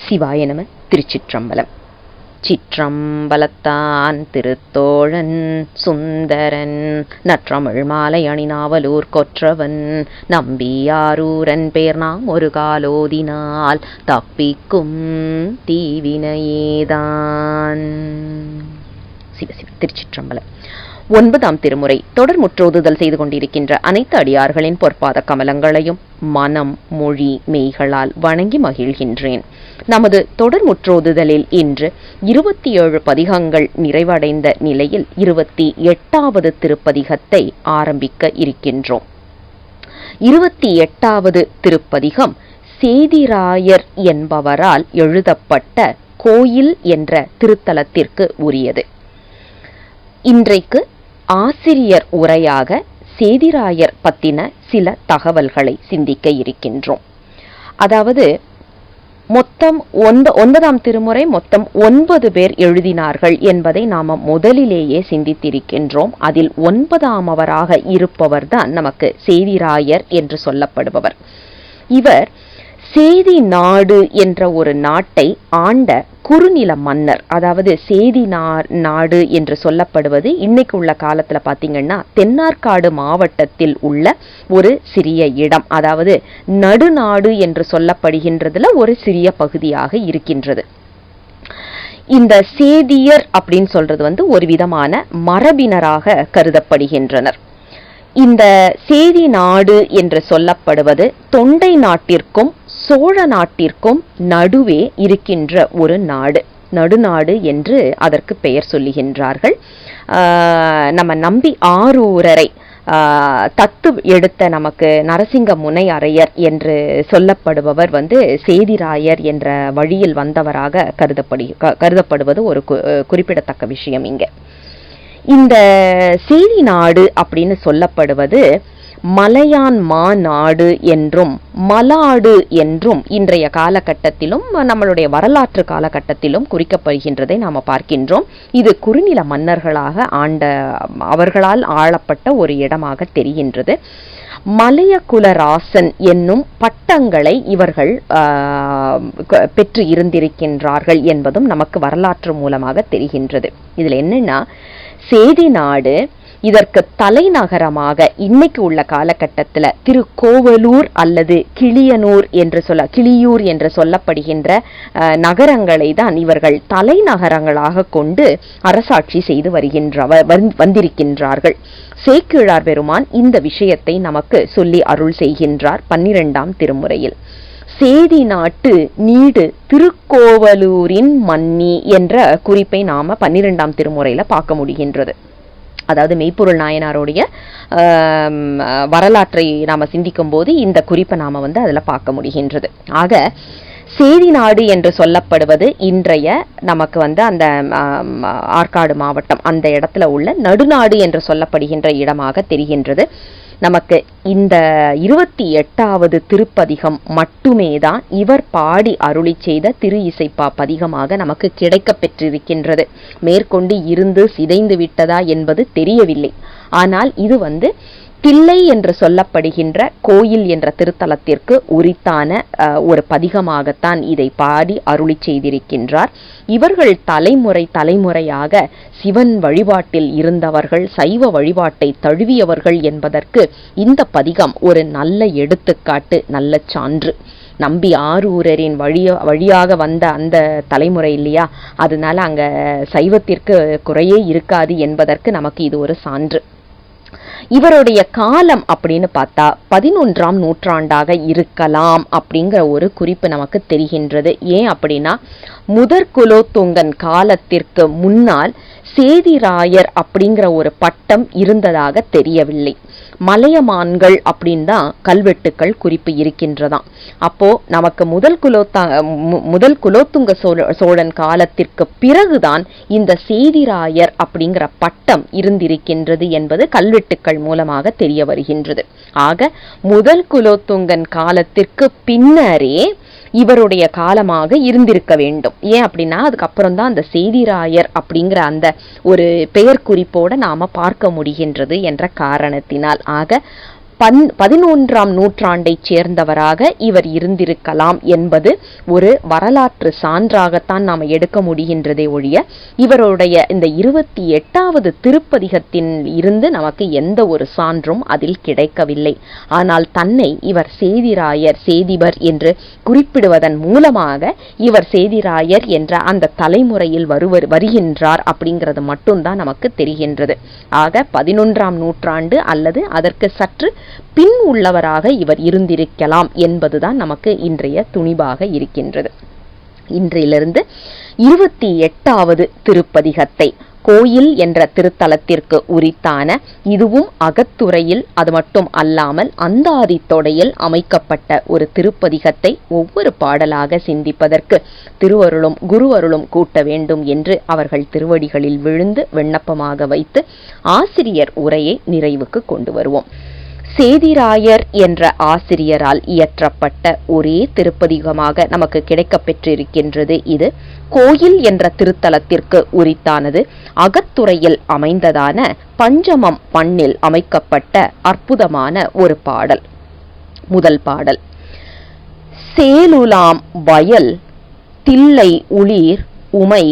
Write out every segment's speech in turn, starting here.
சிவாய நம. திருச்சிற்றம்பலம். சிற்றம்பலத்தான் திருத்தோழன் சுந்தரன் நற்றமிழ் மாலை அணிநாவலூர் கொற்றவன் நம்பியாரூரன் பேர் நாம் ஒரு காலோதினால் தப்பிக்கும் தீவினையேதான். சிவ சிவ. திருச்சிற்றம்பலம். 9ஆம் திருமுறை தொடர் முற்றோதுதல் செய்து கொண்டிருக்கின்ற அனைத்து அடியார்களின் பொற்பாத கமலங்களையும் மனம் மொழி மெய்களால் வணங்கி மகிழ்கின்றேன். நமது தொடர் முற்றோதுதலில் இன்று 27 பதிகங்கள் நிறைவடைந்த நிலையில் 28வது திருப்பதிகத்தை ஆரம்பிக்க இருக்கின்றோம். 28வது திருப்பதிகம் சேதிராயர் என்பவரால் எழுதப்பட்ட கோயில் என்ற திருத்தலத்திற்கு உரியது. இன்றைக்கு ஆசிரியர் உரையாக சேதிராயர் பத்தின சில தகவல்களை சிந்திக்க இருக்கின்றோம். அதாவது மொத்தம் 9ஆம் திருமுறை மொத்தம் 9 பேர் எழுதினார்கள் என்பதை நாம முதலிலேயே சிந்தித்திருக்கின்றோம். அதில் 9ஆமவராக இருப்பவர்தான் நமக்கு சேதிராயர் என்று சொல்லப்படுபவர். இவர் சேதி நாடு என்ற ஒரு நாட்டை ஆண்ட குறுநில மன்னர். அதாவது சேதி நாடு என்று சொல்லப்படுவது இன்னைக்கு உள்ள காலத்துல பாத்தீங்கன்னா தென்னார்காடு மாவட்டத்தில் உள்ள ஒரு சிறிய இடம். அதாவது நடுநாடு என்று சொல்லப்படுகின்றதுல ஒரு சிறிய பகுதியாக இருக்கின்றது. இந்த சேதியர் அப்படின்னு சொல்றது ஒரு விதமான மரபினராக கருதப்படுகின்றனர். இந்த சேதி நாடு என்று சொல்லப்படுவது தொண்டை நாட்டிற்கும் சோழ நாட்டிற்கும் நடுவே இருக்கின்ற ஒரு நாடு. நடுநாடு என்று அதற்கு பெயர் சொல்லுகின்றார்கள். நம்ம நம்பி ஆரூரரை தத்து எடுத்த நமக்கு நரசிங்க முனை அரையர் என்று சொல்லப்படுபவர் சேதிராயர் என்ற வழியில் வந்தவராக கருதப்படுவது ஒரு குறிப்பிடத்தக்க விஷயம். இந்த சேதி நாடு அப்படின்னு சொல்லப்படுவது மலையான் மாநாடு என்றும் மலாடு என்றும் இன்றைய காலகட்டத்திலும் நம்மளுடைய வரலாற்று காலகட்டத்திலும் குறிக்கப்படுகின்றதை நாம பார்க்கின்றோம். இது குறுநில மன்னர்களாக அவர்களால் ஆளப்பட்ட ஒரு இடமாக தெரிகின்றது. மலையகுலராசன் என்னும் பட்டங்களை இவர்கள் பெற்று இருந்திருக்கின்றார்கள் என்பதும் நமக்கு வரலாற்று மூலமாக தெரிகின்றது. இதுல என்னன்னா, சேதி நாடு இதற்கு தலைநகரமாக இன்னைக்கு உள்ள காலகட்டத்தில் திருக்கோவலூர் அல்லது கிளியூர் என்று சொல்லப்படுகின்ற நகரங்களை தான் இவர்கள் தலைநகரங்களாக கொண்டு அரசாட்சி செய்து வந்திருக்கின்றார்கள். சேக்கிழார் பெருமான் இந்த விஷயத்தை நமக்கு சொல்லி அருள் செய்கின்றார் 12ஆம் திருமுறையில். சேதி நாட்டு நீடு திருக்கோவலூரின் மன்னி என்ற குறிப்பை நாம 12ஆம் திருமுறையில பார்க்க முடிகின்றது. அதாவது மெய்ப்பொருள் நாயனாருடைய வரலாற்றை நாம சிந்திக்கும் போது இந்த குறிப்பை நாம அதுல பார்க்க முடிகின்றது. ஆக சேதி நாடு என்று சொல்லப்படுவது இன்றைய நமக்கு அந்த ஆற்காடு மாவட்டம் அந்த இடத்துல உள்ள நடுநாடு என்று சொல்லப்படுகின்ற இடமாக தெரிகின்றது. நமக்கு இந்த 28வது திருப்பதிகம் மட்டுமே தான் இவர் பாடி அருளி செய்த திரு இசைப்பா பதிகமாக நமக்கு கிடைக்க பெற்றிருக்கின்றது. மேற்கொண்டு இருந்து சிதைந்து விட்டதா என்பது தெரியவில்லை. ஆனால் இது தில்லை என்று சொல்லப்படுகின்ற கோயில் என்ற திருத்தலத்திற்கு உரித்தான ஒரு பதிகமாகத்தான் இதை பாடி அருளி செய்திருக்கின்றார். இவர்கள் தலைமுறையாக சிவன் வழிபாட்டில் இருந்தவர்கள், சைவ வழிபாட்டை தழுவியவர்கள் என்பதற்கு இந்த பதிகம் ஒரு நல்ல எடுத்துக்காட்டு, நல்ல சான்று. நம்பி ஆரூரரின் வழியாக வந்த அந்த தலைமுறை இல்லையா, அதனால அங்க சைவத்திற்கு குறையே இருக்காது என்பதற்கு நமக்கு இது ஒரு சான்று. இவருடைய காலம் அப்படின்னு பார்த்தா 11ஆம் நூற்றாண்டாக இருக்கலாம் அப்படிங்கிற ஒரு குறிப்பு நமக்கு தெரிகின்றது. ஏன் அப்படின்னா, முதற்குலோத்துங்கன் காலத்திற்கு முன்னால் சேதிராயர் அப்படிங்கிற ஒரு பட்டம் இருந்ததாக தெரியவில்லை. மலையமான்கள் அப்படின்னு தான் கல்வெட்டுக்கள் குறிப்பு இருக்கின்றதாம். அப்போ நமக்கு முதல் குலோத்துங்க சோழன் காலத்திற்கு பிறகுதான் இந்த சேதிராயர் அப்படிங்கிற பட்டம் இருந்திருக்கின்றது என்பது கல்வெட்டுக்கள் மூலமாக தெரிய வருகின்றது. ஆக முதல் குலோத்துங்கன் காலத்திற்கு பின்னரே இவருடைய காலமாக இருந்திருக்க வேண்டும். ஏன் அப்படின்னா, அதுக்கப்புறம் தான் அந்த சேதிராயர் அப்படிங்கிற அந்த ஒரு பெயர் குறிப்போட நாம பார்க்க முடிகின்றது என்ற காரணத்தினால். ஆக 11ஆம் நூற்றாண்டைச் சேர்ந்தவராக இவர் இருந்திருக்கலாம் என்பது ஒரு வரலாற்று சான்றாகத்தான் நாம் எடுக்க முடிகின்றதே ஒழிய இவருடைய இந்த 28வது திருப்பதிகத்தின் இருந்து நமக்கு எந்த ஒரு சான்றும் அதில் கிடைக்கவில்லை. ஆனால் தன்னை இவர் சேதிராயர், சேதிபர் என்று குறிப்பிடுவதன் மூலமாக இவர் சேதிராயர் என்ற அந்த தலைமுறையில் வருகின்றார் அப்படிங்கிறது மட்டும்தான் நமக்கு தெரிகின்றது. ஆக 11ஆம் நூற்றாண்டு அல்லது அதற்கு சற்று பின் உள்ளவராக இவர் இருந்திருக்கலாம் என்பதுதான் நமக்கு இன்றைய துணிவாக இருக்கின்றது. இன்றிலிருந்து 28வது திருப்பதிகத்தை கோயில் என்ற திருத்தலத்திற்கு உரித்தான, இதுவும் அகத்துறையில், அது மட்டும் அல்லாமல் அந்தாதி தொடையில் அமைக்கப்பட்ட ஒரு திருப்பதிகத்தை ஒவ்வொரு பாடலாக சிந்திப்பதற்கு திருவருளும் குருவருளும் கூட்ட வேண்டும் என்று அவர்கள் திருவடிகளில் விழுந்து விண்ணப்பமாக வைத்து ஆசிரியர் உரையை நிறைவுக்கு கொண்டு வருவோம். சேதிராயர் என்ற ஆசிரியரால் இயற்றப்பட்ட ஒரே திருப்பதிகமாக நமக்கு கிடைக்கப் பெற்றிருக்கின்றது. இது கோயில் என்ற திருத்தலத்திற்கு உரித்தானது. அகத்துறையில் அமைந்ததான பஞ்சமம் பண்ணில் அமைக்கப்பட்ட அற்புதமான ஒரு பாடல். முதல் பாடல்: சேலுலாம் வயல் தில்லை உளிர் உமை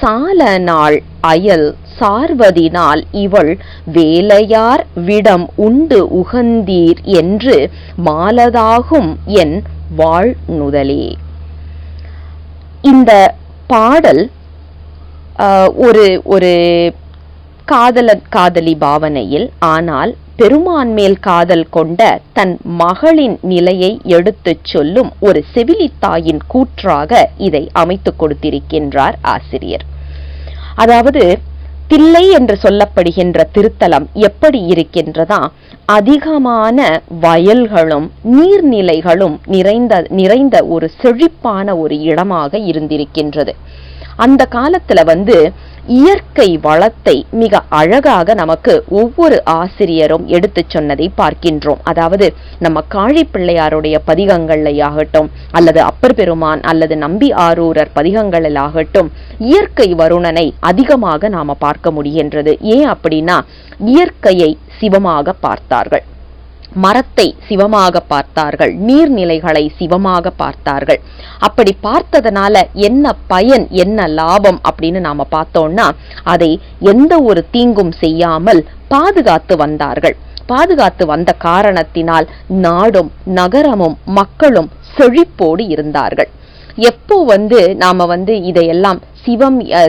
சால நாள் அயல் சார்வதினால் இவள் வேலையார் விடம் உண்டு உகந்தீர் என்று மாலதாகும் என் வாழ் நுதலே. இந்த பாடல் ஒரு காதலன் காதலி பாவனையில், ஆனால் பெருமான் மேல் காதல் கொண்ட தன் மகளின் நிலையை எடுத்துச் சொல்லும் ஒரு செவிலித்தாயின் கூற்றாக இதை அமைத்துக் கொடுத்திருக்கின்றார் ஆசிரியர். அதாவது தில்லை என்று சொல்லப்படுகின்ற திருத்தலம் எப்படி இருக்கின்றதா, அதிகமான வயல்களும் நீர்நிலைகளும் நிறைந்த ஒரு செழிப்பான ஒரு இடமாக இருந்திருக்கின்றது. அந்த காலத்துல இயற்கை வளத்தை மிக அழகாக நமக்கு ஒவ்வொரு ஆசிரியரும் எடுத்து சொன்னதை பார்க்கின்றோம். அதாவது நம்ம காழி பிள்ளையாருடைய பதிகங்களையாகட்டும், அல்லது அப்பர் பெருமான் அல்லது நம்பி ஆரூரர் பதிகங்களிலாகட்டும், இயற்கை வருணனை அதிகமாக நாம பார்க்க முடிகின்றது. ஏன் அப்படின்னா, இயற்கையை சிவமாக பார்த்தார்கள், மரத்தை சிவமாக பார்த்தார்கள், நீர்நிலைகளை சிவமாக பார்த்தார்கள். அப்படி பார்த்ததனால என்ன பயன், என்ன லாபம் அப்படின்னு நாம பார்த்தோம்னா, அதை எந்த ஒரு தீங்கும் செய்யாமல் பாதுகாத்து வந்தார்கள். பாதுகாத்து வந்த காரணத்தினால் நாடும் நகரமும் மக்களும் செழிப்போடு இருந்தார்கள். எப்போ நாம இதையெல்லாம்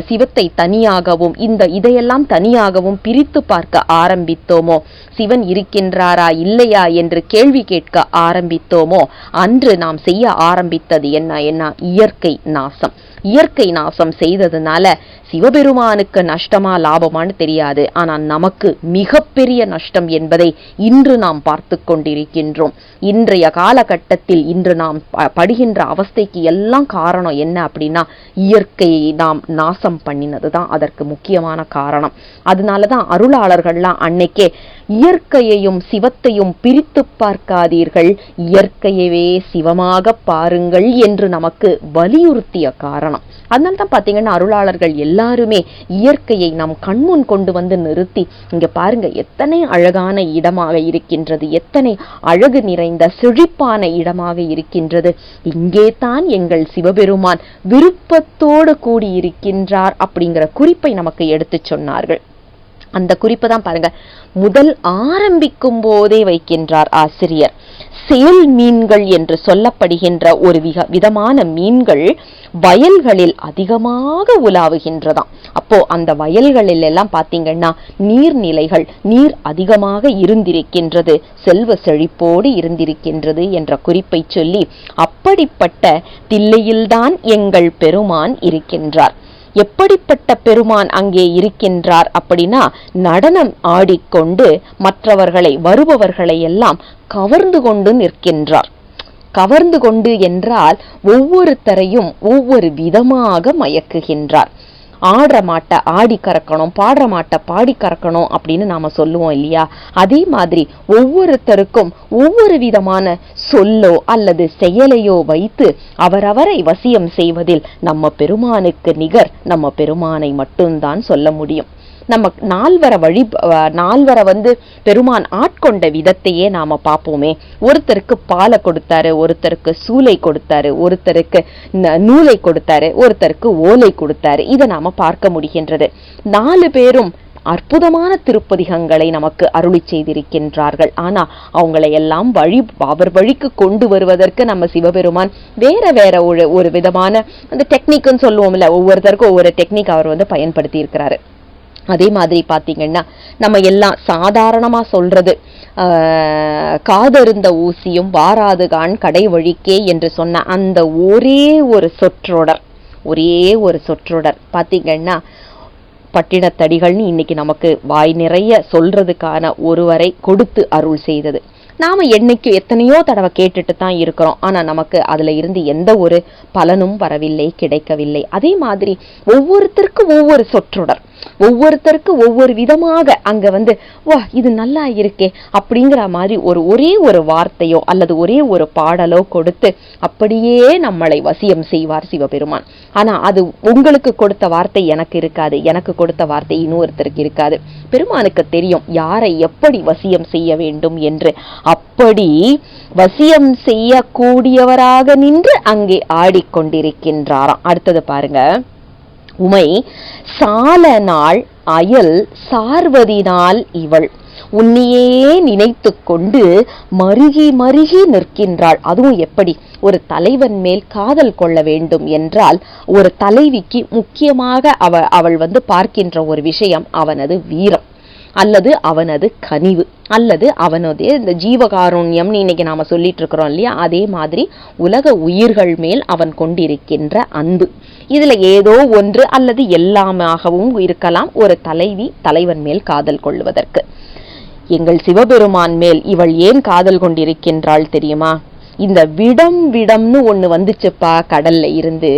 சிவத்தை தனியாகவும் இதையெல்லாம் தனியாகவும் பிரித்து பார்க்க ஆரம்பித்தோமோ, சிவன் இருக்கின்றாரா இல்லையா என்று கேள்வி கேட்க ஆரம்பித்தோமோ, அன்று நாம் செய்ய ஆரம்பித்தது என்ன இயற்கை நாசம். இயற்கை நாசம் செய்ததுனால சிவபெருமானுக்கு நஷ்டமா லாபமானு தெரியாது, ஆனால் நமக்கு மிகப்பெரிய நஷ்டம் என்பதை இன்று நாம் பார்த்து கொண்டிருக்கின்றோம். இன்றைய காலகட்டத்தில் இன்று நாம் படுகின்ற அவஸ்தைக்கு எல்லாம் காரணம் என்ன அப்படின்னா, இயற்கையை நாம் நாசம் பண்ணினதுதான் அதற்கு முக்கியமான காரணம். அதனாலதான் அருளாளர்கள்லாம் அன்னைக்கே இயற்கையையும் சிவத்தையும் பிரித்து பார்க்காதீர்கள், இயற்கையவே சிவமாக பாருங்கள் என்று நமக்கு வலியுறுத்திய காரணம். அதனால்தான் பாத்தீங்கன்னா அருளாளர்கள் எல்லாருமே இயற்கையை நம் கண்முன் கொண்டு நிறுத்தி, இங்க பாருங்க எத்தனை அழகான இடமாக இருக்கின்றது, எத்தனை அழகு நிறைந்த செழிப்பான இடமாக இருக்கின்றது, இங்கே தான் எங்கள் சிவபெருமான் விருப்பத்தோடு கூடியிருக்கின்றார் அப்படிங்கிற குறிப்பை நமக்கு எடுத்து சொன்னார்கள். அந்த குறிப்பை தான் பாருங்க முதல் ஆரம்பிக்கும் போதே வைக்கின்றார் ஆசிரியர். சேல் மீன்கள் என்று சொல்லப்படுகின்ற ஒரு விதமான மீன்கள் வயல்களில் அதிகமாக உலாவுகின்றதாம். அப்போ அந்த வயல்களில் எல்லாம் பாத்தீங்கன்னா நீர்நிலைகள், நீர் அதிகமாக இருந்திருக்கின்றது, செல்வ செழிப்போடு இருந்திருக்கின்றது என்ற குறிப்பை சொல்லி, அப்படிப்பட்ட தில்லையில்தான் எங்கள் பெருமான் இருக்கின்றார். எப்படிப்பட்ட பெருமான் அங்கே இருக்கின்றார் அப்படின்னா, நடனம் ஆடிக்கொண்டு மற்றவர்களை வருபவர்களை எல்லாம் கவர்ந்து கொண்டு நிற்கின்றார். கவர்ந்து கொண்டு என்றால் ஒவ்வொருத்தரையும் ஒவ்வொரு விதமாக மயக்குகின்றார். ஆடுற மாட்டை ஆடி கறக்கணும், பாடுற மாட்டை பாடி கறக்கணும் அப்படின்னு நாம சொல்லுவோம் இல்லையா? அதே மாதிரி ஒவ்வொருத்தருக்கும் ஒவ்வொரு விதமான சொல்லோ அல்லது செயலையோ வைத்து அவரவரை வசியம் செய்வதில் நம்ம பெருமானுக்கு நிகர் நம்ம பெருமானை மட்டும்தான் சொல்ல முடியும். நம்ம நால்வரை வந்து பெருமான் ஆட்கொண்ட விதத்தையே நாம பார்ப்போமே. ஒருத்தருக்கு பாலை கொடுத்தாரு, ஒருத்தருக்கு சூலை கொடுத்தாரு, ஒருத்தருக்கு நூலை கொடுத்தாரு, ஒருத்தருக்கு ஓலை கொடுத்தாரு. இதை நாம பார்க்க முடிகின்றது. 4 பேரும் அற்புதமான திருப்பதிகங்களை நமக்கு அருளி செய்திருக்கின்றார்கள். ஆனா அவங்களை எல்லாம் அவர் வழிக்கு கொண்டு வருவதற்கு நம்ம சிவபெருமான் வேற ஒரு விதமான அந்த டெக்னிக்னு சொல்லுவோம்ல, ஒவ்வொருத்தருக்கும் ஒவ்வொரு டெக்னிக் அவர் வந்து பயன்படுத்தி இருக்கிறாரு. அதே மாதிரி பாத்தீங்கன்னா நம்ம எல்லாம் சாதாரணமா சொல்றது காதருந்த ஊசியும் வாராதுகான் கடை வழிக்கே என்று சொன்ன அந்த ஒரே ஒரு சொற்றொடர் பாத்தீங்கன்னா பட்டினத்தடிகள்னு இன்னைக்கு நமக்கு வாய் நிறைய சொல்றதுக்கான ஒருவரை கொடுத்து அருள் செய்தது. நாம என்னைக்கு எத்தனையோ தடவை கேட்டுட்டு தான் இருக்கிறோம். ஆனா நமக்கு அதுல இருந்து எந்த ஒரு பலனும் வரவில்லை, கிடைக்கவில்லை. அதே மாதிரி ஒவ்வொருத்தருக்கும் ஒவ்வொரு சொற்றொடர், ஒவ்வொருத்தருக்கு ஒவ்வொரு விதமாக அங்க வந்து வா இது நல்லா இருக்கே அப்படிங்கிற மாதிரி ஒரே ஒரு வார்த்தையோ அல்லது ஒரே ஒரு பாடலோ கொடுத்து அப்படியே நம்மளை வசியம் செய்வார் சிவபெருமான். ஆனா அது உங்களுக்கு கொடுத்த வார்த்தை எனக்கு இருக்காது, எனக்கு கொடுத்த வார்த்தை இன்னொருத்தருக்கு இருக்காது. பெருமானுக்கு தெரியும் யாரை எப்படி வசியம் செய்ய வேண்டும் என்று. அப்படி வசியம் செய்யக்கூடியவராக நின்று அங்கே ஆடிக்கொண்டிருக்கின்றாராம். அடுத்தது பாருங்க. உமை சால நாள் அயல் சார்வதினால் இவள் உன்னையே நினைத்து கொண்டு மருகி மருகி நிற்கின்றாள். அதுவும் எப்படி? ஒரு தலைவன் மேல் காதல் கொள்ள வேண்டும் என்றால் ஒரு தலைவிக்கு முக்கியமாக அவள் வந்து பார்க்கின்ற ஒரு விஷயம் அவனது வீரம் அல்லது அவனது கனிவு அல்லது அவனது இந்த ஜீவகாருண்யம்னு இன்னைக்கு நாம சொல்லிட்டு இருக்கிறோம் இல்லையா, அதே மாதிரி உலக உயிர்கள் மேல் அவன் கொண்டிருக்கின்ற அன்பு. இதுல ஏதோ ஒன்று அல்லது எல்லாமாகவும் இருக்கலாம் ஒரு தலைவி தலைவன் மேல் காதல் கொள்வதற்கு. எங்கள் சிவபெருமான் மேல் இவள் ஏன் காதல் கொண்டிருக்கின்றாள் தெரியுமா? இந்த விடம்னு ஒண்ணு வந்துச்சுப்பா கடல்ல இருந்து.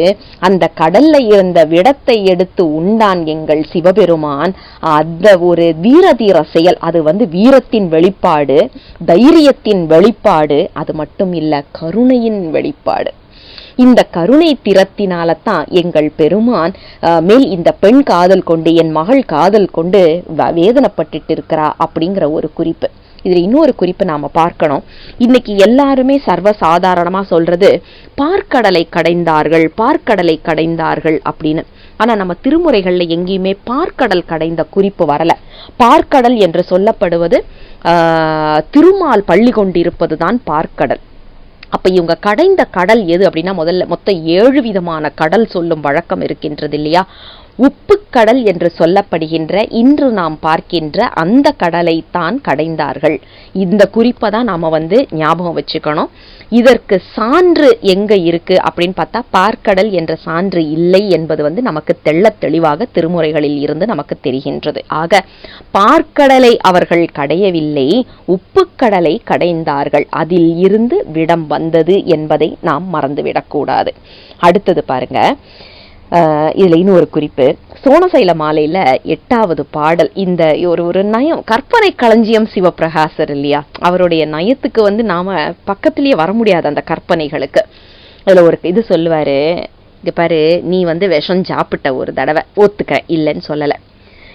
அந்த கடல்ல இருந்த விடத்தை எடுத்து உண்டான் எங்கள் சிவபெருமான். அந்த ஒரு வீரதீர செயல், அது வந்து வீரத்தின் வெளிப்பாடு, தைரியத்தின் வெளிப்பாடு. அது மட்டும் இல்ல, கருணையின் வெளிப்பாடு. இந்த கருணை திறத்தினால தான் எங்கள் பெருமான் மேல் இந்த பெண் காதல் கொண்டு, என் மகள் காதல் கொண்டு வேதனைப்பட்டு இருக்கிறா அப்படிங்கிற ஒரு குறிப்பு. இதுல இன்னொரு குறிப்பு நாம பார்க்கணும். இன்னைக்கு எல்லாருமே சர்வசாதாரணமா சொல்றது பார்க்கடலை கடைந்தார்கள் அப்படின்னு. ஆனா நம்ம திருமுறைகள்ல எங்கேயுமே பார்க்கடல் கடைந்த குறிப்பு வரல. பார்க்கடல் என்று சொல்லப்படுவது திருமால் பள்ளி கொண்டிருப்பதுதான் பார்க்கடல். அப்ப இவங்க கடைந்த கடல் எது அப்படின்னா மொத்தம் 7 விதமான கடல் சொல்லும் வழக்கம் இருக்கின்றது இல்லையா. உப்பு கடல் என்று சொல்லப்படுகின்ற இன்று நாம் பார்க்கின்ற அந்த கடலை தான் கடைந்தார்கள். இந்த குறிப்பை தான் நாம வந்து ஞாபகம் வச்சுக்கணும். இதற்கு சான்று எங்க இருக்கு அப்படின்னு பார்த்தா பார்க்கடல் என்ற சான்று இல்லை என்பது வந்து நமக்கு தெளிவாக திருமுறைகளில் இருந்து நமக்கு தெரிகின்றது. ஆக பார்க்கடலை அவர்கள் கடையவில்லை, உப்பு கடலை கடைந்தார்கள். அதில் இருந்து விடம் வந்தது என்பதை நாம் மறந்துவிடக்கூடாது. அடுத்தது பாருங்க. இதுல இன்னொரு குறிப்பு. சோணசைல மாலையில 8வது பாடல். இந்த ஒரு நயம், கற்பனை களஞ்சியம் சிவபிரகாசர் இல்லையா, அவருடைய நயத்துக்கு வந்து நாம பக்கத்திலேயே வர முடியாது அந்த கற்பனைகளுக்கு. அதுல ஒரு இது சொல்லுவாரு, இங்க பாரு, நீ வந்து விஷம் சாப்பிட்ட ஒரு தடவை, ஒத்துக்கிறேன், இல்லைன்னு சொல்லல.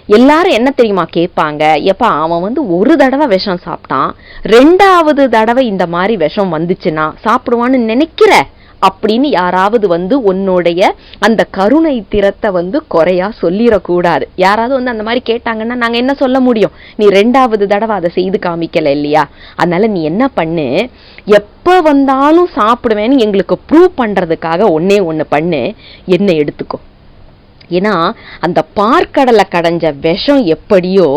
எல்லாரும் என்ன தெரியுமா கேட்பாங்க, எப்பா அவன் வந்து ஒரு தடவை விஷம் சாப்பிட்டான், 2வது தடவை இந்த மாதிரி விஷம் வந்துச்சுன்னா சாப்பிடுவான்னு நினைக்கிற அப்படின்னு யாராவது வந்து உன்னுடைய அந்த கருணை திறத்தை வந்து குறையா சொல்லிடக்கூடாது. யாராவது வந்து அந்த மாதிரி கேட்டாங்கன்னா நாங்க என்ன சொல்ல முடியும்? நீ 2வது தடவை அதை செய்து காமிக்கல இல்லையா. அதனால நீ என்ன பண்ணு, எப்ப வந்தாலும் சாப்பிடுவேன்னு எங்களுக்கு ப்ரூவ் பண்றதுக்காக ஒண்ணு பண்ணு, என்ன எடுத்துக்கோ. ஏன்னா அந்த பார்க்கடலை கடைஞ்ச விஷம் எப்படியோ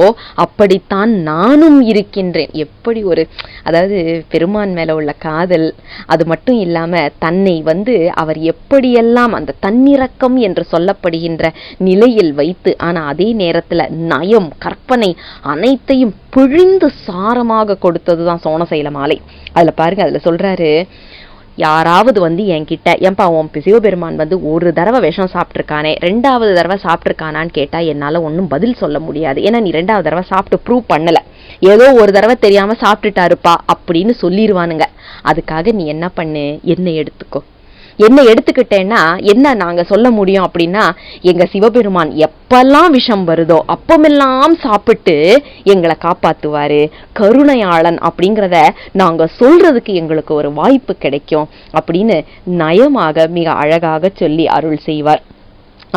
அப்படித்தான் நானும் இருக்கின்றேன். எப்படி ஒரு, அதாவது பெருமான் மேல உள்ள காதல், அது மட்டும் இல்லாம தன்னை வந்து அவர் எப்படியெல்லாம் அந்த தன்னிறக்கம் என்று சொல்லப்படுகின்ற நிலையில் வைத்து, ஆனா அதே நேரத்துல நயம், கற்பனை அனைத்தையும் பிழிந்து சாரமாக கொடுத்ததுதான் சோணசைல மாலை. அதுல பாருங்க, அதுல சொல்றாரு, யாராவது வந்து என்கிட்ட ஏன்பா உன் சிவபெருமான் வந்து ஒரு தடவை விஷம் சாப்பிட்ருக்கானே 2வது தடவை சாப்பிட்ருக்கானான்னு கேட்டா என்னால ஒன்றும் பதில் சொல்ல முடியாது. ஏன்னா நீ 2வது தடவை சாப்பிட்டு ப்ரூவ் பண்ணல, ஏதோ ஒரு தடவை தெரியாம சாப்பிட்டுட்டாருப்பா அப்படின்னு சொல்லிடுவானுங்க. அதுக்காக நீ என்ன பண்ணு, என்ன எடுத்துக்கோ. என்ன எடுத்துக்கிட்டேன்னா என்ன நாங்க சொல்ல முடியும் அப்படின்னா, எங்க சிவபெருமான் எப்பெல்லாம் விஷம் வருதோ அப்பமெல்லாம் சாப்பிட்டு எங்களை காப்பாத்துவாரு, கருணையாளன் அப்படிங்கிறத நாங்க சொல்றதுக்கு எங்களுக்கு ஒரு வாய்ப்பு கிடைக்கும் அப்படின்னு நயமாக மிக அழகாக சொல்லி அருள் செய்வார்.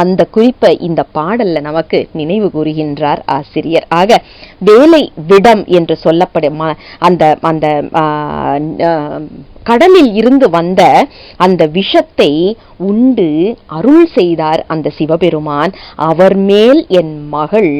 அந்த குறிப்பை இந்த பாடல்ல நமக்கு நினைவு கூறுகின்றார் ஆசிரியர். ஆக வேலை விடம் என்று சொல்லப்படும் அந்த அந்த கடலில் இருந்து வந்த அந்த விஷத்தை உண்டு அருள் செய்தார் அந்த சிவபெருமான். அவர் மேல் என் மகள்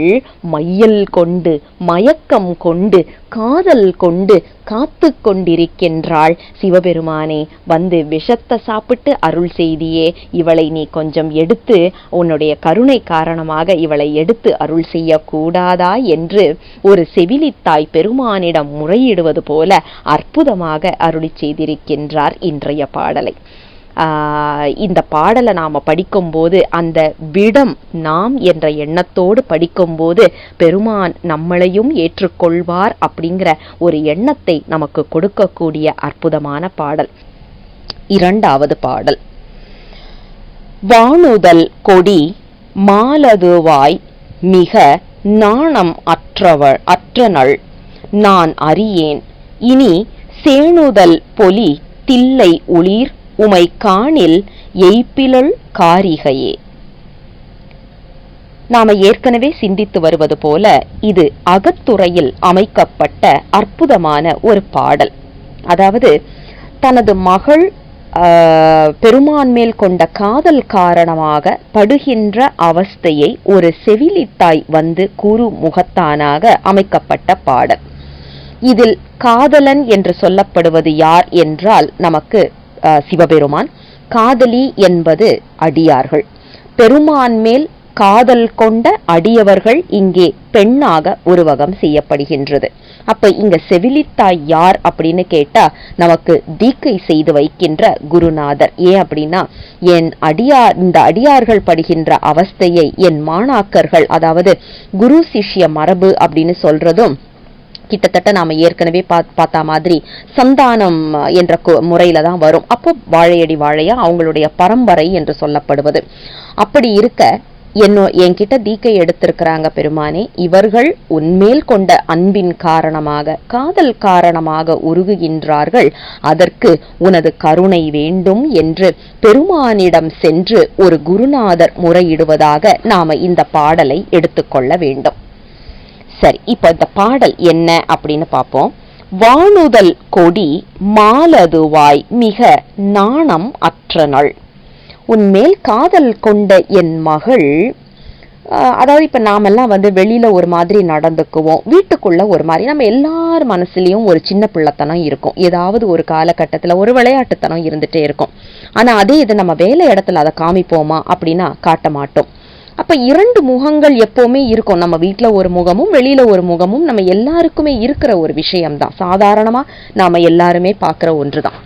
மையல் கொண்டு மயக்கம் கொண்டு காதல் கொண்டு காத்து கொண்டிருக்கின்றாள். சிவபெருமானே, வந்து விஷத்தை சாப்பிட்டு அருள் செய்தியே, இவளை நீ கொஞ்சம் எடுத்து உன்னுடைய கருணை காரணமாக இவளை எடுத்து அருள் செய்ய கூடாதா என்று ஒரு செவிலித்தாய் பெருமானிடம் முறையிடுவது போல அற்புதமாக அருளி செய்திருக்கின்றார் இன்றைய பாடலை. இந்த பாடலை நாம படிக்கும்போது அந்த விடம் நாம் என்ற எண்ணத்தோடு படிக்கும்போது பெருமான் நம்மளையும் ஏற்றுக்கொள்வார் அப்படிங்கிற ஒரு எண்ணத்தை நமக்கு கொடுக்கக்கூடிய அற்புதமான பாடல். இரண்டாவது பாடல். வானுதல் கொடி மாலதுவாய் மிக நாணம் அற்றனள் நான் அறியேன் இனி சேணுதல் பொலி தில்லை உளிர் உமை காணில் எய்ப்பிலள் காரிகையே. நாம ஏற்கனவே சிந்தித்து வருவது போல இது அகத்துறையில் அமைக்கப்பட்ட அற்புதமான ஒரு பாடல். அதாவது தனது மகள் பெருமான் மேல் கொண்ட காதல் காரணமாக படுகின்ற அவஸ்தையை ஒரு செவிலித்தாய் வந்து கூறு முகத்தானாக அமைக்கப்பட்ட பாடல். இதில் காதலன் என்று சொல்லப்படுவது யார் என்றால் நமக்கு சிவபெருமான், காதலி என்பது அடியார்கள். பெருமான் மேல் காதல் கொண்ட அடியவர்கள் இங்கே பெண்ணாக உருவகம் செய்யப்படுகின்றது. அப்ப இங்க செவிலித்தாய் யார் அப்படின்னு கேட்டா நமக்கு தீக்கை செய்து வைக்கின்ற குருநாதர். ஏன் அப்படின்னா, இந்த அடியார்கள் படுகின்ற அவஸ்தையை என் மாணாக்கர்கள், அதாவது குரு சிஷ்ய மரபு அப்படின்னு சொல்றதும் கிட்டத்தட்ட நாம ஏற்கனவே பார்த்தா மாதிரி சந்தானம் என்ற முறையில தான் வரும். அப்போ வாழையடி வாழையா அவங்களுடைய பரம்பரை என்று சொல்லப்படுவது. அப்படி இருக்க என்கிட்ட தீக்கை எடுத்திருக்கிறாங்க பெருமானே, இவர்கள் உன்மேல் கொண்ட அன்பின் காரணமாக காதல் காரணமாக உருகுகின்றார்கள், அதற்கு உனது கருணை வேண்டும் என்று பெருமானிடம் சென்று ஒரு குருநாதர் முறையிடுவதாக நாம இந்த பாடலை எடுத்துக்கொள்ள வேண்டும். சரி, இப்ப இந்த பாடல் என்ன அப்படின்னு பார்ப்போம். வானுதல் கொடி மாலதுவாய் மிக நாணம் அற்றனள். உன்மேல் காதல் கொண்ட என் மகள், அதாவது இப்ப நாமெல்லாம் வந்து வெளியில ஒரு மாதிரி நடந்துக்குவோம், வீட்டுக்குள்ள ஒரு மாதிரி, நம்ம எல்லார் மனசுலயும் ஒரு சின்ன பிள்ளைத்தனம் இருக்கும். ஏதாவது ஒரு காலகட்டத்துல ஒரு விளையாட்டுத்தனம் இருந்துட்டே இருக்கும். ஆனா அதே இது நம்ம வேலை இடத்துல அதை காமிப்போமா அப்படின்னா காட்ட மாட்டோம். அப்ப இரண்டு முகங்கள் எப்பவுமே இருக்கும். நம்ம வீட்டுல ஒரு முகமும் வெளியில ஒரு முகமும் நம்ம எல்லாருக்குமே இருக்கிற ஒரு விஷயம்தான். சாதாரணமா நாம எல்லாருமே பாக்குற ஒன்றுதான்.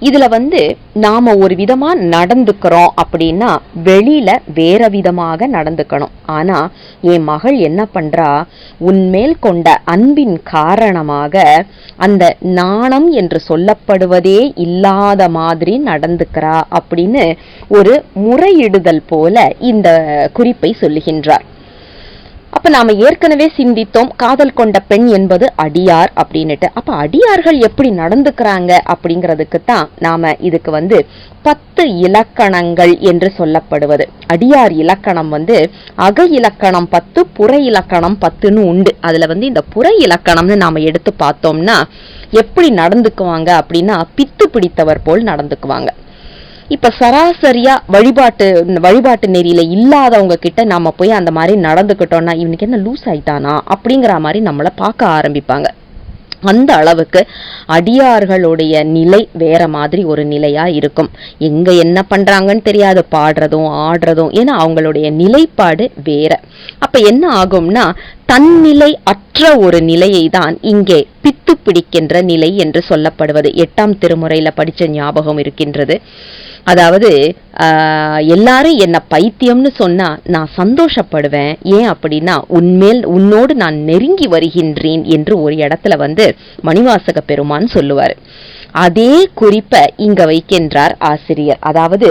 இதுல வந்து நாம ஒரு விதமா நடந்துக்கிறோம் அப்படின்னா வெளியில வேற விதமாக நடந்துக்கணும். ஆனா என் மகள் என்ன பண்றா, உன்மேல் கொண்ட அன்பின் காரணமாக அந்த நாணம் என்று சொல்லப்படுவதே இல்லாத மாதிரி நடந்துக்கிறா அப்படின்னு ஒரு முறையிடுதல் போல இந்த குறிப்பை சொல்லுகின்றார். அப்ப நாம ஏற்கனவே சிந்தித்தோம், காதல் கொண்ட பெண் என்பது அடியார் அப்படின்னுட்டு. அப்ப அடியார்கள் எப்படி நடந்துக்கிறாங்க அப்படிங்கிறதுக்கு தான் நாம இதுக்கு வந்து 10 இலக்கணங்கள் என்று சொல்லப்படுவது. அடியார் இலக்கணம் வந்து அக இலக்கணம் 10, புற இலக்கணம் 10ன்னு உண்டு. அதுல வந்து இந்த புற இலக்கணம்னு நாம எடுத்து பார்த்தோம்னா எப்படி நடந்துக்குவாங்க அப்படின்னா, பித்து பிடித்தவர் போல் நடந்துக்குவாங்க. இப்ப சராசரியா வழிபாட்டு நெறியில இல்லாதவங்க கிட்ட நாம போய் அந்த மாதிரி நடந்துக்கிட்டோம்னா, இவனுக்கு என்ன லூஸ் ஆயிட்டானா அப்படிங்கிற மாதிரி நம்மள பார்க்க ஆரம்பிப்பாங்க. அந்த அளவுக்கு அடியார்களுடைய நிலை வேற மாதிரி ஒரு நிலையா இருக்கும். எங்க என்ன பண்றாங்கன்னு தெரியாது, பாடுறதும் ஆடுறதும், ஏன்னா அவங்களுடைய நிலைப்பாடு வேற. அப்ப என்ன ஆகும்னா, தன்னிலை அற்ற ஒரு நிலையை தான் இங்கே பித்து பிடிக்கின்ற நிலை என்று சொல்லப்படுவது 8ஆம் திருமுறையில படிச்ச ஞாபகம் இருக்கின்றது. அதாவது எல்லாரும் என்ன பைத்தியம்னு சொன்னா நான் சந்தோஷப்படுவேன். ஏன் அப்படின்னா உன்னோடு நான் நெருங்கி வருகின்றேன் என்று ஒரு இடத்துல மணிவாசக பெருமான் சொல்லுவார். அதே குறிப்பை இங்க வைக்கின்றார் ஆசிரியர். அதாவது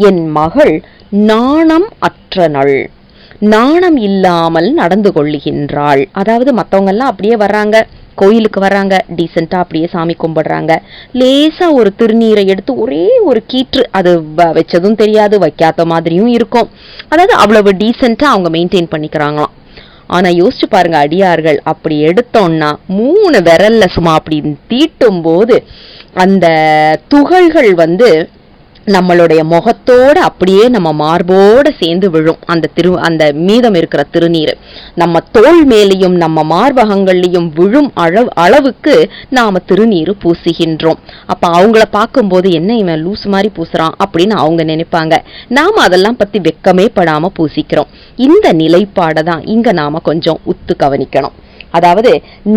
என் மகள் நாணம் அற்றனள், நாணம் இல்லாமல் நடந்து கொள்ளுகின்றாள். அதாவது மற்றவங்க எல்லாம் அப்படியே வர்றாங்க, கோயிலுக்கு வர்றாங்க, டீசெண்டா அப்படியே சாமி கும்பிடுறாங்க, லேசா ஒரு திருநீரை எடுத்து ஒரே ஒரு கீற்று, அது வச்சதும் தெரியாது, வைக்காத மாதிரியும் இருக்கும். அதாவது அவ்வளவு டீசெண்டா அவங்க மெயின்டைன் பண்ணிக்கிறாங்களாம். ஆனா யோசிச்சு பாருங்க, அடியார்கள் அப்படி எடுத்தோம்னா 3 விரல்ல சும்மா அப்படி தீட்டும் போது அந்த துகள்கள் நம்மளுடைய முகத்தோட அப்படியே நம்ம மார்போட சேர்ந்து விழும். அந்த மீதம் இருக்கிற திருநீர் நம்ம தோல் மேலையும் நம்ம மார்பகங்கள்லையும் விழும் அளவுக்கு நாம திருநீர் பூசுகின்றோம். அப்ப அவங்கள பார்க்கும்போது என்ன இவன் லூஸ் மாதிரி பூசுறான் அப்படின்னு அவங்க நினைப்பாங்க. நாம அதெல்லாம் பத்தி வெக்கமே படாம பூசிக்கிறோம். இந்த நிலைப்பாடை தான் இங்க நாம கொஞ்சம் உத்து கவனிக்கணும். அதாவது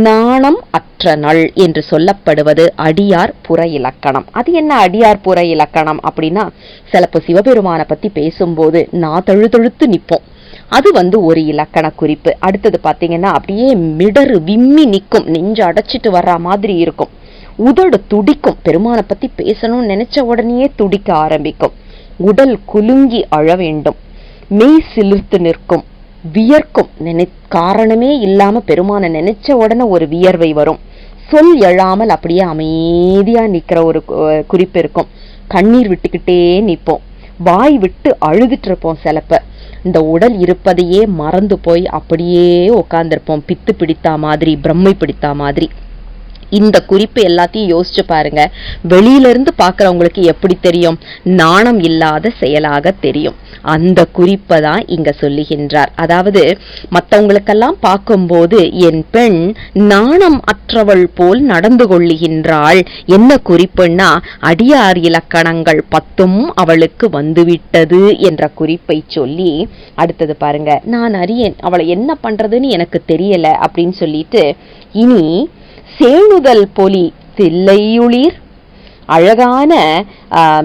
நாணம் அற்றனள் என்று சொல்லப்படுவது அடியார் புற இலக்கணம். அது என்ன அடியார் புற இலக்கணம் அப்படின்னா, சிலப்போ சிவபெருமானை பத்தி பேசும்போது நான் தழுத்தழுத்து நிற்போம், அது ஒரு இலக்கண குறிப்பு. அடுத்தது பாத்தீங்கன்னா அப்படியே மிடரு விம்மி நிற்கும், நெஞ்சு அடைச்சிட்டு வர்ற மாதிரி இருக்கும், உதடு துடிக்கும், பெருமானை பத்தி பேசணும்னு நினைச்ச உடனே துடிக்க ஆரம்பிக்கும், உடல் குலுங்கி அழ வேண்டும், மெய் சிலிர்த்து நிற்கும், வியர்க்கும், காரணமே இல்லாம பெருமான நினைச்ச உடனே ஒரு வியர்வை வரும், சொல் எழாமல் அப்படியே அமைதியா நிக்கிற ஒரு குறிப்பு இருக்கும், கண்ணீர் விட்டுக்கிட்டே நிற்போம், வாய் விட்டு அழுதுட்டு இருப்போம், சிலப்ப இந்த உடல் இருப்பதையே மறந்து போய் அப்படியே உட்கார்ந்துருப்போம், பித்து பிடித்தா மாதிரி, பிரம்மை பிடித்தா மாதிரி. இந்த குறிப்பு எல்லாத்தையும் யோசிச்சு பாருங்க. வெளியிலிருந்து பார்க்கறவங்களுக்கு எப்படி தெரியும்? நாணம் இல்லாத செயலாக தெரியும். அந்த குறிப்பை தான் இங்க சொல்லுகின்றார். அதாவது மற்றவங்களுக்கெல்லாம் பார்க்கும்போது என் பெண் நாணம் அற்றவள் போல் நடந்து கொள்ளுகின்றாள். என்ன குறிப்புன்னா, அடியார் இலக்கணங்கள் 10 அவளுக்கு வந்துவிட்டது என்ற குறிப்பை சொல்லி அடுத்தது பாருங்க, நான் அறியேன், அவளை என்ன பண்றதுன்னு எனக்கு தெரியல அப்படின்னு சொல்லிட்டு, இனி சேணுதல் பொலி தில்லையுளிர் அழகான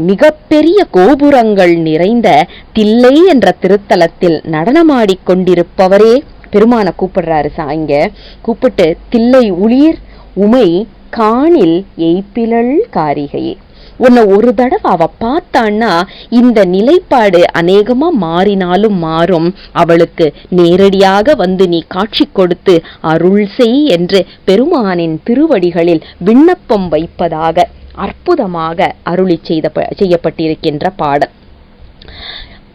மிகப்பெரிய கோபுரங்கள் நிறைந்த தில்லை என்ற திருத்தலத்தில் நடனமாடிக்கொண்டிருப்பவரே பெருமான கூப்பிடுறாரு. இங்க கூப்பிட்டு தில்லை உளிர் உமை காணில் எய்ப்பிலள் காரிகையே, உன்னை ஒரு தடவை அவ பார்த்தான்னா இந்த நிலைப்பாடு அநேகமா மாறினாலும் மாறும், அவளுக்கு நேரடியாக நீ காட்சி கொடுத்து அருள் செய் என்று பெருமானின் திருவடிகளில் விண்ணப்பம் வைப்பதாக அற்புதமாக அருளி செய்யப்பட்டிருக்கின்ற பாடல்.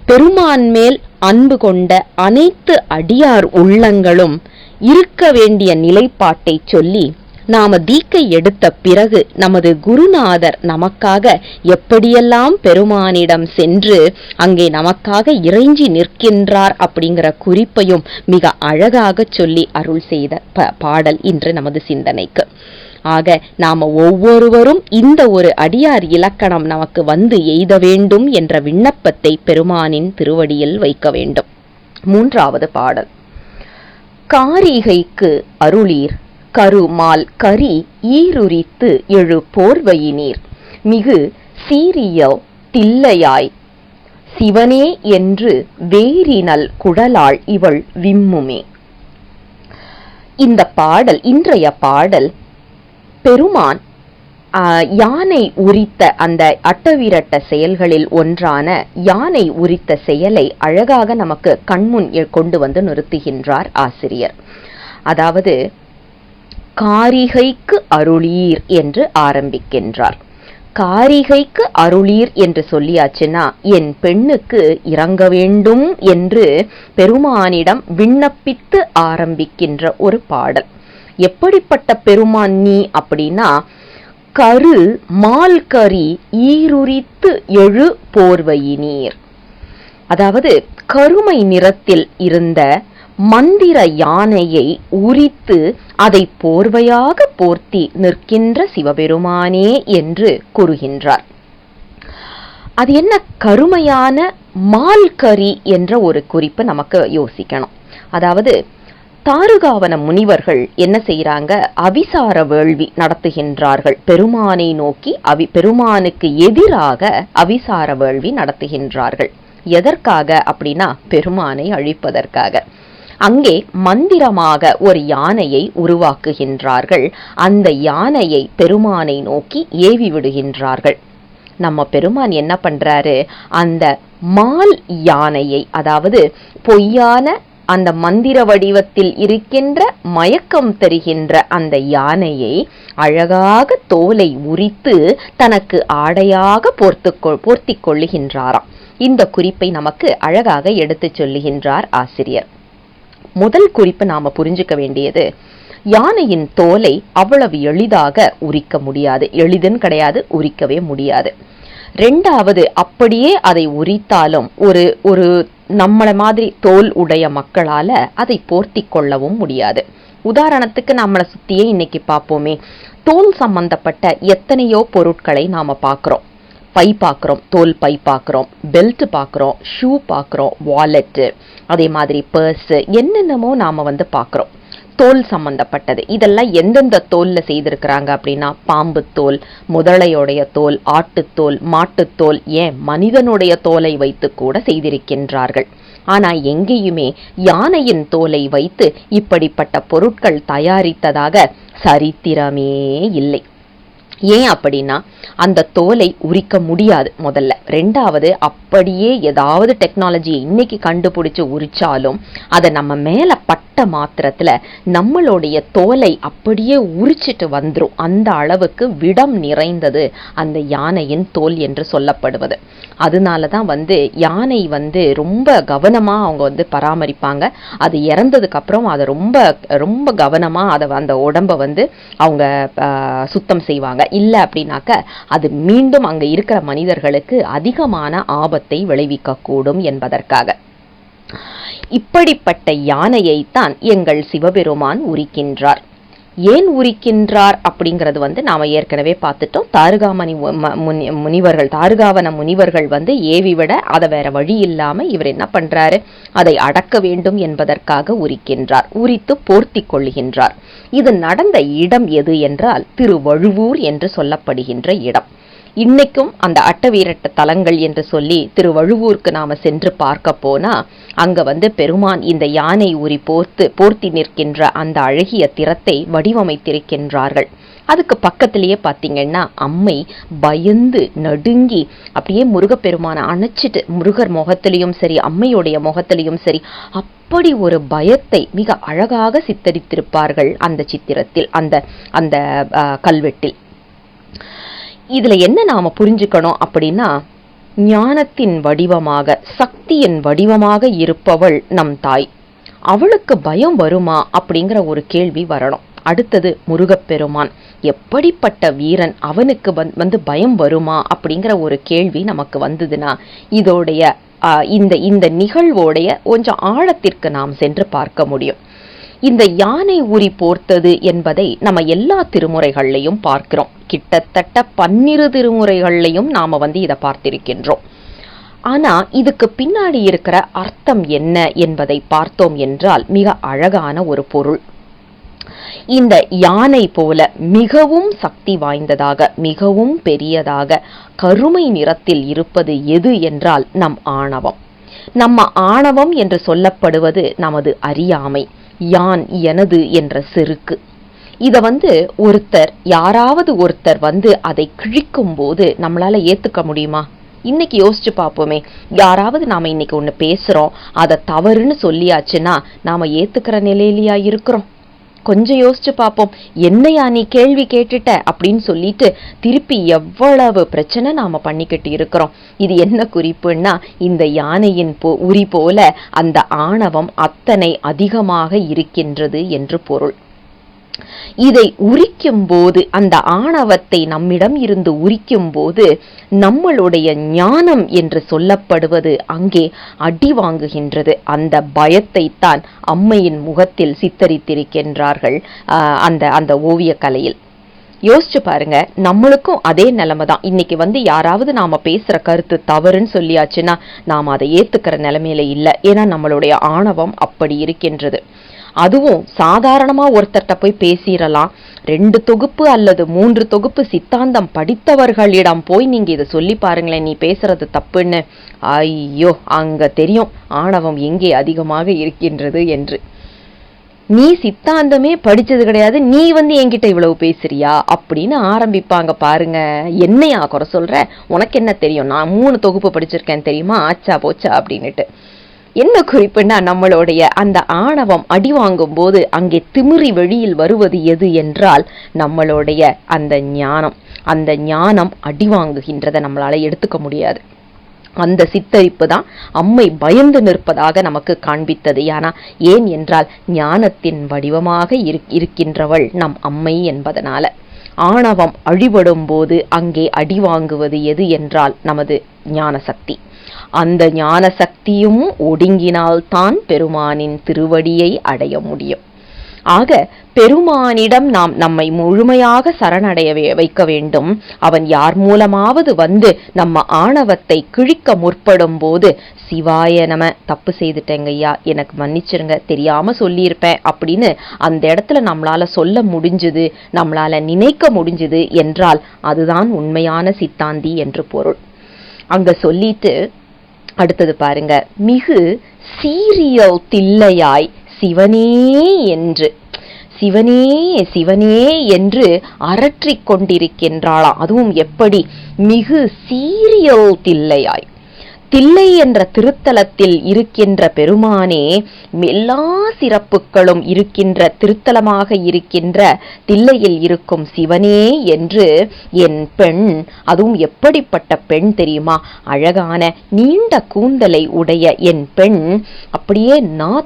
பெருமான் மேல் அன்பு கொண்ட அனைத்து அடியார் உள்ளங்களும் இருக்க வேண்டிய நிலைப்பாட்டை சொல்லி, நாம தீக்கை எடுத்த பிறகு நமது குருநாதர் நமக்காக எப்படியெல்லாம் பெருமானிடம் சென்று அங்கே நமக்காக இறைஞ்சி நிற்கின்றார் அப்படிங்கிற குறிப்பையும் மிக அழகாக சொல்லி அருள் செய்த பாடல் இன்று நமது சிந்தனைக்கு. ஆக நாம ஒவ்வொருவரும் இந்த ஒரு அடியார் இலக்கணம் நமக்கு எய்த வேண்டும் என்ற விண்ணப்பத்தை பெருமானின் திருவடியில் வைக்க வேண்டும். 3வது பாடல். காரிகைக்கு அருளீர் கருமால் கரி ஈருரித்து எழு போர்வையினீர் மிகு சீரிய தில்லையாய் சிவனே என்று வேரினல் குடலாள் இவள் விம்முமே. இந்த பாடல், இன்றைய பாடல், பெருமான் யானை உரித்த அந்த அட்டவீரட்ட செயல்களில் ஒன்றான யானை உரித்த செயலை அழகாக நமக்கு கண்முன் கொண்டு நிறுத்துகின்றார் ஆசிரியர். அதாவது காரிகைக்கு அருளீர் என்று ஆரம்பிக்கின்றார். காரிகைக்கு அருளீர் என்று சொல்லியாச்சுன்னா என் பெண்ணுக்கு இறங்க வேண்டும் என்று பெருமானிடம் விண்ணப்பித்து ஆரம்பிக்கின்ற ஒரு பாடல். எப்படிப்பட்ட பெருமான் நீ அப்படின்னா, கரு மால் கரி ஈருரித்து எழு போர்வையினீர், அதாவது கருமை நிறத்தில் இருந்த மந்திர யானையை உரித்து அதை போர்வையாக போர்த்தி நிற்கின்ற சிவபெருமானே என்று கூறுகின்றார். அது என்ன கருமையான மால்கரி என்ற ஒரு குறிப்பு நமக்கு யோசிக்கணும். அதாவது தாருகாவன முனிவர்கள் என்ன செய்யறாங்க? அவிசார வேள்வி நடத்துகின்றார்கள். பெருமானை நோக்கி பெருமானுக்கு எதிராக அவிசார வேள்வி நடத்துகின்றார்கள். எதற்காக அப்படின்னா பெருமானை அழிப்பதற்காக. அங்கே மந்திரமாக ஒரு யானையை உருவாக்குகின்றார்கள். அந்த யானையை பெருமானை நோக்கி ஏவி விடுகின்றார்கள். நம்ம பெருமான் என்ன பண்றாரு? அந்த மால் யானையை, அதாவது பொய்யான அந்த மந்திர வடிவத்தில் இருக்கின்ற மயக்கம் தருகின்ற அந்த யானையை அழகாக தோலை உரித்து தனக்கு ஆடையாக போர்த்தி கொள்ளுகின்றாராம். இந்த குறிப்பை நமக்கு அழகாக எடுத்து சொல்லுகின்றார் ஆசிரியர். முதல் குறிப்பு நாம புரிஞ்சுக்க வேண்டியது, யானையின் தோலை அவ்வளவு எளிதாக உரிக்க முடியாது. எளிதுன்னு கிடையாது, உரிக்கவே முடியாது. ரெண்டாவது, அப்படியே அதை உரித்தாலும் ஒரு நம்மள மாதிரி தோல் உடைய மக்களால அதை போர்த்தி கொள்ளவும் முடியாது. உதாரணத்துக்கு நம்மளை சுத்தியே இன்னைக்கு பார்ப்போமே, தோல் சம்பந்தப்பட்ட எத்தனையோ பொருட்களை நாம பார்க்கிறோம். பை பார்க்குறோம், தோல் பை பார்க்குறோம், பெல்ட் பார்க்குறோம், ஷூ பார்க்குறோம், வாலெட்டு, அதே மாதிரி பர்ஸு, என்னென்னமோ நாம் பார்க்குறோம் தோல் சம்பந்தப்பட்டது. இதெல்லாம் எந்தெந்த தோல்ல செய்திருக்கிறாங்க அப்படின்னா, பாம்பு தோல், முதலையோடைய தோல், ஆட்டுத்தோல், மாட்டுத்தோல், ஏன் மனிதனுடைய தோலை வைத்து கூட செய்திருக்கின்றார்கள். ஆனா எங்கேயுமே யானையின் தோலை வைத்து இப்படிப்பட்ட பொருட்கள் தயாரித்ததாக சரித்திரமே இல்லை. ஏன் அப்படின்னா அந்த தோலை உரிக்க முடியாது முதல்ல. ரெண்டாவது, அப்படியே ஏதாவது டெக்னாலஜியை இன்னைக்கு கண்டுபிடிச்சு உரிச்சாலும் அதை நம்ம மேல பட்ட மாத்திரத்துல நம்மளுடைய தோலை அப்படியே உரிச்சிட்டு வந்துரும். அந்த அளவுக்கு விடம் நிறைந்தது அந்த யானையின் தோல் என்று சொல்லப்படுவது. அதனாலதான் யானை ரொம்ப கவனமா அவங்க பராமரிப்பாங்க. அது இறந்ததுக்கு அப்புறம் அதை ரொம்ப ரொம்ப கவனமா அந்த உடம்ப அவங்க சுத்தம் செய்வாங்க. இல்லை அப்படின்னாக்க அது மீண்டும் அங்க இருக்கிற மனிதர்களுக்கு அதிகமான ஆபத்தை விளைவிக்க கூடும் என்பதற்காக. இப்படிப்பட்ட யானையைத்தான் எங்கள் சிவபெருமான் உரிக்கின்றார். ஏன் உரிக்கின்றார் அப்படிங்கிறது நாம ஏற்கனவே பார்த்துட்டோம். தாருகாவன முனிவர்கள் ஏவிவிட அதை வேற வழி இல்லாம இவர் என்ன பண்றாரு? அதை அடக்க வேண்டும் என்பதற்காக உரிக்கின்றார். உரித்து போர்த்தி கொள்ளுகின்றார். இது நடந்த இடம் எது என்றால் திருவழுவூர் என்று சொல்லப்படுகின்ற இடம். இன்னைக்கும் அந்த அட்டவீரட்ட தலங்கள் என்று சொல்லி திருவழுவூருக்கு நாம சென்று பார்க்க போனா அங்க பெருமான் இந்த யானை உரி போர்த்தி நிற்கின்ற அந்த அழகிய திறத்தை வடிவமைத்திருக்கின்றார்கள். அதுக்கு பக்கத்திலேயே பாத்தீங்கன்னா அம்மை பயந்து நடுங்கி அப்படியே முருகப்பெருமானை அணைச்சிட்டு, முருகர் முகத்திலையும் சரி அம்மையுடைய முகத்திலையும் சரி அப்படி ஒரு பயத்தை மிக அழகாக சித்தரித்திருப்பார்கள் அந்த சித்திரத்தில், அந்த கல்வெட்டில். இதுல என்ன நாம புரிஞ்சுக்கணும் அப்படின்னா, ஞானத்தின் வடிவமாக, சக்தியின் வடிவமாக இருப்பவள் நம் தாய். அவளுக்கு பயம் வருமா அப்படிங்கிற ஒரு கேள்வி வரணும். அடுத்தது முருகப்பெருமான் எப்படிப்பட்ட வீரன், அவனுக்கு பயம் வருமா அப்படிங்கிற ஒரு கேள்வி நமக்கு வந்ததுன்னா இதோடைய இந்த நிகழ்வோடைய கொஞ்சம் ஆழத்திற்கு நாம் சென்று பார்க்க முடியும். இந்த யானை உரி போர்த்தது என்பதை நம்ம எல்லா திருமுறைகள்லையும் பார்க்கிறோம். கிட்டத்தட்ட 12 திருமுறைகள்லையும் நாம இதை பார்த்திருக்கின்றோம். ஆனா இதுக்கு பின்னாடி இருக்கிற அர்த்தம் என்ன என்பதை பார்த்தோம் என்றால் மிக அழகான ஒரு பொருள். இந்த யானை போல மிகவும் சக்தி வாய்ந்ததாக, மிகவும் பெரியதாக, கருமை நிறத்தில் இருப்பது எது என்றால் நம் ஆணவம். நம்ம ஆணவம் என்று சொல்லப்படுவது நமது அறியாமை, யான் எனது என்ற செருக்கு. இத யாராவது ஒருத்தர் அதை கிழிக்கும் போது நம்மளால ஏத்துக்க முடியுமா? இன்னைக்கு யோசிச்சு பார்ப்போமே. யாராவது நாம இன்னைக்கு ஒண்ணு பேசுறோம், அதை தவறுன்னு சொல்லியாச்சுன்னா நாம ஏத்துக்கிற நிலையிலயா இருக்கிறோம்? கொஞ்சம் யோசிச்சு பார்ப்போம். என்னையா நீ கேள்வி கேட்டுட்ட அப்படின்னு சொல்லிட்டு திருப்பி எவ்வளவு பிரச்சனை நாம பண்ணிக்கிட்டு இருக்கிறோம். இது என்ன குறிப்புன்னா, இந்த யானையின் உரி போல அந்த ஆணவம் அத்தனை அதிகமாக இருக்கின்றது என்று பொருள். இதை உரிக்கும் போது, அந்த ஆணவத்தை நம்மிடம் இருந்து உரிக்கும் போது நம்மளுடைய ஞானம் என்று சொல்லப்படுவது அங்கே அடி வாங்குகின்றது. அந்த பயத்தை தான் அம்மையின் முகத்தில் சித்தரித்திருக்கின்றார்கள் அந்த ஓவிய கலையில். யோசிச்சு பாருங்க, நம்மளுக்கும் அதே நிலைமை தான். இன்னைக்கு யாராவது நாம பேசுற கருத்து தவறுன்னு சொல்லியாச்சுன்னா நாம அதை ஏத்துக்கிற நிலைமையில இல்லை. ஏன்னா நம்மளுடைய ஆணவம் அப்படி இருக்கின்றது. அதுவும் சாதாரணமா ஒருத்தர்கிட்ட போய் பேசிடலாம். 2 தொகுப்பு அல்லது 3 தொகுப்பு சித்தாந்தம் படித்தவர்களிடம் போய் நீங்க இதை சொல்லி பாருங்களேன், நீ பேசுறது தப்புன்னு. ஐயோ, அங்க தெரியும் ஆணவம் எங்கே அதிகமாக இருக்கின்றது என்று. நீ சித்தாந்தமே படிச்சது கிடையாது, நீ என்கிட்ட இவ்வளவு பேசுறியா அப்படின்னு ஆரம்பிப்பாங்க பாருங்க. என்னையா குறை சொல்ற, உனக்கு என்ன தெரியும், நான் 3 தொகுப்பு படிச்சிருக்கேன் தெரியுமா, ஆச்சா போச்சா அப்படின்னுட்டு. என்ன குறிப்புன்னா, நம்மளுடைய அந்த ஆணவம் அடி வாங்கும் போது அங்கே திமிரி வெளியில் வருவது எது என்றால் நம்மளுடைய அந்த ஞானம். அந்த ஞானம் அடி வாங்குகின்றதை நம்மளால எடுத்துக்க முடியாது. அந்த சித்தரிப்பு தான் அம்மை பயந்து நிற்பதாக நமக்கு காண்பித்தது. ஏன் என்றால் ஞானத்தின் வடிவமாக இருக்கின்றவள் நம் அம்மை என்பதனால. ஆணவம் அழிபடும் போது அங்கே அடி வாங்குவது எது என்றால் நமது ஞான சக்தி. அந்த ஞான சக்தியும் ஒடுங்கினால்தான் பெருமானின் திருவடியை அடைய முடியும். ஆக பெருமானிடம் நாம் நம்மை முழுமையாக சரணடைய வைக்க வேண்டும். அவன் யார் மூலமாவது நம்ம ஆணவத்தை கிழிக்க முற்படும் போது, சிவாய நம, தப்பு செய்துட்டேங்கய்யா, எனக்கு மன்னிச்சிருங்க, தெரியாம சொல்லியிருப்பேன் அப்படின்னு அந்த இடத்துல நம்மளால சொல்ல முடிஞ்சுது, நம்மளால நினைக்க முடிஞ்சுது என்றால் அதுதான் உண்மையான சித்தாந்தி என்று பொருள். அங்க சொல்லிட்டு அடுத்தது பாருங்க, மிகு சீரியல் தில்லையாய் சிவனே என்று சிவனே சிவனே என்று அரற்றிக் கொண்டிருக்கின்றாளாம். அதுவும் எப்படி, மிகு சீரியல் தில்லையாய். தில்லை என்ற திருத்தலத்தில் இருக்கின்ற பெருமானே எல்லா சிறப்புகளும் இருக்கின்ற திருத்தலமாக இருக்கின்ற தில்லையில் இருக்கும் சிவனே என்று என் பெண், அதுவும் எப்படிப்பட்ட பெண் தெரியுமா, அழகான நீண்ட கூந்தலை உடைய என் பெண் அப்படியே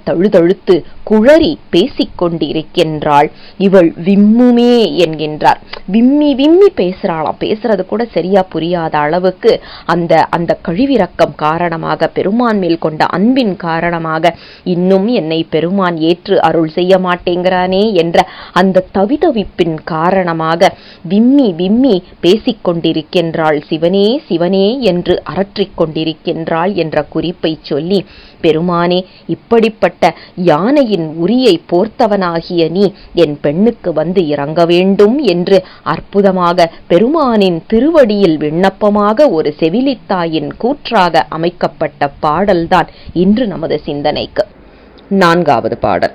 தழுதழுத்து குழறி பேசிக்கொண்டிருக்கின்றாள். இவள் விம்முமே என்கின்றார். விம்மி விம்மி பேசுறாளாம். பேசுறது கூட சரியா புரியாத அளவுக்கு அந்த கழிவிறக்கம் காரணமாக, பெருமான் மேல் கொண்ட அன்பின் காரணமாக, இன்னும் என்னை பெருமான் ஏற்று அருள் செய்ய மாட்டேங்கிறானே என்ற அந்த தவிதவிப்பின் காரணமாக விம்மி விம்மி பேசிக்கொண்டிருக்கின்றாள். சிவனே சிவனே என்று அரற்றிக் கொண்டிருக்கின்றாள் என்ற குறிப்பை சொல்லி, பெருமானே, இப்படிப்பட்ட யானையின் உரியை போர்த்தவனாகிய நீ என் பெண்ணுக்கு இறங்க வேண்டும் என்று அற்புதமாக பெருமானின் திருவடியில் விண்ணப்பமாக ஒரு செவிலித்தாயின் கூற்றாக அமைக்கப்பட்ட பாடல்தான் இன்று நமது சிந்தனைக்கு. 4வது பாடல்.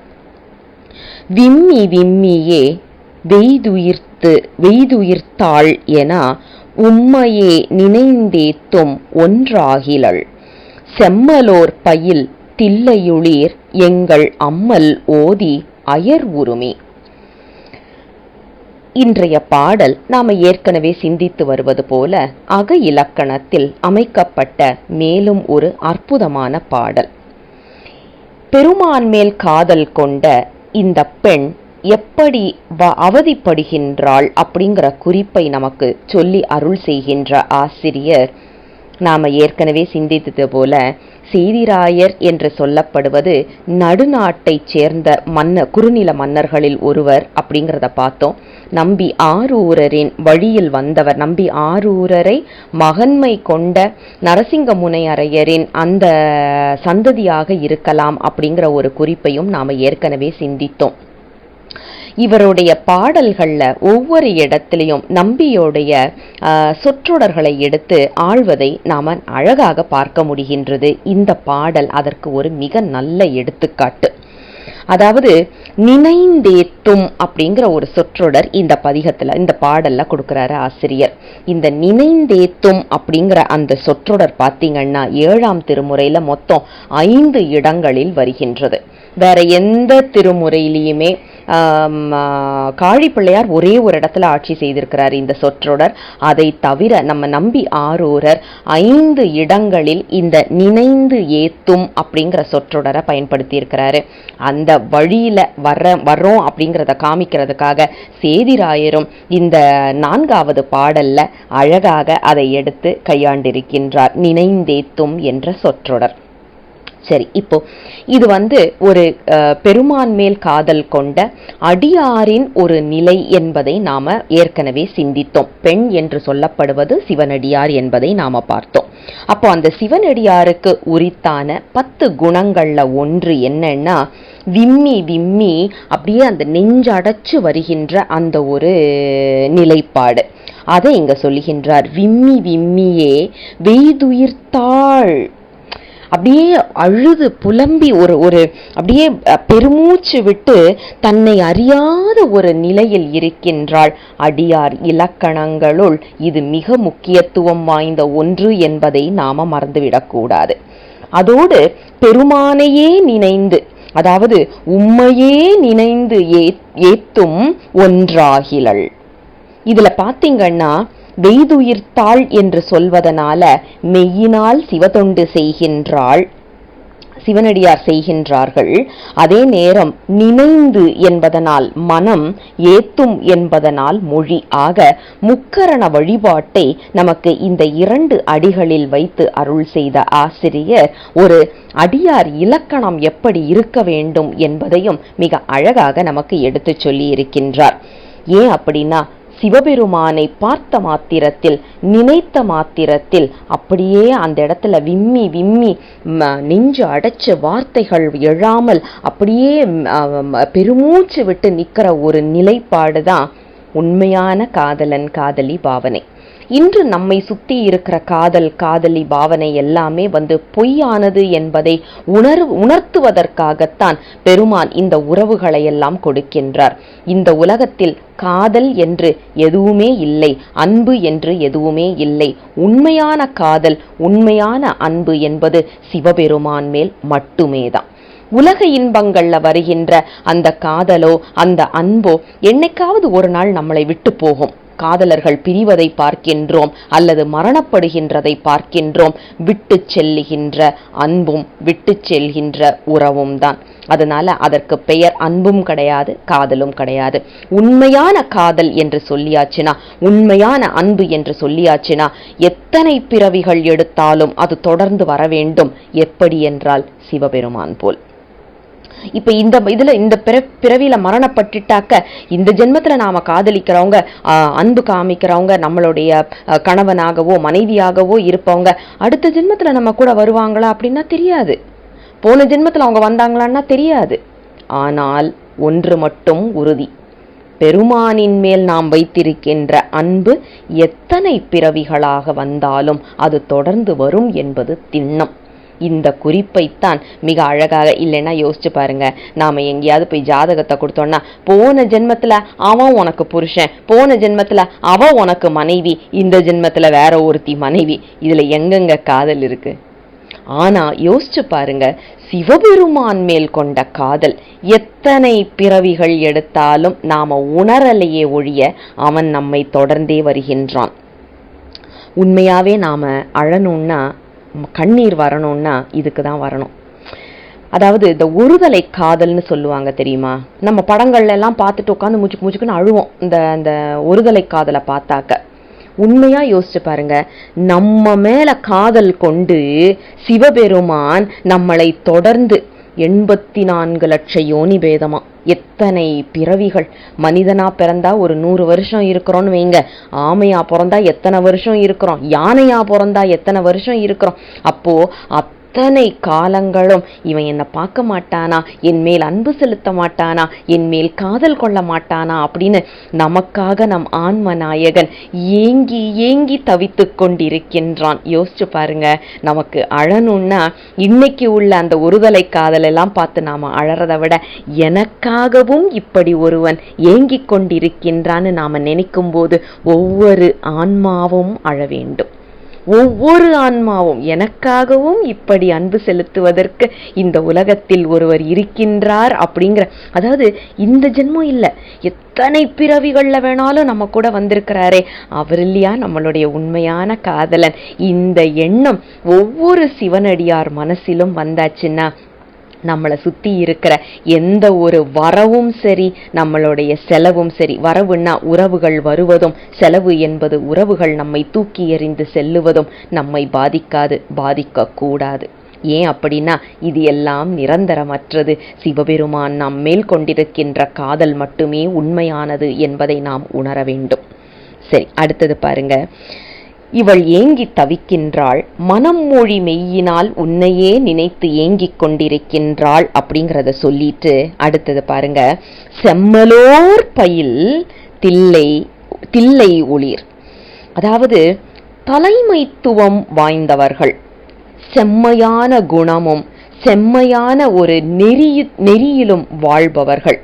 விம்மி விம்மியே வெய்துயிர்த்தாள் என உம்மையே நினைந்தேத்தும் ஒன்றாகிலள், செம்மலோர் பயில் தில்லையுளிர் எங்கள் அம்மல் ஓதி அயர் உருமி. இன்றைய பாடல் நாம ஏற்கனவே சிந்தித்து வருவது போல அக இலக்கணத்தில் அமைக்கப்பட்ட மேலும் ஒரு அற்புதமான பாடல். பெருமான் மேல் காதல் கொண்ட இந்த பெண் எப்படி அவதிப்படுகின்றாள் அப்படிங்கிற குறிப்பை நமக்கு சொல்லி அருள் செய்கின்ற ஆசிரியர், நாம ஏற்கனவே சிந்தித்தது போல சேதிராயர் என்று சொல்லப்படுவது நடுநாட்டை சேர்ந்த குறுநில மன்னர்களில் ஒருவர் அப்படிங்கிறத பார்த்தோம். நம்பி ஆரூரரின் வழியில் வந்தவர். நம்பி ஆரூரரை மகன்மை கொண்ட நரசிங்க முனையரையரின் அந்த சந்ததியாக இருக்கலாம் அப்படிங்கிற ஒரு குறிப்பையும் நாம ஏற்கனவே சிந்தித்தோம். இவருடைய பாடல்கள்ல ஒவ்வொரு இடத்திலையும் நம்பியோடைய சொற்றொடர்களை எடுத்து ஆழ்வதை நாம அழகாக பார்க்க முடிகின்றது. இந்த பாடல் அதற்கு ஒரு மிக நல்ல எடுத்துக்காட்டு. அதாவது நினைந்தேத்தும் அப்படிங்கிற ஒரு சொற்றொடர் இந்த பதிகத்துல, இந்த பாடல்ல கொடுக்கிறாரு ஆசிரியர். இந்த நினைந்தேத்தும் அப்படிங்கிற அந்த சொற்றொடர் பார்த்தீங்கன்னா 7ஆம் திருமுறையில மொத்தம் 5 இடங்களில் வருகின்றது. வேற எந்த திருமுறையிலையுமே காழிப்பிள்ளையார் ஒரே ஒரு இடத்துல ஆட்சி செய்திருக்கிறார் இந்த சொற்றொடர். அதை தவிர நம்ம நம்பி ஆரூரர் 5 இடங்களில் இந்த நினைந்து ஏத்தும் அப்படிங்கிற சொற்றொடரை பயன்படுத்தி இருக்கிறாரு. அந்த வழியில வர்றோம் அப்படிங்கிறத காமிக்கிறதுக்காக சேதிராயரும் இந்த 4வது பாடல்ல அழகாக அதை எடுத்து கையாண்டிருக்கின்றார், நினைந்தேத்தும் என்ற சொற்றொடர். சரி, இப்போ இது ஒரு பெருமான் மேல் காதல் கொண்ட அடியாரின் ஒரு நிலை என்பதை நாம ஏற்கனவே சிந்தித்தோம். பெண் என்று சொல்லப்படுவது சிவனடியார் என்பதை நாம பார்த்தோம். அப்போ அந்த சிவனடியாருக்கு உரித்தான 10 குணங்கள்ல ஒன்று என்னன்னா, விம்மி விம்மி அப்படியே அந்த நெஞ்சடைச்சு வருகின்ற அந்த ஒரு நிலைப்பாடு. அதை இங்க சொல்லுகின்றார். விம்மி விம்மியே வெய்துயிர்த்தாள். அப்படியே அழுது புலம்பி ஒரு அப்படியே பெருமூச்சு விட்டு தன்னை அறியாத ஒரு நிலையில் இருக்கின்றாள். அடியார் இலக்கணங்களுள் இது மிக முக்கியத்துவம் வாய்ந்த ஒன்று என்பதை நாம மறந்துவிடக்கூடாது. அதோடு பெருமானையே நினைந்து, அதாவது உம்மையே நினைந்து ஏத்தும் ஒன்றாகிலள். இதுல பாத்தீங்கன்னா வெய்துயிர்த்தாள் என்று சொல்வதனால மெய்யினால் சிவதொண்டு செய்கின்றாள், சிவனடியார் செய்கின்றார்கள். அதே நேரம் நினைந்து என்பதனால் மனம், ஏத்தும் என்பதனால் மொழி. ஆக முக்கரண வழிபாட்டை நமக்கு இந்த 2 அடிகளில் வைத்து அருள் செய்த ஆசிரியர் ஒரு அடியார் இலக்கணம் எப்படி இருக்க வேண்டும் என்பதையும் மிக அழகாக நமக்கு எடுத்து சொல்லி இருக்கின்றார். ஏன் அப்படின்னா, சிவபெருமானை பார்த்த மாத்திரத்தில், நினைத்த மாத்திரத்தில் அப்படியே அந்த இடத்துல விம்மி விம்மி நெஞ்சு அடைச்ச வார்த்தைகள் எழாமல் அப்படியே பெருமூச்சு விட்டு நிற்கிற ஒரு நிலைப்பாடுதான் உண்மையான காதலன் காதலி பாவனை. இன்று நம்மை சுத்தி இருக்கிற காதல் காதலி பாவனை எல்லாமே பொய்யானது என்பதை உணர்த்துவதற்காகத்தான் பெருமான் இந்த உறவுகளை எல்லாம் கொடுக்கின்றார். இந்த உலகத்தில் காதல் என்று எதுவுமே இல்லை, அன்பு என்று எதுவுமே இல்லை. உண்மையான காதல், உண்மையான அன்பு என்பது சிவபெருமான் மேல் மட்டுமேதான். உலக இன்பங்கள்ல வருகின்ற அந்த காதலோ அந்த அன்போ என்னைக்காவது ஒரு நாள் நம்மளை விட்டு போகும். காதலர்கள் பிரிவதை பார்க்கின்றோம், அல்லது மரணப்படுகின்றதை பார்க்கின்றோம். விட்டு செல்லுகின்ற அன்பும் விட்டு செல்கின்ற உறவும் தான். அதனால அதற்கு பெயர் அன்பும் கிடையாது, காதலும் கிடையாது. உண்மையான காதல் என்று சொல்லியாச்சுனா, உண்மையான அன்பு என்று சொல்லியாச்சுனா, எத்தனை பிறவிகள் எடுத்தாலும் அது தொடர்ந்து வர வேண்டும். எப்படி என்றால் சிவபெருமான் போல். இப்ப இந்த பிறவியில மரணப்பட்டுட்டாக்க, இந்த ஜென்மத்துல நாம காதலிக்கிறவங்க, அன்பு காமிக்கிறவங்க, நம்மளுடைய கணவனாகவோ மனைவியாகவோ இருப்பவங்க அடுத்த ஜென்மத்துல நம்ம கூட வருவாங்களா அப்படின்னா தெரியாது. போன ஜென்மத்துல அவங்க வந்தாங்களான்னா தெரியாது. ஆனால் ஒன்று மட்டும் உறுதி, பெருமானின் மேல் நாம் வைத்திருக்கின்ற அன்பு எத்தனை பிறவிகளாக வந்தாலும் அது தொடர்ந்து வரும் என்பது திண்ணம். இந்த குறிப்பைத்தான் மிக அழகாக, இல்லைன்னா யோசிச்சு பாருங்க, நாம எங்கேயாவது போய் ஜாதகத்தை கொடுத்தோம்னா, போன ஜென்மத்துல அவன் உனக்கு புருஷன், போன ஜென்மத்துல அவ உனக்கு மனைவி, இந்த ஜென்மத்துல வேற ஒருத்தி மனைவி. இதுல எங்கெங்க காதல் இருக்கு? ஆனா யோசிச்சு பாருங்க, சிவபெருமான் மேல் கொண்ட காதல் எத்தனை பிறவிகள் எடுத்தாலும் நாம உணரலையே ஒழிய அவன் நம்மை தொடர்ந்தே வருகின்றான். உண்மையாவே நாம அழணும்னா, கண்ணீர் வரணும்னா இதுக்கு தான் வரணும். அதாவது இந்த ஒருதலை காதல்னு சொல்லுவாங்க தெரியுமா? நம்ம படங்கள்ல எல்லாம் பார்த்துட்டு உட்காந்து மூச்சுக்குன்னு அழுவோம் இந்த ஒருதலை காதலை பார்த்தாக்க. உண்மையா யோசிச்சு பாருங்க, நம்ம மேல காதல் கொண்டு சிவபெருமான் நம்மளை தொடர்ந்து 84 லட்ச யோனி பேதமா, எத்தனை பிறவிகள். மனிதனா பிறந்தா ஒரு 100 வருஷம் இருக்கிறோம்னு வைங்க, ஆமையா பிறந்தா எத்தனை வருஷம் இருக்கிறோம், யானையா பிறந்தா எத்தனை வருஷம் இருக்கிறோம். அப்போ அத்தனை காலங்களும் இவன் என்னை பார்க்க மாட்டானா, என் மேல் அன்பு செலுத்த மாட்டானா, என் மேல் காதல் கொள்ள மாட்டானா அப்படின்னு நமக்காக நம் ஆன்ம நாயகன் ஏங்கி ஏங்கி தவித்து கொண்டிருக்கின்றான். யோசிச்சு பாருங்க, நமக்கு அழணும்னா இன்னைக்கு உள்ள அந்த ஒருதலை காதல் எல்லாம் பார்த்து நாம அழறதை விட, எனக்காகவும் இப்படி ஒருவன் ஏங்கி கொண்டிருக்கின்றான்னு நாம நினைக்கும் போது ஒவ்வொரு ஆன்மாவும் அழ வேண்டும். ஒவ்வொரு ஆன்மாவும் எனக்காகவும் இப்படி அன்பு செலுத்துவதற்கு இந்த உலகத்தில் ஒருவர் இருக்கின்றார் அப்படிங்கிற, அதாவது இந்த ஜென்மம் இல்ல, எத்தனை பிறவிகள்ல வேணாலும் நம்ம கூட வந்திருக்கிறாரே, அவர் இல்லையா நம்மளுடைய உண்மையான காதலன்? இந்த எண்ணம் ஒவ்வொரு சிவனடியார் மனசிலும் வந்தாச்சுன்னா நம்மளை சுத்தி இருக்கிற எந்த ஒரு வரவும் சரி, நம்மளுடைய செலவும் சரி. வரவுன்னா உறவுகள் வருவதும், செலவு என்பது உறவுகள் நம்மை தூக்கி எறிந்து செல்லுவதும் நம்மை பாதிக்காது, பாதிக்க கூடாது. ஏன் அப்படின்னா இது எல்லாம் நிரந்தரமற்றது. சிவபெருமான் நாம் மேல் கொண்டிருக்கின்ற காதல் மட்டுமே உண்மையானது என்பதை நாம் உணர வேண்டும். சரி, அடுத்தது பாருங்க. இவள் ஏங்கி தவிக்கின்றாள், மனம் மொழி மெய்யினால் உன்னையே நினைத்து ஏங்கிக் கொண்டிருக்கின்றாள் அப்படிங்கிறத சொல்லிட்டு அடுத்தது பாருங்க, செம்மலோர் பயில் தில்லை தில்லை ஒளிர். அதாவது தலைமைத்துவம் வாய்ந்தவர்கள், செம்மையான குணமும் செம்மையான ஒரு நெறியிலும் வாழ்பவர்கள்.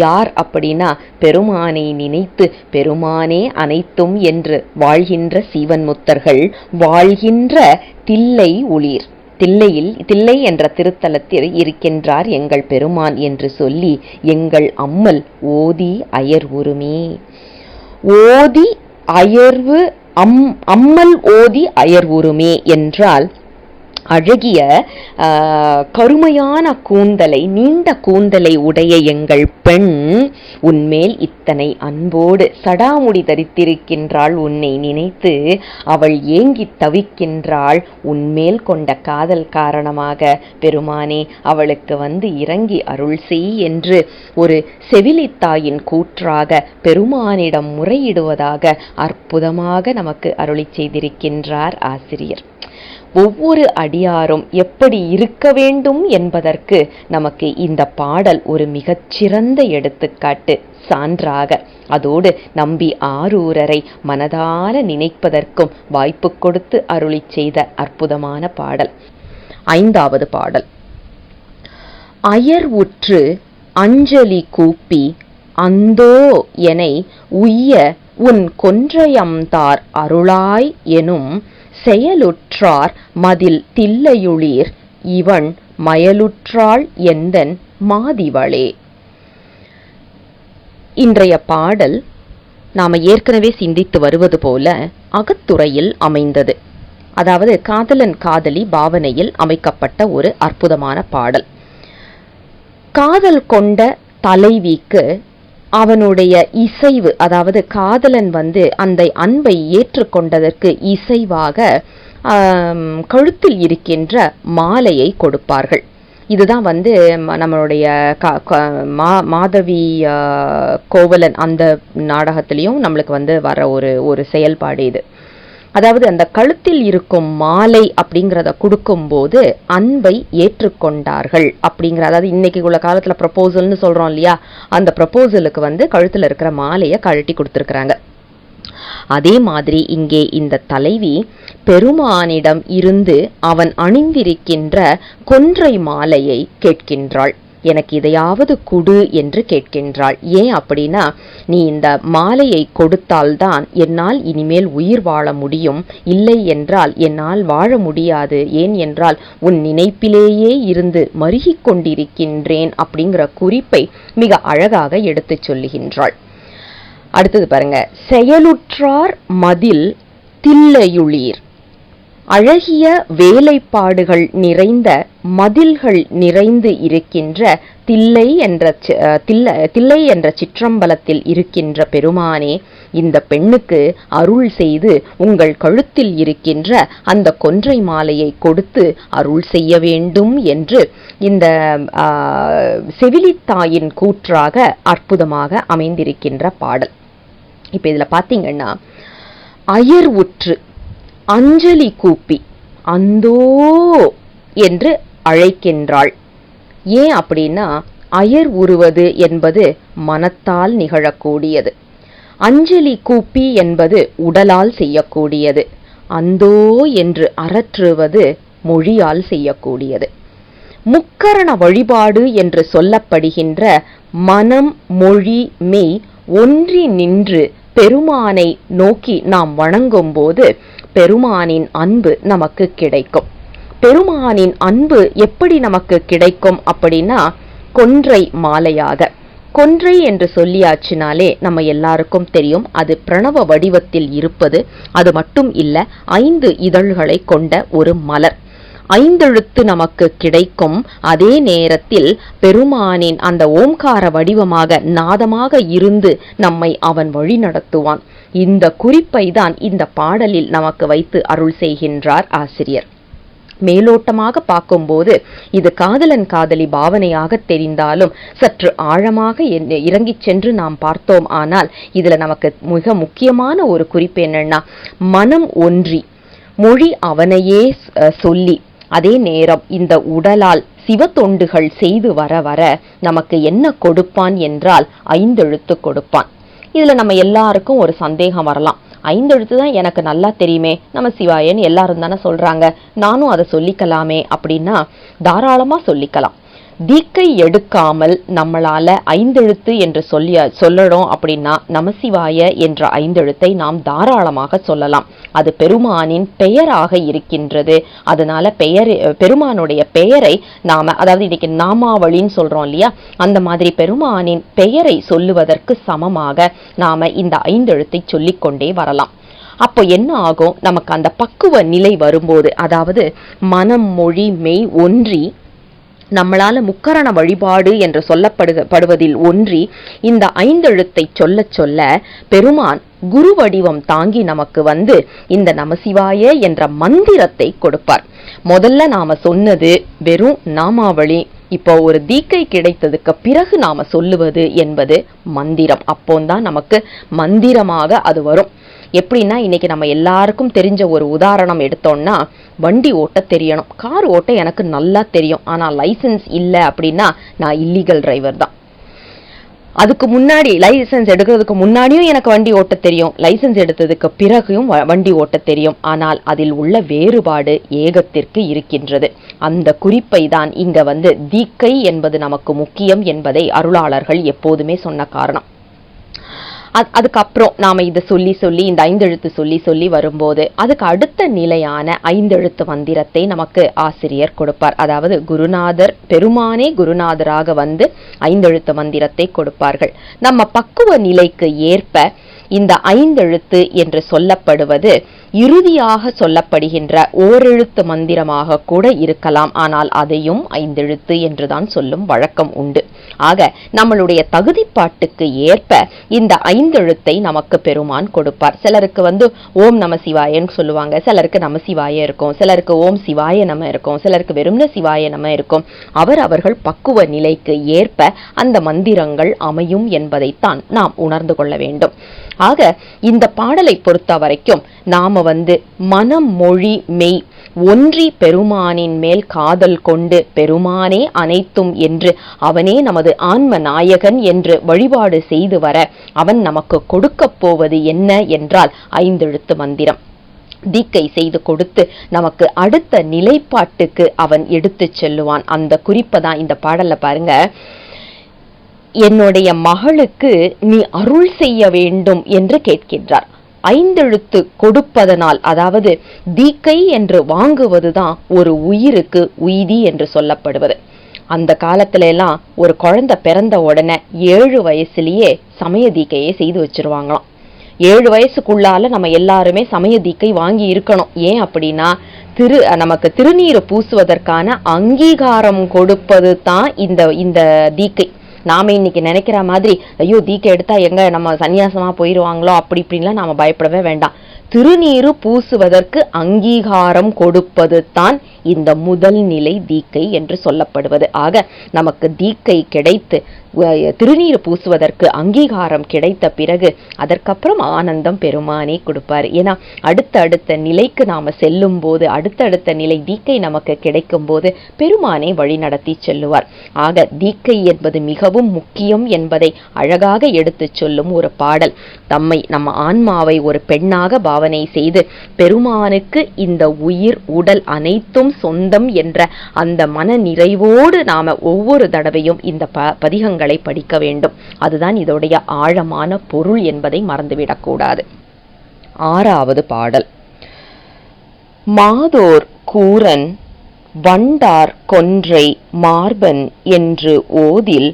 யார் அப்படின்னா, பெருமானை நினைத்து பெருமானே அனைத்தும் என்று வாழ்கின்ற சீவன்முத்தர்கள் வாழ்கின்ற தில்லை ஒளிர். தில்லை என்ற திருத்தலத்தில் இருக்கின்றார் எங்கள் பெருமான் என்று சொல்லி எங்கள் அம்மல் ஓதி அயர்வுருமே. ஓதி அயர்வு அம்மல் ஓதி அயர்வுருமே என்றால், அழகிய கருமையான கூந்தலை, நீண்ட கூந்தலை உடைய எங்கள் பெண் உன்மேல் இத்தனை அன்போடு சடாமுடி தரித்திருக்கின்றாள். உன்னை நினைத்து அவள் ஏங்கி தவிக்கின்றாள். உன்மேல் கொண்ட காதல் காரணமாக பெருமானே அவளுக்கு வந்து இறங்கி அருள் செய் என்று ஒரு செவிலித்தாயின் கூற்றாக பெருமானிடம் முறையிடுவதாக அற்புதமாக நமக்கு அருளி செய்திருக்கின்றார் ஆசிரியர். ஒவ்வொரு அடியாரும் எப்படி இருக்க வேண்டும் என்பதற்கு நமக்கு இந்த பாடல் ஒரு மிகச்சிறந்த எடுத்துக்காட்டு, சான்றாக. அதோடு நம்பி ஆரூரரை மனதார நினைப்பதற்கும் வாய்ப்பு கொடுத்து அருளி செய்த அற்புதமான பாடல். 5வது பாடல். அயர் உற்று அஞ்சலி கூப்பி அந்தோ எனை உய்ய உன் கொன்றையம்தார் அருளாய் எனும் செயலுற்றார் மதில் தில்லையுளிர் இவன் மயலுற்றாள் எந்தன் மாதிவளே. இன்றைய பாடல் நாம ஏற்கனவே சிந்தித்து வருவது போல அகத்துறையில் அமைந்தது. அதாவது காதலன் காதலி பாவனையில் அமைக்கப்பட்ட ஒரு அற்புதமான பாடல். காதல் கொண்ட தலைவிக்கு அவனுடைய இசைவு, அதாவது காதலன் வந்து அந்த அன்பை ஏற்றுக்கொண்டதற்கு இசைவாக கழுத்தில் இருக்கின்ற மாலையை கொடுப்பார்கள். இதுதான் வந்து நம்மளுடைய மாதவி கோவலன் அந்த நாடகத்திலையும் நம்மளுக்கு வந்து வர ஒரு செயல்பாடு இது. அதாவது அந்த கழுத்தில் இருக்கும் மாலை அப்படிங்கிறத கொடுக்கும்போது அன்பை ஏற்றுக்கொண்டார்கள் அப்படிங்கிற, அதாவது இன்னைக்கு உள்ள காலத்துல ப்ரப்போசல்னு சொல்றோம் இல்லையா, அந்த ப்ரப்போசலுக்கு வந்து கழுத்துல இருக்கிற மாலையை கழட்டி கொடுத்துருக்குறாங்க. அதே மாதிரி இங்கே இந்த தலைவி பெருமானிடம் இருந்து அவன் அணிந்திருக்கின்ற கொன்றை மாலையை கேட்கின்றாள். எனக்கு இதையாவது கொடு என்று கேட்கின்றாள். ஏன் அப்படின்னா, நீ இந்த மாலையை கொடுத்தால்தான் என்னால் இனிமேல் உயிர் வாழ முடியும், இல்லை என்றால் என்னால் வாழ முடியாது. ஏன் என்றால் உன் நினைப்பிலேயே இருந்து மருகிக் கொண்டிருக்கின்றேன் அப்படிங்கிற குறிப்பை மிக அழகாக எடுத்துச் சொல்லுகின்றாள். அடுத்தது பாருங்க, செயலுற்றார் மதில் தில்லையுளிர். அழகிய வேலைப்பாடுகள் நிறைந்த மதில்கள் நிறைந்து இருக்கின்ற தில்லை என்ற சிற்றம்பலத்தில் இருக்கின்ற பெருமானே, இந்த பெண்ணுக்கு அருள் செய்து உங்கள் கழுத்தில் இருக்கின்ற அந்த கொன்றை மாலையை கொடுத்து அருள் செய்ய வேண்டும் என்று இந்த செவிலித்தாயின் கூற்றாக அற்புதமாக அமைந்திருக்கின்ற பாடல். இப்ப இதுல பாத்தீங்கன்னா, அயர் உற்று அஞ்சலி கூப்பி அந்தோ என்று அழைக்கின்றாள். ஏன் அப்படின்னா, அயர் உருவது என்பது மனத்தால் நிகழக்கூடியது, அஞ்சலி கூப்பி என்பது உடலால் செய்யக்கூடியது, அந்தோ என்று அரற்றுவது மொழியால் செய்யக்கூடியது. முக்கரண வழிபாடு என்று சொல்லப்படுகின்ற மனம் மொழி மெய் ஒன்றி நின்று பெருமானை நோக்கி நாம் வணங்கும் போது பெருமானின் அன்பு நமக்கு கிடைக்கும். பெருமானின் அன்பு எப்படி நமக்கு கிடைக்கும் அப்படின்னா, கொன்றை மாலையாக. கொன்றை என்று சொல்லியாச்சினாலே நம்ம எல்லாருக்கும் தெரியும், அது பிரணவ வடிவத்தில் இருப்பது. அது மட்டும் இல்ல, 5 இதழ்களை கொண்ட ஒரு மலர். 5 எழுத்து நமக்கு கிடைக்கும். அதே நேரத்தில் பெருமானின் அந்த ஓம்கார வடிவமாக நாதமாக இருந்து நம்மை அவன் வழி நடத்துவான். இந்த குறிப்பை தான் இந்த பாடலில் நமக்கு வைத்து அருள் செய்கின்றார் ஆசிரியர். மேலோட்டமாக பார்க்கும்போது இது காதலன் காதலி பாவனையாக தெரிந்தாலும் சற்று ஆழமாக இறங்கிச் சென்று நாம் பார்த்தோம். ஆனால் இதுல நமக்கு மிக முக்கியமான ஒரு குறிப்பு என்னன்னா, மனம் ஒன்றி மொழி அவனையே சொல்லி அதே நேரம் இந்த உடலால் சிவத்தொண்டுகள் செய்து வர வர நமக்கு என்ன கொடுப்பான் என்றால் 5 எழுத்து கொடுப்பான். இதுல நம்ம எல்லாருக்கும் ஒரு சந்தேகம் வரலாம், 5 எழுத்து தான் எனக்கு நல்லா தெரியுமே, நம்ம சிவாயன் எல்லாரும் தானே சொல்றாங்க, நானும் அதை சொல்லிக்கலாமே அப்படின்னா தாராளமா சொல்லிக்கலாம். தீக்கை எடுக்காமல் நம்மளால 5 எழுத்து என்று சொல்லணும் அப்படின்னா நமசிவாய என்ற 5 எழுத்தை நாம் தாராளமாக சொல்லலாம். அது பெருமானின் பெயராக இருக்கின்றது. அதனால பெருமானுடைய பெயரை நாம, அதாவது இன்னைக்கு நாமாவளின்னு சொல்றோம் இல்லையா, அந்த மாதிரி பெருமானின் பெயரை சொல்லுவதற்கு சமமாக நாம இந்த 5 எழுத்தை சொல்லிக்கொண்டே வரலாம். அப்போ என்ன ஆகும், நமக்கு அந்த பக்குவ நிலை வரும்போது, அதாவது மனம் மொழி மெய் ஒன்றி நம்மளால முக்கரண வழிபாடு என்று சொல்லப்படுவதில் ஒன்றி இந்த 5 எழுத்தை சொல்ல சொல்ல பெருமான் குரு வடிவம் தாங்கி நமக்கு வந்து இந்த நமசிவாய என்ற மந்திரத்தை கொடுப்பார். முதல்ல நாம சொன்னது வெறும் நாமாவளி. இப்போ ஒரு தீக்கை கிடைத்ததுக்கு பிறகு நாம சொல்லுவது என்பது மந்திரம். அப்போதான் நமக்கு மந்திரமாக அது வரும். எப்படின்னா, இன்னைக்கு நம்ம எல்லாருக்கும் தெரிஞ்ச ஒரு உதாரணம் எடுத்தோம்னா, வண்டி ஓட்ட தெரியணும். கார் ஓட்ட எனக்கு நல்லா தெரியும், ஆனா லைசன்ஸ் இல்லை அப்படின்னா நான் இல்லீகல் டிரைவர் தான். அதுக்கு முன்னாடி லைசன்ஸ் எடுக்கிறதுக்கு முன்னாடியும் எனக்கு வண்டி ஓட்ட தெரியும், லைசன்ஸ் எடுத்ததுக்கு பிறகும் வண்டி ஓட்ட தெரியும். ஆனால் அதில் உள்ள வேறுபாடு ஏகத்திற்கு இருக்கின்றது. அந்த குறிப்பை தான் இங்க வந்து தீக்கை என்பது நமக்கு முக்கியம் என்பதை அருளாளர்கள் எப்போதுமே சொன்ன காரணம். அதுக்கப்புறம் நாம இதை சொல்லி சொல்லி இந்த 5 எழுத்து சொல்லி வரும்போது அதுக்கு அடுத்த நிலையான 5 எழுத்து மந்திரத்தை நமக்கு ஆசிரியர் கொடுப்பார். அதாவது குருநாதர், பெருமானே குருநாதராக வந்து 5 எழுத்து மந்திரத்தை கொடுப்பார்கள். நம்ம பக்குவ நிலைக்கு ஏற்ப இந்த 5 எழுத்து என்று சொல்லப்படுவது இறுதியாக சொல்லப்படுகின்ற ஓரெழுத்து மந்திரமாக கூட இருக்கலாம். ஆனால் அதையும் 5 எழுத்து என்றுதான் சொல்லும் வழக்கம் உண்டு. ஆக நம்மளுடைய தகுதிப்பாட்டுக்கு ஏற்ப இந்த 5 எழுத்தை நமக்கு பெருமான் கொடுப்பார். சிலருக்கு வந்து ஓம் நம சிவாயன்னு சொல்லுவாங்க, சிலருக்கு நம சிவாய இருக்கும், சிலருக்கு ஓம் சிவாய நம இருக்கும், சிலருக்கு வெறும்ன சிவாய நம இருக்கும். அவர்கள் பக்குவ நிலைக்கு ஏற்ப அந்த மந்திரங்கள் அமையும் என்பதைத்தான் நாம் உணர்ந்து கொள்ள வேண்டும். ஆக இந்த பாடலை பொறுத்த வரைக்கும் நாம வந்து மனம் மொழி மெய் ஒன்றி பெருமானின் மேல் காதல் கொண்டு பெருமானே அனைத்தும் என்று அவனே நமது ஆன்ம நாயகன் என்று வழிபாடு செய்து வர அவன் நமக்கு கொடுக்க போவது என்ன என்றால் 5 எழுத்து மந்திரம். தீக்கை செய்து கொடுத்து நமக்கு அடுத்த நிலைப்பாட்டுக்கு அவன் எடுத்து செல்லுவான். அந்த குறிப்பை தான் இந்த பாடல்ல பாருங்க. என்னுடைய மகளுக்கு நீ அருள் செய்ய வேண்டும் என்று கேட்கின்றார். 5 எழுத்து கொடுப்பதனால், அதாவது தீக்கை என்று வாங்குவதுதான் ஒரு உயிருக்கு உய்தி என்று சொல்லப்படுவது. அந்த காலத்துல எல்லாம் ஒரு குழந்தை பிறந்த உடனே 7 வயசுலயே சமய தீக்கையை செய்து வச்சிருவாங்களாம். 7 வயசுக்குள்ளால நம்ம எல்லாருமே சமய தீக்கை வாங்கி இருக்கணும். ஏன் அப்படின்னா நமக்கு திருநீறு பூசுவதற்கான அங்கீகாரம் கொடுப்பது தான் இந்த தீக்கை. நாம இன்னைக்கு நினைக்கிற மாதிரி ஐயோ தீக்கை எடுத்தா எங்க நம்ம சன்னியாசமா போயிடுவாங்களோ அப்படி இப்படின்லாம் நாம பயப்படவே வேண்டாம். திருநீறு பூசுவதற்கு அங்கீகாரம் கொடுப்பது தான் இந்த முதல் நிலை தீக்கை என்று சொல்லப்படுவது. ஆக நமக்கு தீக்கை கிடைத்து திருநீறு பூசுவதற்கு அங்கீகாரம் கிடைத்த பிறகு அதற்கப்புறம் ஆனந்தம் பெருமானே கொடுப்பார். ஏன்னா அடுத்த நிலைக்கு நாம செல்லும் போது, அடுத்த நிலை தீக்கை நமக்கு கிடைக்கும் போது பெருமானே வழி நடத்தி செல்லுவார். ஆக தீக்கை என்பது மிகவும் முக்கியம் என்பதை அழகாக எடுத்து சொல்லும் ஒரு பாடல். நம்ம ஆன்மாவை ஒரு பெண்ணாக பாவனை செய்து பெருமானுக்கு இந்த உயிர் உடல் அனைத்தும் சொந்தம் என்ற அந்த மன நிறைவோடு நாம ஒவ்வொரு தடவையும் இந்த பதிகங்களை படிக்க வேண்டும். அதுதான் இதோடைய ஆழமான பொருள் என்பதை மறந்துவிடக்கூடாது. 6வது பாடல். மாதோர் கூரன் வண்டார் கொன்றை மார்பன் என்று ஓதில்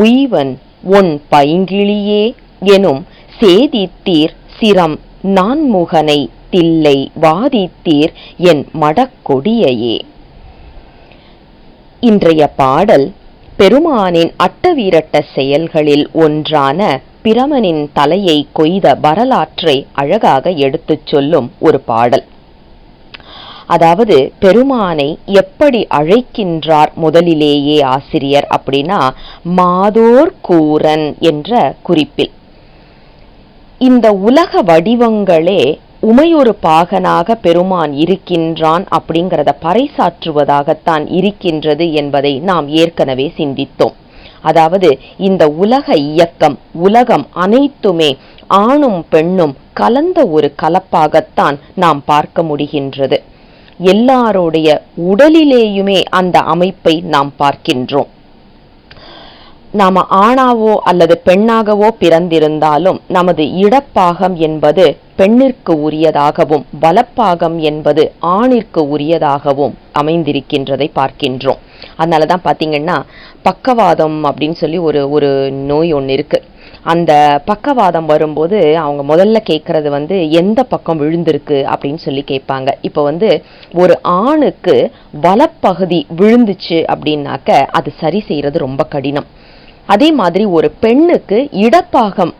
உய்வன் ஒன் பைங்கிளியே எனும் சேதித்தீர் சிரம் நான்முகனை தில்லை வாதித்தீர் என் மடக்கொடியையே. இன்றைய பாடல் பெருமானின் அட்டவீரட்ட செயல்களில் ஒன்றான பிரமனின் தலையை கொய்த வரலாற்றை அழகாக எடுத்துச் சொல்லும் ஒரு பாடல். அதாவது பெருமானை எப்படி அழைக்கின்றார் முதலிலேயே ஆசிரியர் அப்படின்னா மாதோர் கூரன் என்ற குறிப்பில். இந்த உலக வடிவங்களே உமையொரு பாகனாக பெருமான் இருக்கின்றான் அப்படிங்கிறத பறைசாற்றுவதாகத்தான் இருக்கின்றது என்பதை நாம் ஏற்கனவே சிந்தித்தோம். அதாவது இந்த உலக இயக்கம், உலகம் அனைத்துமே ஆணும் பெண்ணும் கலந்த ஒரு கலப்பாகத்தான் நாம் பார்க்க முடிகின்றது. எல்லாருடைய உடலிலேயுமே அந்த அமைப்பை நாம் பார்க்கின்றோம். நாம ஆணாவோ அல்லது பெண்ணாகவோ பிறந்திருந்தாலும் நமது இடப்பாகம் என்பது பெண்ணிற்கு உரியதாகவும் வலப்பாகம் என்பது ஆணிற்கு உரியதாகவும் அமைந்திருக்கின்றதை பார்க்கின்றோம். அதனாலதான் பாத்தீங்கன்னா பக்கவாதம் அப்படின்னு சொல்லி ஒரு நோய் ஒன்று இருக்கு. அந்த பக்கவாதம் வரும்போது அவங்க முதல்ல கேட்கறது எந்த பக்கம் விழுந்திருக்கு அப்படின்னு சொல்லி கேட்பாங்க. இப்போ ஒரு ஆணுக்கு வலப்பகுதி விழுந்துச்சு அப்படின்னாக்க அது சரி செய்யறது ரொம்ப கடினம். அதே மாதிரி ஒரு பெண்ணுக்கு இடப்பாகம்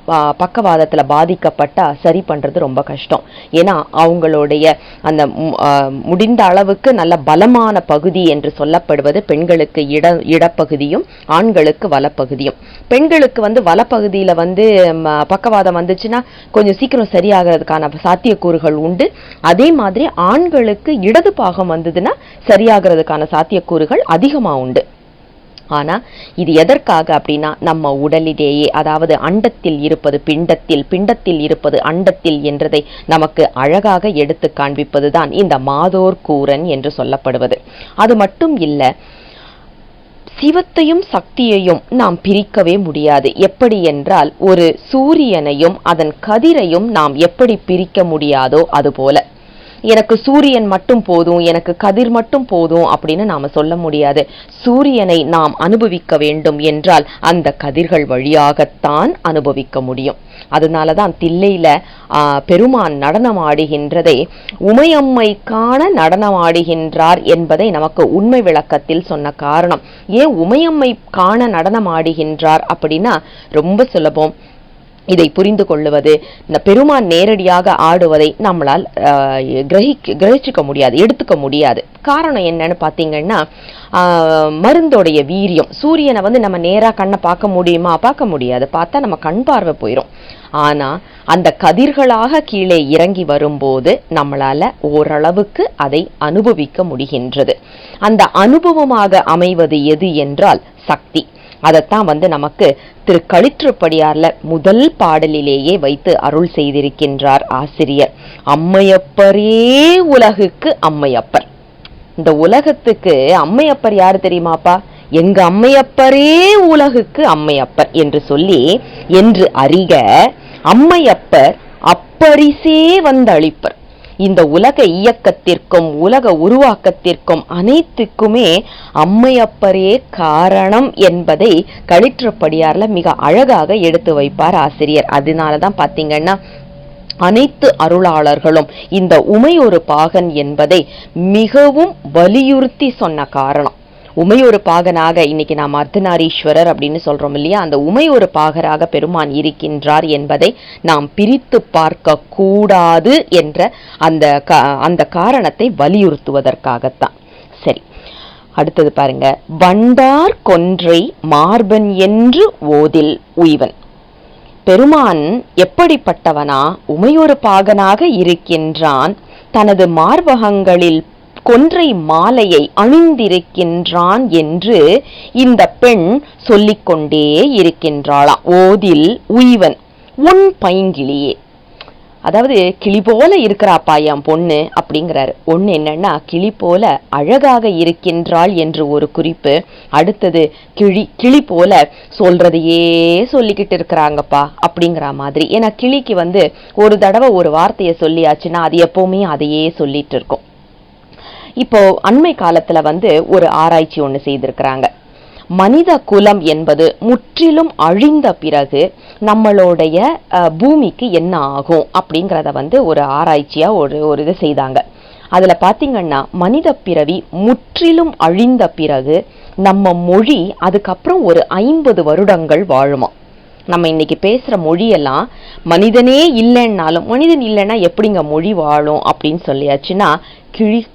பக்கவாதத்துல பாதிக்கப்பட்டா சரி பண்றது ரொம்ப கஷ்டம். ஏன்னா அவங்களுடைய அந்த முடிந்த அளவுக்கு நல்ல பலமான பகுதி என்று சொல்லப்படுவது பெண்களுக்கு இடப்பகுதியும் ஆண்களுக்கு வலப்பகுதியும். பெண்களுக்கு வலப்பகுதியில பக்கவாதம் வந்துச்சுன்னா கொஞ்சம் சீக்கிரம் சரியாகிறதுக்கான சாத்தியக்கூறுகள் உண்டு. அதே மாதிரி ஆண்களுக்கு இடது பாகம் வந்ததுன்னா சரியாகிறதுக்கான சாத்தியக்கூறுகள் அதிகமா உண்டு. ஆனா இது எதற்காக அப்படின்னா நம்ம உடலிலேயே, அதாவது அண்டத்தில் இருப்பது பிண்டத்தில், பிண்டத்தில் இருப்பது அண்டத்தில் என்றதை நமக்கு அழகாக எடுத்து காண்பிப்பதுதான் இந்த மாதோர் கூரன் என்று சொல்லப்படுவது. அது மட்டும் இல்ல, சிவத்தையும் சக்தியையும் நாம் பிரிக்கவே முடியாது. எப்படி என்றால் ஒரு சூரியனையும் அதன் கதிரையும் நாம் எப்படி பிரிக்க முடியாதோ அதுபோல எனக்கு சூரியன் மட்டும் போதும், எனக்கு கதிர் மட்டும் போதும் அப்படின்னு நாம சொல்ல முடியாது. சூரியனை நாம் அனுபவிக்க வேண்டும் என்றால் அந்த கதிர்கள் வழியாகத்தான் அனுபவிக்க முடியும். அதனாலதான் தில்லையில பெருமான் நடனம் ஆடுகின்றதை உமையம்மை காண நடனம் ஆடுகின்றார் என்பதை நமக்கு உண்மை விளக்கத்தில் சொன்ன காரணம். ஏன் உமையம்மை காண நடனம் ஆடுகின்றார் அப்படின்னா ரொம்ப சுலபம். இதை புரிந்து கொள்ளுவது, இந்த பெருமான் நேரடியாக ஆடுவதை நம்மளால் கிரகிச்சுக்க முடியாது, எடுத்துக்க முடியாது. காரணம் என்னன்னு பாத்தீங்கன்னா மருந்தோடைய வீரியம். சூரியனை நம்ம நேரா கண்ணை பார்க்க முடியுமா? பார்க்க முடியாது. பார்த்தா நம்ம கண் பார்வை போயிடும். ஆனா அந்த கதிர்களாக கீழே இறங்கி வரும்போது நம்மளால ஓரளவுக்கு அதை அனுபவிக்க முடிகின்றது. அந்த அனுபவமாக அமைவது எது என்றால் சக்தி. அதைத்தான் நமக்கு திரு களிற்றுப்படியார்ல முதல் பாடலிலேயே வைத்து அருள் செய்திருக்கின்றார் ஆசிரியர். அம்மையப்பரே உலகுக்கு அம்மையப்பர். இந்த உலகத்துக்கு அம்மையப்பர் யாரு தெரியுமாப்பா? எங்க அம்மையப்பரே உலகுக்கு அம்மையப்பர் என்று சொல்லி என்று அறிக அம்மையப்பர் அப்பரிசே வந்தளிப்பர். இந்த உலக இயக்கத்திற்கும் உலக உருவாக்கத்திற்கும் அனைத்துக்குமே அம்மையப்பரே காரணம் என்பதை களிற்றுப்படியார்ல மிக அழகாக எடுத்து வைப்பார் ஆசிரியர். அதனாலதான் பாத்தீங்கன்னா அனைத்து அருளாளர்களும் இந்த உமையொரு பாகன் என்பதை மிகவும் வலியுறுத்தி சொன்ன காரணம். உமையொரு பாகனாக இன்னைக்கு நாம் அர்த்தநாரீஸ்வரர் அப்படின்னு சொல்றோம் இல்லையா, அந்த உமையொரு பாகராக பெருமான் இருக்கின்றார் என்பதை நாம் பிரித்து பார்க்க கூடாது என்ற அந்த காரணத்தை வலியுறுத்துவதற்காகத்தான். சரி, அடுத்தது பாருங்க. வண்டார் கொன்றை மார்பன் என்று ஓதில் உய்வன். பெருமான் எப்படிப்பட்டவனா? உமையொரு பாகனாக இருக்கின்றான். தனது மார்பகங்களில் கொன்றை மாலையை அணிந்திருக்கின்றான் என்று இந்த பெண் சொல்லிக்கொண்டே இருக்கின்றாளாம். ஓதில் உய்வன் உன் பைங்கிளியே. அதாவது கிளி போல இருக்கிறாப்பா என் பொண்ணு அப்படிங்கிறாரு. ஒண்ணு என்னன்னா கிளி போல அழகாக இருக்கின்றாள் என்று ஒரு குறிப்பு. அடுத்தது கிளி போல சொல்றதையே சொல்லிக்கிட்டு இருக்கிறாங்கப்பா அப்படிங்கிற மாதிரி. ஏன்னா கிளிக்கு ஒரு தடவை ஒரு வார்த்தையை சொல்லியாச்சுன்னா அது எப்பவுமே அதையே சொல்லிட்டு இருக்கும். இப்போ அண்மை காலத்துல ஒரு ஆராய்ச்சி ஒண்ணு செய்திருக்கிறாங்க. மனித குலம் என்பது முற்றிலும் அழிந்த பிறகு நம்மளுடைய பூமிக்கு என்ன ஆகும் அப்படிங்கிறத ஒரு ஆராய்ச்சியா ஒரு இது செய்தாங்க. அதுல பாத்தீங்கன்னா மனித பிறவி முற்றிலும் அழிந்த பிறகு நம்ம மொழி அதுக்கப்புறம் ஒரு 50 வருடங்கள் வாழுமா. நம்ம இன்னைக்கு பேசுற மொழியெல்லாம் மனிதனே இல்லைன்னாலும், மனிதன் இல்லைன்னா எப்படிங்க மொழி வாழும் அப்படின்னு சொல்லியாச்சுன்னா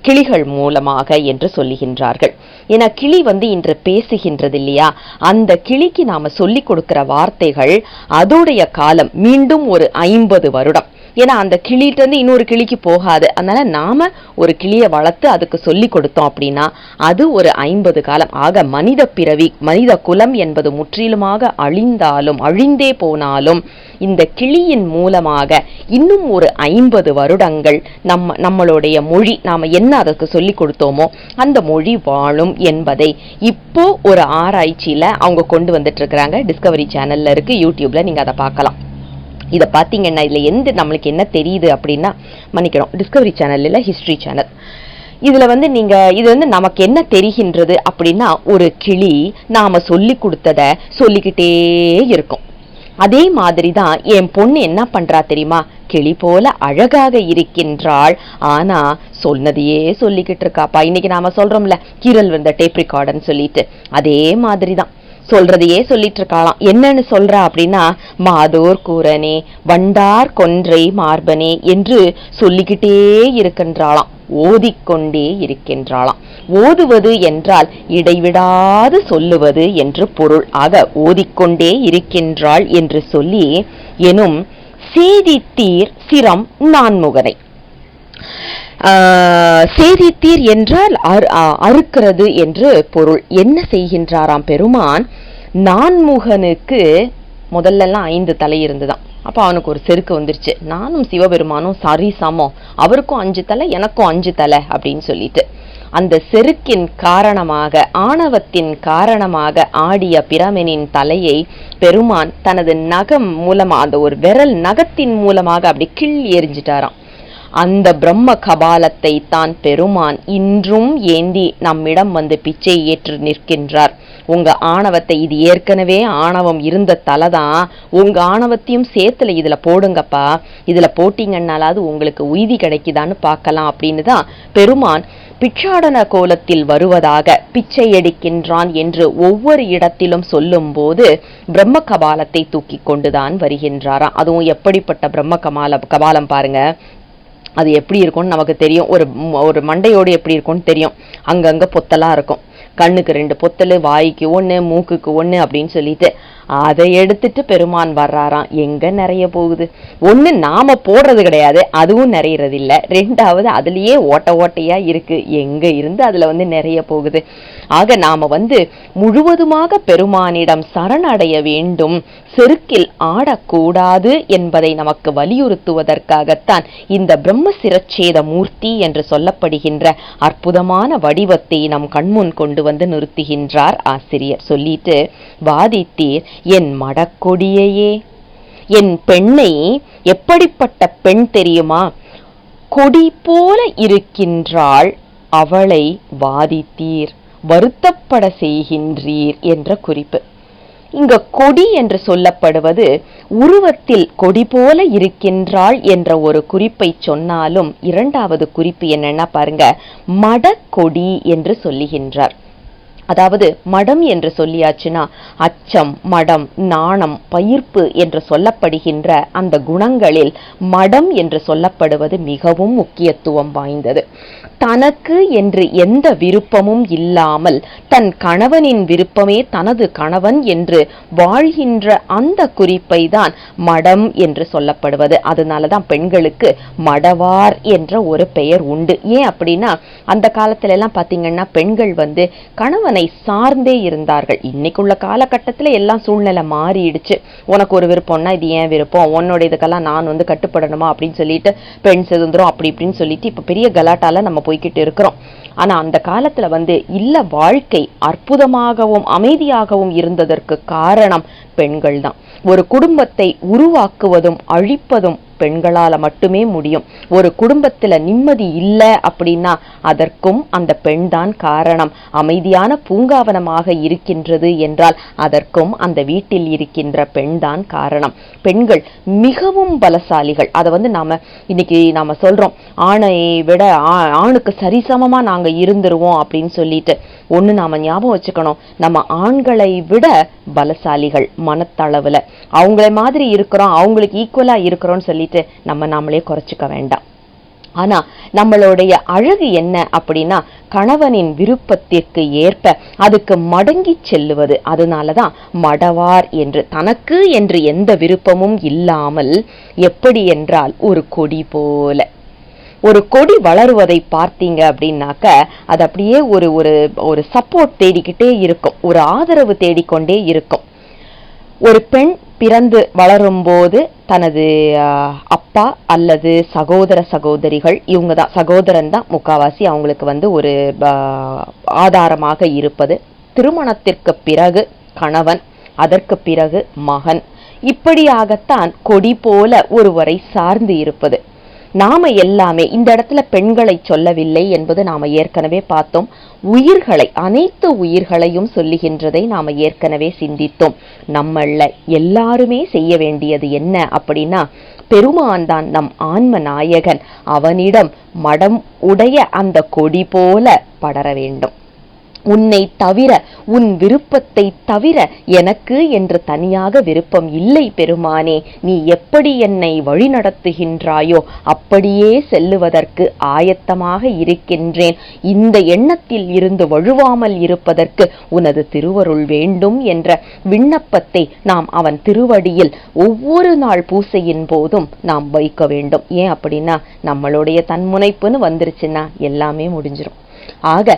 கிளிகள் மூலமாக என்று சொல்லுகின்றார்கள். ஏன்னா கிளி இன்று பேசுகின்றது இல்லையா, அந்த கிளிக்கு நாம சொல்லிக் கொடுக்கிற வார்த்தைகள் அதோடைய காலம் மீண்டும் ஒரு 50 வருடம். ஏன்னா அந்த கிளிகிட்ட இருந்து இன்னொரு கிளிக்கு போகாது. அதனால நாம ஒரு கிளியை வளர்த்து அதுக்கு சொல்லி கொடுத்தோம் அப்படின்னா அது ஒரு 50 காலம். ஆக மனித பிறவி, மனித குலம் என்பது முற்றிலுமாக அழிந்தே போனாலும் இந்த கிளியின் மூலமாக இன்னும் ஒரு 50 வருடங்கள் நம்மளுடைய மொழி, நாம என்ன அதற்கு சொல்லி கொடுத்தோமோ அந்த மொழி வாழும் என்பதை இப்போ ஒரு ஆராய்ச்சியில அவங்க கொண்டு வந்துட்டு இருக்கிறாங்க. டிஸ்கவரி சேனல்ல இருக்கு, யூடியூப்ல நீங்க அதை பார்க்கலாம். இதை பார்த்தீங்கன்னா இதுல நம்மளுக்கு என்ன தெரியுது அப்படின்னா, மன்னிக்கணும், டிஸ்கவரி சேனல் இல்ல, ஹிஸ்டரி சேனல். இதுல நீங்க இது நமக்கு என்ன தெரிகின்றது அப்படின்னா, ஒரு கிளி நாம சொல்லி கொடுத்தத சொல்லிக்கிட்டே இருக்கும். அதே மாதிரிதான் என் பொண்ணு என்ன பண்றா தெரியுமா, கிளி போல அழகாக இருக்கின்றாள், ஆனா சொன்னதையே சொல்லிக்கிட்டு இருக்காப்பா. இன்னைக்கு நாம சொல்றோம்ல கீரல் வந்த டேப் ரெக்கார்டர்னு சொல்லிட்டு, அதே மாதிரிதான் சொல்றதையே சொல்லிட்டு இருக்காளாம். என்னன்னு சொல்றா அப்படின்னா, மாதோர் கூரனே வண்டார் கொன்றை மார்பனே என்று சொல்லிக்கிட்டே இருக்கின்றாளாம், ஓதிக்கொண்டே இருக்கின்றாளாம். ஓதுவது என்றால் இடைவிடாது சொல்லுவது என்று பொருள். ஆக ஓதிக்கொண்டே இருக்கின்றாள் என்று சொல்லி எனும் சேதித்தீர் சிரம் நான்முகனை. சேதித்தீர் என்றால் அறுக்கிறது என்று பொருள். என்ன செய்கின்றாராம் பெருமான், நான்முகனுக்கு முதல்லலாம் 5 தலை இருந்துதான். அப்ப அவனுக்கு ஒரு செருக்கு வந்துருச்சு, நானும் சிவபெருமானும் சரி சமம், அவருக்கும் 5 தலை எனக்கும் 5 தலை அப்படின்னு சொல்லிட்டு அந்த செருக்கின் காரணமாக, ஆணவத்தின் காரணமாக ஆடிய பிரமனின் தலையை பெருமான் தனது நகம் மூலமா, அந்த ஒரு விரல் நகத்தின் மூலமாக அப்படி கிள்ளி எரிஞ்சிட்டாராம். அந்த பிரம்ம கபாலத்தை தான் பெருமான் இன்றும் ஏந்தி நம்மிடம் பிச்சை ஏற்று நிற்கின்றார். உங்க ஆணவத்தை, இது ஏற்கனவே ஆணவம் இருந்த தலைதான், உங்க ஆணவத்தையும் சேர்த்துல இதுல போடுங்கப்பா, இதுல போட்டீங்கன்னாலாவது உங்களுக்கு உய்தி கிடைக்குதான்னு பார்க்கலாம் அப்படின்னு தான் பெருமான் பிச்சாடன கோலத்தில் வருவதாக, பிச்சை எடுக்கின்றான் என்று ஒவ்வொரு இடத்திலும் சொல்லும் போது பிரம்ம கபாலத்தை தூக்கி கொண்டுதான் வருகின்றாராம். அதுவும் எப்படிப்பட்ட பிரம்ம கபாலம் பாருங்க, அது எப்படி இருக்கும்னு நமக்கு தெரியும். ஒரு மண்டையோடு எப்படி இருக்கும்னு தெரியும். அங்கங்க பொத்தலா இருக்கும், கண்ணுக்கு 2 பொத்தல், வாய்க்கு 1, மூக்குக்கு 1 அப்படின்னு சொல்லிட்டு அதை எடுத்துட்டு பெருமான் வர்றாராம். எங்க நிறைய போகுது, ஒண்ணு நாம போடுறது கிடையாது, அதுவும் நிறையறது இல்ல, 2வது அதுலயே ஓட்டையா இருக்கு, எங்க இருந்து அதுல நிறைய போகுது. ஆக நாம முழுவதுமாக பெருமானிடம் சரணடைய வேண்டும், செருக்கில் ஆடக்கூடாது என்பதை நமக்கு வலியுறுத்துவதற்காகத்தான் இந்த பிரம்ம சிரச்சேத மூர்த்தி என்று சொல்லப்படுகின்ற அற்புதமான வடிவத்தை நம் கண்முன் கொண்டு நிறுத்துகின்றார் ஆசிரியர். சொல்லிட்டு, வாதித்தீர் என் மடக்கொடியையே, என் பெண்ணை, எப்படிப்பட்ட பெண் தெரியுமா, கொடி போல இருக்கின்றாள், அவளை வாதித்தீர், வருத்தப்பட செய்கின்றீர் என்ற குறிப்பு. இங்க கொடி என்று சொல்லப்படுவது உருவத்தில் கொடி போல இருக்கின்றாள் என்ற ஒரு குறிப்பை சொன்னாலும், 2வது குறிப்பு என்னன்னா பாருங்க, மடக்கொடி என்று சொல்லுகின்றார். அதாவது மடம் என்று சொல்லியாச்சுன்னா அச்சம், மடம், நாணம், பயிர்ப்பு என்று சொல்லப்படுகின்ற அந்த குணங்களில் மடம் என்று சொல்லப்படுவது மிகவும் முக்கியத்துவம் வாய்ந்தது. தனக்கு என்று எந்த விருப்பமும் இல்லாமல் தன் கணவனின் விருப்பமே தனது கணவன் என்று வாழ்கின்ற அந்த குறிப்பை தான் மடம் என்று சொல்லப்படுவது. அதனாலதான் பெண்களுக்கு மடவார் என்ற ஒரு பெயர் உண்டு. ஏன் அப்படின்னா, அந்த காலத்துல எல்லாம் பாத்தீங்கன்னா பெண்கள் கணவனை சார்ந்தே இருந்தார்கள். இன்னைக்குள்ள காலகட்டத்துல எல்லாம் சூழ்நிலை மாறிடுச்சு. உனக்கு ஒரு விருப்பம்னா இது ஏன் விருப்பம், உன்னோட இதுக்கெல்லாம் நான் கட்டுப்படணுமா அப்படின்னு சொல்லிட்டு பெண் சுதந்திரம் அப்படி இப்படின்னு சொல்லிட்டு இப்ப பெரிய கலாட்டால நம்ம போய்கிட்டு இருக்கிறோம். ஆனா அந்த காலத்துல இல்ல வாழ்க்கை அற்புதமாகவும் அமைதியாகவும் இருந்ததற்கு காரணம் பெண்கள் தான். ஒரு குடும்பத்தை உருவாக்குவதும் அழிப்பதும் பெண்களால மட்டுமே முடியும். ஒரு குடும்பத்துல நிம்மதி இல்லை அப்படின்னா அதற்கும் அந்த பெண் தான் காரணம். அமைதியான பூங்காவனமாக இருக்கின்றது என்றால் அதற்கும் அந்த வீட்டில் இருக்கின்ற பெண் தான் காரணம். பெண்கள் மிகவும் பலசாலிகள். அதை நாம இன்னைக்கு நாம சொல்றோம், ஆணை விட ஆணுக்கு சரிசமமா நாங்க இருந்துருவோம் அப்படின்னு சொல்லிட்டு. ஒண்ணு நாம ஞாபகம் வச்சுக்கணும், நம்ம ஆண்களை விட பலசாலிகள் மனத்தளவுல. அவங்கள மாதிரி இருக்கிறோம், அவங்களுக்கு ஈக்குவலா இருக்கிறோம்னு சொல்லிட்டு நம்ம நாமளே குறைச்சிக்க வேண்டாம். ஆனா நம்மளுடைய அழகு என்ன அப்படின்னா கணவனின் விருப்பத்திற்கு ஏற்ப அதுக்கு மடங்கி செல்லுவது. அதனாலதான் மடவார் என்று, தனக்கு என்று எந்த விருப்பமும் இல்லாமல், எப்படி என்றால் ஒரு கொடி போல. ஒரு கொடி வளருவதை பார்த்தீங்க அப்படின்னாக்க அது அப்படியே ஒரு ஒரு சப்போர்ட் தேடிக்கிட்டே இருக்கும், ஒரு ஆதரவு தேடிக்கொண்டே இருக்கும். ஒரு பெண் பிறந்து வளரும் போது தனது அப்பா அல்லது சகோதர சகோதரிகள், இவங்க தான், சகோதரன் தான் முக்காவாசி அவங்களுக்கு ஒரு ஆதாரமாக இருப்பது. திருமணத்திற்கு பிறகு கணவன், அதற்கு பிறகு மகன், இப்படியாகத்தான் கொடி போல ஒருவரை சார்ந்து இருப்பது. நாம எல்லாமே இந்த இடத்துல பெண்களை சொல்லவில்லை என்பது நாம ஏற்கனவே பார்த்தோம். உயிர்களை, அனைத்து உயிர்களையும் சொல்லுகின்றதை நாம ஏற்கனவே சிந்தித்தோம். நம்மள எல்லாருமே செய்ய வேண்டியது என்ன அப்படின்னா, பெருமான் தான் நம் ஆன்ம நாயகன், அவனிடம் மடம் உடைய அந்த கொடி போல படர வேண்டும். உன்னை தவிர, உன் விருப்பத்தை தவிர எனக்கு என்று தனியாக விருப்பம் இல்லை பெருமானே. நீ எப்படி என்னை வழி நடத்துகின்றாயோ அப்படியே செல்லுவதற்கு ஆயத்தமாக இருக்கின்றேன். இந்த எண்ணத்தில் இருந்து வழுவாமல் இருப்பதற்கு உனது திருவருள் வேண்டும் என்ற விண்ணப்பத்தை நாம் அவன் திருவடியில் ஒவ்வொரு நாள் பூசையின் போதும் நாம் வைக்க வேண்டும். ஏன் அப்படின்னா, நம்மளுடைய தன்முனைப்புன்னு வந்துருச்சுன்னா எல்லாமே முடிஞ்சிடும். ஆக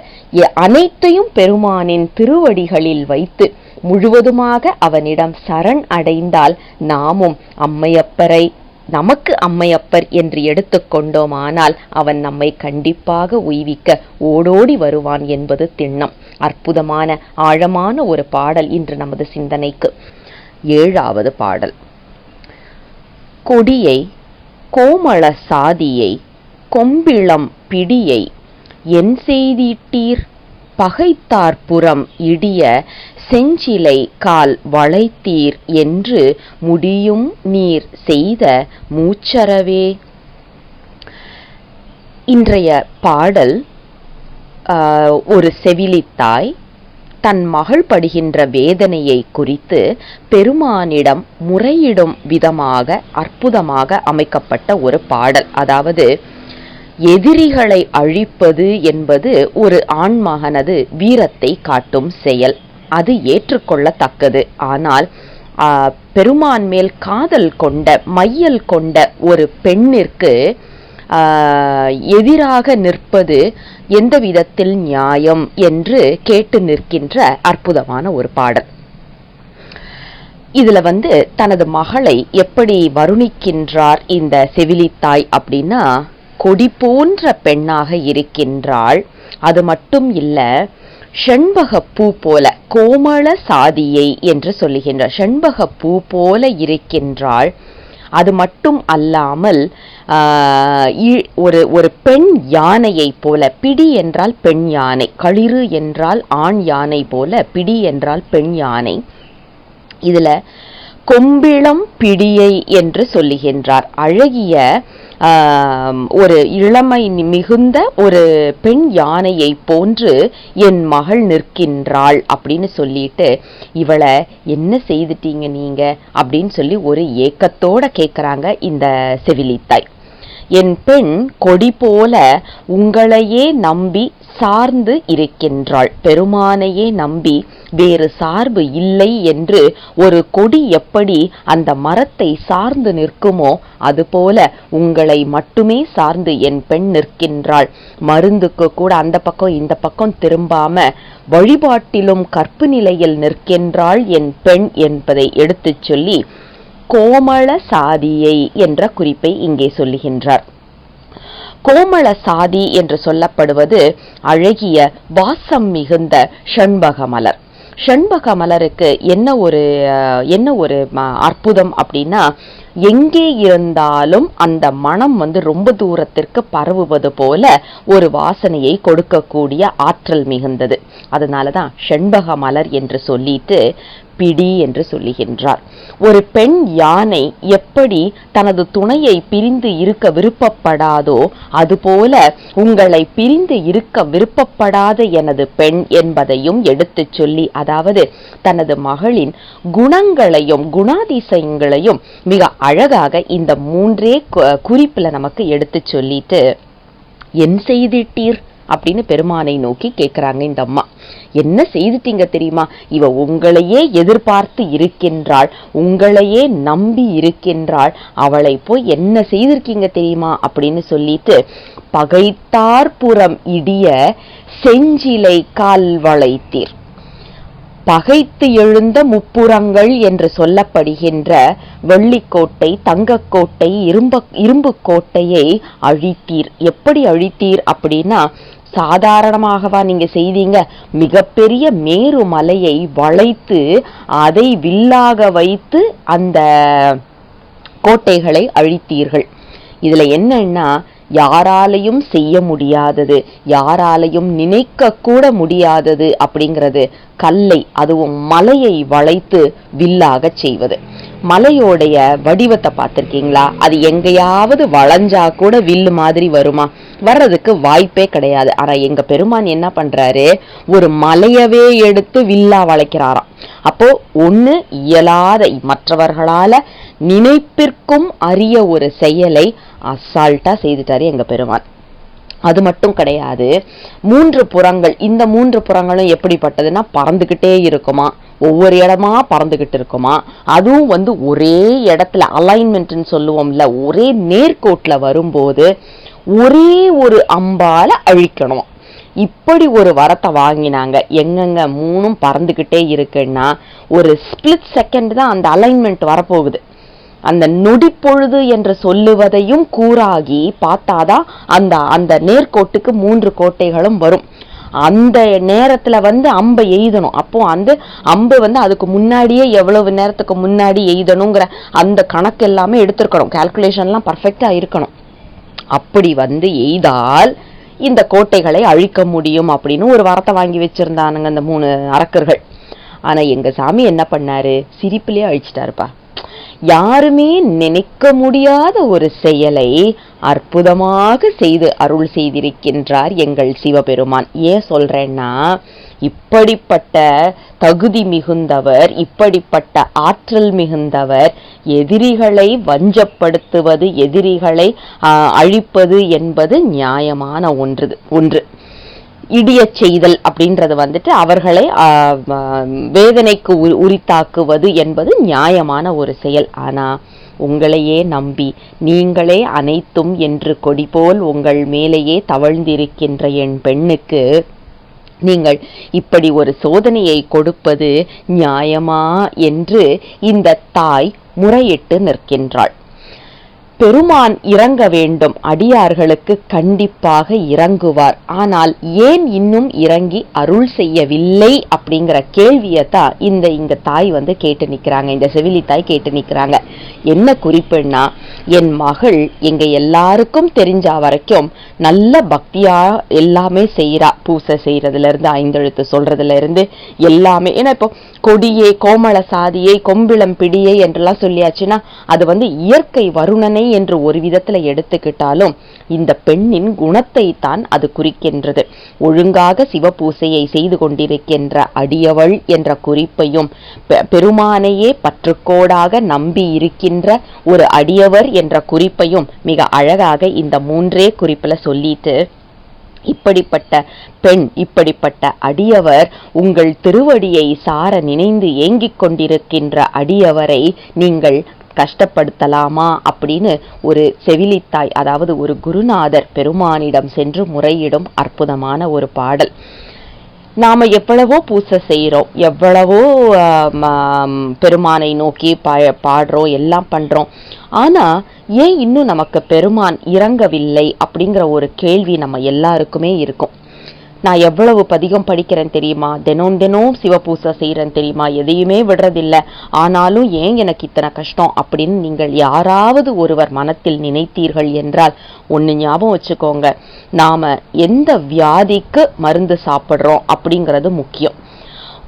அனைத்தையும் பெருமானின் திருவடிகளில் வைத்து முழுவதுமாக அவனிடம் சரண் அடைந்தால் நாமும் அம்மையப்பரை நமக்கு அம்மையப்பர் என்று எடுத்துக்கொண்டோமானால் அவன் நம்மை கண்டிப்பாக உய்விக்க ஓடோடி வருவான் என்பது திண்ணம். அற்புதமான ஆழமான ஒரு பாடல் இன்று நமது சிந்தனைக்கு. 7வது பாடல். கொடியை, கோமள சாதியை, கொம்பிளம் பிடியை என் செய்திட்டீர், பகைத்தார்புறம் இடிய செஞ்சிலை கால் வளைத்தீர் என்று முடியும் நீர் செய்த மூச்சரவே. இன்றைய பாடல் ஒரு செவிலித்தாய் தன் மகள் படுகின்ற வேதனையை குறித்து பெருமானிடம் முறையிடும் விதமாக அற்புதமாக அமைக்கப்பட்ட ஒரு பாடல். அதாவது, எதிரிகளை அழிப்பது என்பது ஒரு ஆண்மகனது வீரத்தை காட்டும் செயல், அது ஏற்றுக்கொள்ளத்தக்கது. ஆனால் பெருமான் மேல் காதல் கொண்ட, மையல் கொண்ட ஒரு பெண்ணிற்கு எதிராக நிற்பது எந்த விதத்தில் நியாயம் என்று கேட்டு நிற்கின்ற அற்புதமான ஒரு பாடல். இதுல தனது மகளை எப்படி வருணிக்கின்றார் இந்த செவிலித்தாய் அப்படின்னா, கொடி போன்ற பெண்ணாக இருக்கின்றாள். அது மட்டும் இல்ல, செண்பகப்பூ போல, கோமள சாதியை என்று சொல்லுகின்றார். செண்பகப்பூ போல இருக்கின்றாள். அது மட்டும் அல்லாமல் ஒரு பெண் யானையை போல, பிடி என்றால் பெண் யானை, களிறு என்றால் ஆண் யானை போல, பிடி என்றால் பெண் யானை. இதுல கொம்பிளம் பிடியை என்று சொல்லுகின்றார். அழகிய ஒரு இளமை மிகுந்த ஒரு பெண் யானையை போன்று என் மகள் நிற்கின்றாள் அப்படின்னு சொல்லிட்டு, இவளை என்ன செய்துட்டீங்க நீங்க அப்படின்னு சொல்லி ஒரு ஏக்கத்தோட கேட்குறாங்க இந்த செவிலித்தாய். என் பெண் கொடி போல உங்களையே நம்பி சார்ந்து இருக்கின்றாள், பெருமானையே நம்பி வேறு சார்பு இல்லை என்று ஒரு கொடி எப்படி அந்த மரத்தை சார்ந்து நிற்குமோ அதுபோல உங்களை மட்டுமே சார்ந்து என் பெண் நிற்கின்றாள். மருந்துக்கு கூட அந்த பக்கம் இந்த பக்கம் திரும்பாம வழிபாட்டிலும் கற்பு நிலையில் நிற்கின்றாள் என் பெண் என்பதை எடுத்துச் சொல்லி கோமள சாதியை என்ற குறிப்பை இங்கே சொல்லுகின்றார். கோமள சாதி என்று சொல்லப்படுவது அழகிய வாசம் மிகுந்த செண்பக மலர். செண்பக மலருக்கு என்ன ஒரு அற்புதம் அப்படின்னா, எங்கே இருந்தாலும் அந்த மனம் ரொம்ப தூரத்திற்கு பரவுவது போல ஒரு வாசனையை கொடுக்கக்கூடிய ஆற்றல் மிகுந்தது. அதனாலதான் செண்பக மலர் என்று சொல்லிட்டு பிடி என்று சொல்லுகின்றார். ஒரு பெண் யானை எப்படி தனது துணையை பிரிந்து இருக்க விருப்பப்படாதோ அதுபோல உங்களை பிரிந்து இருக்க விருப்பப்படாத எனது பெண் என்பதையும் எடுத்துச் சொல்லி, அதாவது தனது மகளின் குணங்களையும் குணாதிசயங்களையும் மிக அழகாக இந்த 3 குறிப்புல நமக்கு எடுத்து சொல்லிட்டு, என் செய்திட்டீர் அப்படின்னு பெருமானை நோக்கி கேட்கிறாங்க இந்த அம்மா. என்ன செய்துட்டீங்க தெரியுமா? இவ உங்களையே எதிர்பார்த்து இருக்கின்றாள், உங்களையே நம்பி இருக்கின்றாள், அவளை போய் என்ன செய்திருக்கீங்க தெரியுமா அப்படின்னு சொல்லிட்டு, பகைத்தார்புறம் இடிய செஞ்சிலை கால் வளைத்தீர். பகைத்து எழுந்த முப்புறங்கள் என்று சொல்லப்படுகின்ற வெள்ளிக்கோட்டை, தங்கக்கோட்டை, இரும்பு கோட்டையை அழித்தீர். எப்படி அழித்தீர் அப்படின்னா, சாதாரணமாகவா நீங்க செய்தீங்க? மிகப்பெரிய மேரு மலையை வளைத்து அதை வில்லாக வைத்து அந்த கோட்டைகளை அழித்தீர்கள். இதுல என்னன்னா, யாராலையும் செய்ய முடியாதது, யாராலையும் நினைக்க கூட முடியாதது அப்படிங்கிறது கல்லை, அதுவும் மலையை வளைத்து வில்லாக செய்வது. மலையோடைய வடிவத்தை பார்த்திருக்கீங்களா? அது எங்கேயாவது வளைஞ்சா கூட வில்லு மாதிரி வருமா? வர்றதுக்கு வாய்ப்பே கிடையாது. ஆனா எங்க பெருமான் என்ன பண்றாரு, ஒரு மலையவே எடுத்து வில்லா வளைக்கிறாராம். அப்போ ஒண்ணு இயலாத, மற்றவர்களால நினைப்பிற்கும் அரிய ஒரு செயலை அசால்ட்டா செய்துட்டாரு எங்க பெருமான். அது மட்டும் கிடையாது, 3 புறங்கள். இந்த 3 புறங்களும் எப்படிப்பட்டதுன்னா, பறந்துகிட்டே இருக்குமா, ஒவ்வொரு இடமா பறந்துகிட்டு இருக்குமா. அதுவும் ஒரே இடத்துல அலைன்மெண்ட்னு சொல்லுவோம்ல, ஒரே நேர்கோட்ல வரும்போது ஒரே ஒரு அம்பால அழிக்கணும். இப்படி ஒரு வரத்தை வாங்கினாங்க. எங்கெங்க 3ம் பறந்துகிட்டே இருக்குன்னா, ஒரு ஸ்பிளிட் செகண்ட் தான் அந்த அலைன்மெண்ட் வரப்போகுது. அந்த நொடிப்பொழுது என்று சொல்லுவதையும் கூறாகி பார்த்தாதான் அந்த நேர்கோட்டுக்கு 3 கோட்டைகளும் வரும். அந்த நேரத்துல அம்பை எய்தணும். அப்போ அந்த அம்பு அதுக்கு முன்னாடியே எவ்வளவு நேரத்துக்கு முன்னாடி எய்தணுங்கிற அந்த கணக்கு எல்லாமே எடுத்திருக்கணும். கால்குலேஷன்லாம் பர்ஃபெக்டா இருக்கணும். அப்படி எய்தால் இந்த கோட்டைகளை அழிக்க முடியும் அப்படின்னு ஒரு வரத்தை வாங்கி வச்சிருந்தானுங்க அந்த 3 அரக்கர்கள். ஆனா எங்க சாமி என்ன பண்ணாரு? சிரிப்பிலே அழிச்சிட்டாருப்பா. யாருமே நினைக்க முடியாத ஒரு செயலை அற்புதமாக செய்து அருள் செய்திருக்கின்றார் எங்கள் சிவபெருமான். ஏன் சொல்றேன்னா, இப்படிப்பட்ட தகுதி மிகுந்தவர், இப்படிப்பட்ட ஆற்றல் மிகுந்தவர், எதிரிகளை வஞ்சப்படுத்துவது, எதிரிகளை அழிப்பது என்பது நியாயமான ஒன்று. இடிய செய்தல் அப்படின்றது அவர்களை வேதனைக்கு உரித்தாக்குவது என்பது நியாயமான ஒரு செயல். ஆனா உங்களையே நம்பி நீங்களே அனைத்தும் என்று கொடி போல் உங்கள் மேலேயே தவழ்ந்திருக்கின்ற என் பெண்ணுக்கு நீங்கள் இப்படி ஒரு சோதனையை கொடுப்பது நியாயமா என்று இந்த தாய் முறையிட்டு நிற்கின்றாள். பெருமான் இறங்க வேண்டும், அடியார்களுக்கு கண்டிப்பாக இறங்குவார். ஆனால் ஏன் இன்னும் இறங்கி அருள் செய்யவில்லை அப்படிங்கிற கேள்வியத்தான் இங்க தாய் கேட்டு நிக்கிறாங்க. இந்த செவிலி தாய் கேட்டு நிக்கிறாங்க. என்ன குறிப்புன்னா, என் மகள் எங்க எல்லாருக்கும் தெரிஞ்ச வரைக்கும் நல்ல பக்தியா எல்லாமே செய்யறா. பூசை செய்யறதுல இருந்து, 5 எழுத்து சொல்றதுல இருந்து எல்லாமே. ஏன்னா இப்போ கொடியே, கோமள சாதியை, கொம்பிளம் பிடியை என்றெல்லாம் சொல்லியாச்சுன்னா அது இயற்கை வருணனை என்று ஒரு விதத்துல எடுத்துக்கிட்டாலும் இந்த பெண்ணின் குணத்தை தான் அது குறிக்கின்றது. ஒழுங்காக சிவபூசையை செய்து கொண்டிருக்கின்ற அடியவள் என்ற குறிப்பையும், பெருமானையே பற்றுக்கோடாக நம்பி இருக்கின்ற ஒரு அடியவர் என்ற குறிப்பையும் மிக அழகாக இந்த 3 குறிப்புல சொல்லிட்டு, இப்படிப்பட்ட பெண், இப்படிப்பட்ட அடியவர், உங்கள் திருவடியை சார நினைந்து ஏங்கிக் கொண்டிருக்கின்ற அடியவரை நீங்கள் கஷ்டப்படுத்தலாமா அப்படின்னு ஒரு செவிலித்தாய், அதாவது ஒரு குருநாதர் பெருமானிடம் சென்று முறையிடும் அற்புதமான ஒரு பாடல். நாம எவ்வளவோ பூசை செய்யறோம், எவ்வளவோ பெருமானை நோக்கி பாடுறோம், எல்லாம் பண்றோம். ஆனா ஏன் இன்னும் நமக்கு பெருமான் இறங்கவில்லை அப்படிங்கிற ஒரு கேள்வி நம்ம எல்லாருக்குமே இருக்கும். நான் எவ்வளவு பதிகம் படிக்கிறேன் தெரியுமா, தினம் சிவபூசை செய்யறேன் தெரியுமா, எதையுமே விடுறதில்லை, ஆனாலும் ஏன் எனக்கு இத்தனை கஷ்டம் அப்படின்னு நீங்கள் யாராவது ஒருவர் மனத்தில் நினைத்தீர்கள் என்றால் ஒன்னு ஞாபகம் வச்சுக்கோங்க, நாம எந்த வியாதிக்கு மருந்து சாப்பிடுறோம் அப்படிங்கிறது முக்கியம்.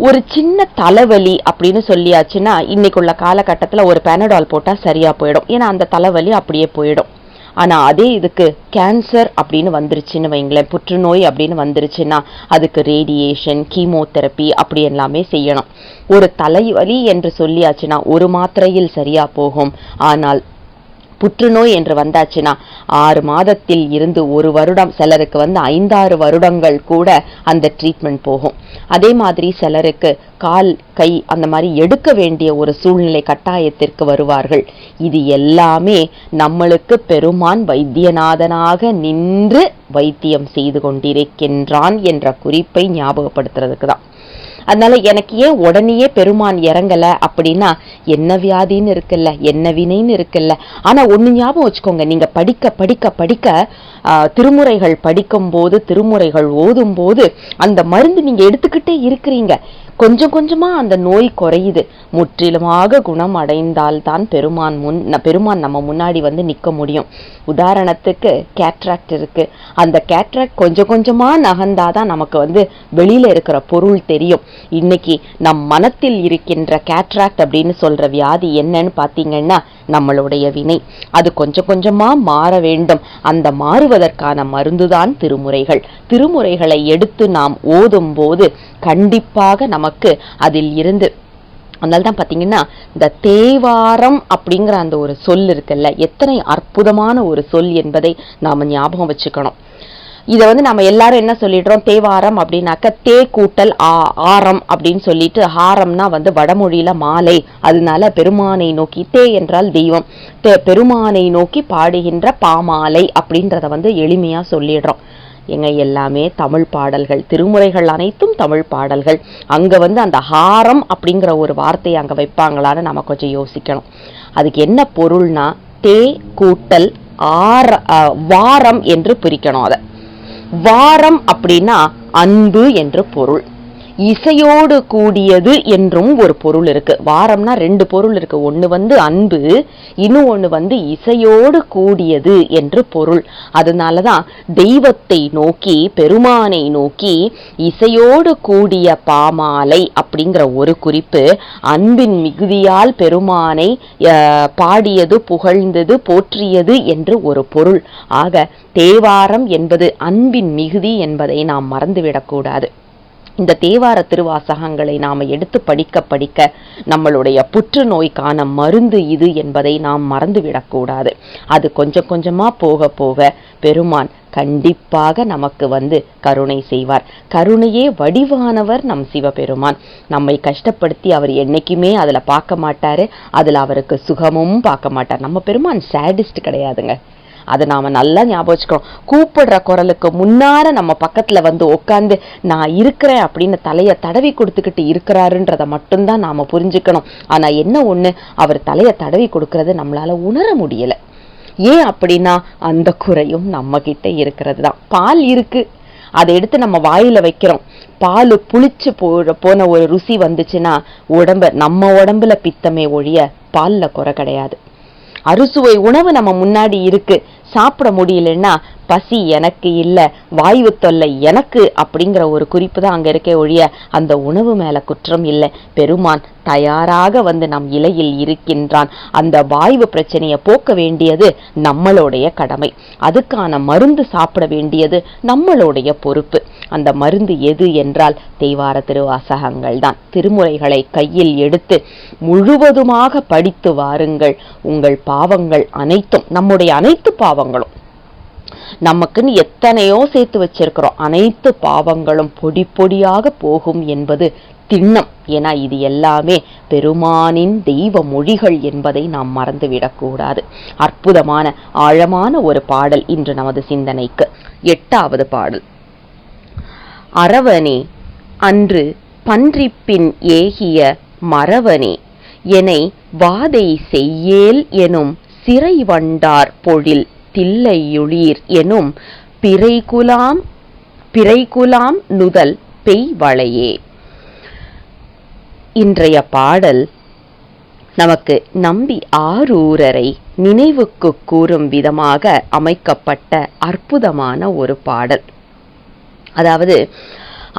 ஒரு சின்ன தலைவலி அப்படின்னு சொல்லியாச்சுன்னா இன்னைக்குள்ள காலகட்டத்துல ஒரு பெனடால் போட்டா சரியா போயிடும். ஏன்னா அந்த தலைவலி அப்படியே போயிடும். ஆனா அதே இதுக்கு கேன்சர் அப்படின்னு வந்துருச்சுன்னு வைங்களேன், புற்றுநோய் அப்படின்னு வந்துருச்சுன்னா அதுக்கு ரேடியேஷன், கீமோதெரப்பி அப்படி எல்லாமே செய்யணும். ஒரு தலைவலி என்று சொல்லியாச்சுன்னா ஒரு மாத்திரையில் சரியா போகும். ஆனால் புற்றுநோய் என்று வந்தாச்சுன்னா 6 மாதத்தில் இருந்து 1 வருடம், சிலருக்கு 5-6 வருடங்கள் கூட அந்த ட்ரீட்மெண்ட் போகும். அதே மாதிரி சிலருக்கு கால் கை அந்த மாதிரி எடுக்க வேண்டிய ஒரு சூழ்நிலை கட்டாயத்திற்கு வருவார்கள். இது எல்லாமே நம்மளுக்கு பெருமான் வைத்தியநாதனாக நின்று வைத்தியம் செய்து கொண்டிருக்கின்றான் என்ற குறிப்பை ஞாபகப்படுத்துறதுக்கு தான். அதனால எனக்கு ஏன் உடனேயே பெருமான் இறங்கல அப்படின்னா, என்ன வியாதின்னு இருக்குல்ல, என்ன வினைன்னு இருக்குல்ல. ஆனா ஒண்ணு ஞாபகம் வச்சுக்கோங்க, நீங்க படிக்க படிக்க படிக்க திருமுறைகள் படிக்கும் போது, திருமுறைகள் ஓதும் போது அந்த மருந்து நீங்க எடுத்துக்கிட்டே இருக்கிறீங்க. கொஞ்சம் கொஞ்சமா அந்த நோய் குறையுது. முற்றிலுமாக குணம் அடைந்தால் தான் பெருமான் நம்ம முன்னாடி நிக்க முடியும். உதாரணத்துக்கு கேட்ராக்ட் இருக்கு. அந்த கேட்ராக்ட் கொஞ்சம் கொஞ்சமா நகர்ந்தாதான் நமக்கு வெளியில இருக்கிற பொருள் தெரியும். இன்னைக்கு நம் மனத்தில் இருக்கின்ற கேட்ராக்ட் அப்படின்னு சொல்ற வியாதி என்னன்னு பாத்தீங்கன்னா நம்மளுடைய வினை. அது கொஞ்சம் கொஞ்சமா மாற வேண்டும். அந்த மாறுவதற்கான மருந்துதான் திருமுறைகள். திருமுறைகளை எடுத்து நாம் ஓதும் போது கண்டிப்பாக நமக்கு அதில் இருந்து, அதனால்தான் பாத்தீங்கன்னா இந்த தேவாரம் அப்படிங்கிற அந்த ஒரு சொல் இருக்குல்ல, எத்தனை அற்புதமான ஒரு சொல் என்பதை நாம ஞாபகம் வச்சுக்கணும். இதை நம்ம எல்லாரும் என்ன சொல்லிடுறோம், தேவாரம் அப்படின்னாக்க தே கூட்டல் ஆரம் அப்படின்னு சொல்லிட்டு, ஹாரம்னா வடமொழியில மாலை. அதனால பெருமானை நோக்கி, தே என்றால் தெய்வம், பெருமானை நோக்கி பாடுகின்ற பாமாலை அப்படின்றத எளிமையா சொல்லிடுறோம். எங்க எல்லாமே தமிழ் பாடல்கள், திருமுறைகள் அனைத்தும் தமிழ் பாடல்கள். அங்க அந்த ஹாரம் அப்படிங்கிற ஒரு வார்த்தையை அங்க வைப்பாங்களான்னு நம்ம கொஞ்சம் யோசிக்கணும். அதுக்கு என்ன பொருள்னா, தே கூட்டல் வாரம் என்று பிரிக்கணும். அத வாரம் அப்படின்னா அன்பு என்று பொருள். இசையோடு கூடியது என்றும் ஒரு பொருள் இருக்கு. வாரம்னா 2 பொருள் இருக்கு. ஒண்ணு அன்பு, இன்னும் ஒண்ணு இசையோடு கூடியது என்று பொருள். அதனாலதான் தெய்வத்தை நோக்கி, பெருமானை நோக்கி இசையோடு கூடிய பாமாலை அப்படிங்கிற ஒரு குறிப்பு. அன்பின் மிகுதியால் பெருமானை பாடியது, புகழ்ந்தது, போற்றியது என்று ஒரு பொருள். ஆக தேவாரம் என்பது அன்பின் மிகுதி என்பதை நாம் மறந்துவிடக்கூடாது. இந்த தேவார திருவாசகங்களை நாம எடுத்து படிக்க படிக்க நம்மளுடைய புற்றுநோய்க்கான மருந்து இது என்பதை நாம் மறந்துவிடக்கூடாது. அது கொஞ்சம் கொஞ்சமா போக போக பெருமான் கண்டிப்பாக நமக்கு கருணை செய்வார். கருணையே வடிவானவர் நம் சிவபெருமான். நம்மை கஷ்டப்படுத்தி அவர் என்னைக்குமே அதுல பார்க்க மாட்டாரு. அதுல அவருக்கு சுகமும் பார்க்க மாட்டார். நம்ம பெருமான் சாடிஸ்ட் கிடையாதுங்க. அதை நாம நல்லா ஞாபகம் வச்சுக்கிறோம். கூப்பிடுற குரலுக்கு முன்னார நம்ம பக்கத்துல உட்காந்து நான் இருக்கிறேன் அப்படின்னு தலைய தடவி கொடுத்துக்கிட்டு இருக்கிறாருன்றத மட்டும்தான் நாம புரிஞ்சுக்கணும். ஆனா என்ன ஒண்ணு, அவர் தலைய தடவி கொடுக்கறது நம்மளால உணர முடியல. ஏன் அப்படின்னா அந்த குறையும் நம்ம கிட்ட இருக்கிறது தான். பால் இருக்கு, அதை எடுத்து நம்ம வாயில வைக்கிறோம். பால் புளிச்சு போன ஒரு ருசி வந்துச்சுன்னா நம்ம உடம்புல பித்தமே ஒழிய பால்ல குறை கிடையாது. அறுசுவை உணவு நம்ம முன்னாடி இருக்கு, சாப்பிட முடியலன்னா பசி எனக்கு இல்ல, வாயு தொல்லை எனக்கு அப்படிங்கிற ஒரு குறிப்பு தான் அங்க இருக்க ஒழிய அந்த உணவு மேல குற்றம் இல்லை. பெருமான் தயாராக நம் இலையில் இருக்கின்றான். அந்த வாயு பிரச்சனையை போக்க வேண்டியது நம்மளுடைய கடமை. அதுக்கான மருந்து சாப்பிட வேண்டியது நம்மளுடைய பொறுப்பு. அந்த மருந்து எது என்றால் தேவார திருவாசகங்கள் தான். திருமுறைகளை கையில் எடுத்து முழுவதுமாக படித்து வாருங்கள். உங்கள் பாவங்கள் அனைத்தும், நம்முடைய அனைத்து பாவங்களும், நமக்குன்னு எத்தனையோ சேர்த்து வச்சிருக்கிறோம், அனைத்து பாவங்களும் பொடி பொடியாக போகும் என்பது திண்ணம். ஏன்னா இது எல்லாமே பெருமானின் தெய்வ மொழிகள் என்பதை நாம் மறந்துவிடக்கூடாது. அற்புதமான ஆழமான ஒரு பாடல் இன்று நமது சிந்தனைக்கு. 8வது பாடல். அரவனே அன்று பன்றிப்பின் ஏகிய மறவனே, எனை வாதை செய்யேல் எனும் சிறை வண்டார் பொழில் தில்லையுளீர் எனும் பிறைகுலாம் நுதல் பெய்வளையே. இன்றைய பாடல் நமக்கு நம்பி ஆரூரரை நினைவுக்கு கூறும் விதமாக அமைக்கப்பட்ட அற்புதமான ஒரு பாடல். அதாவது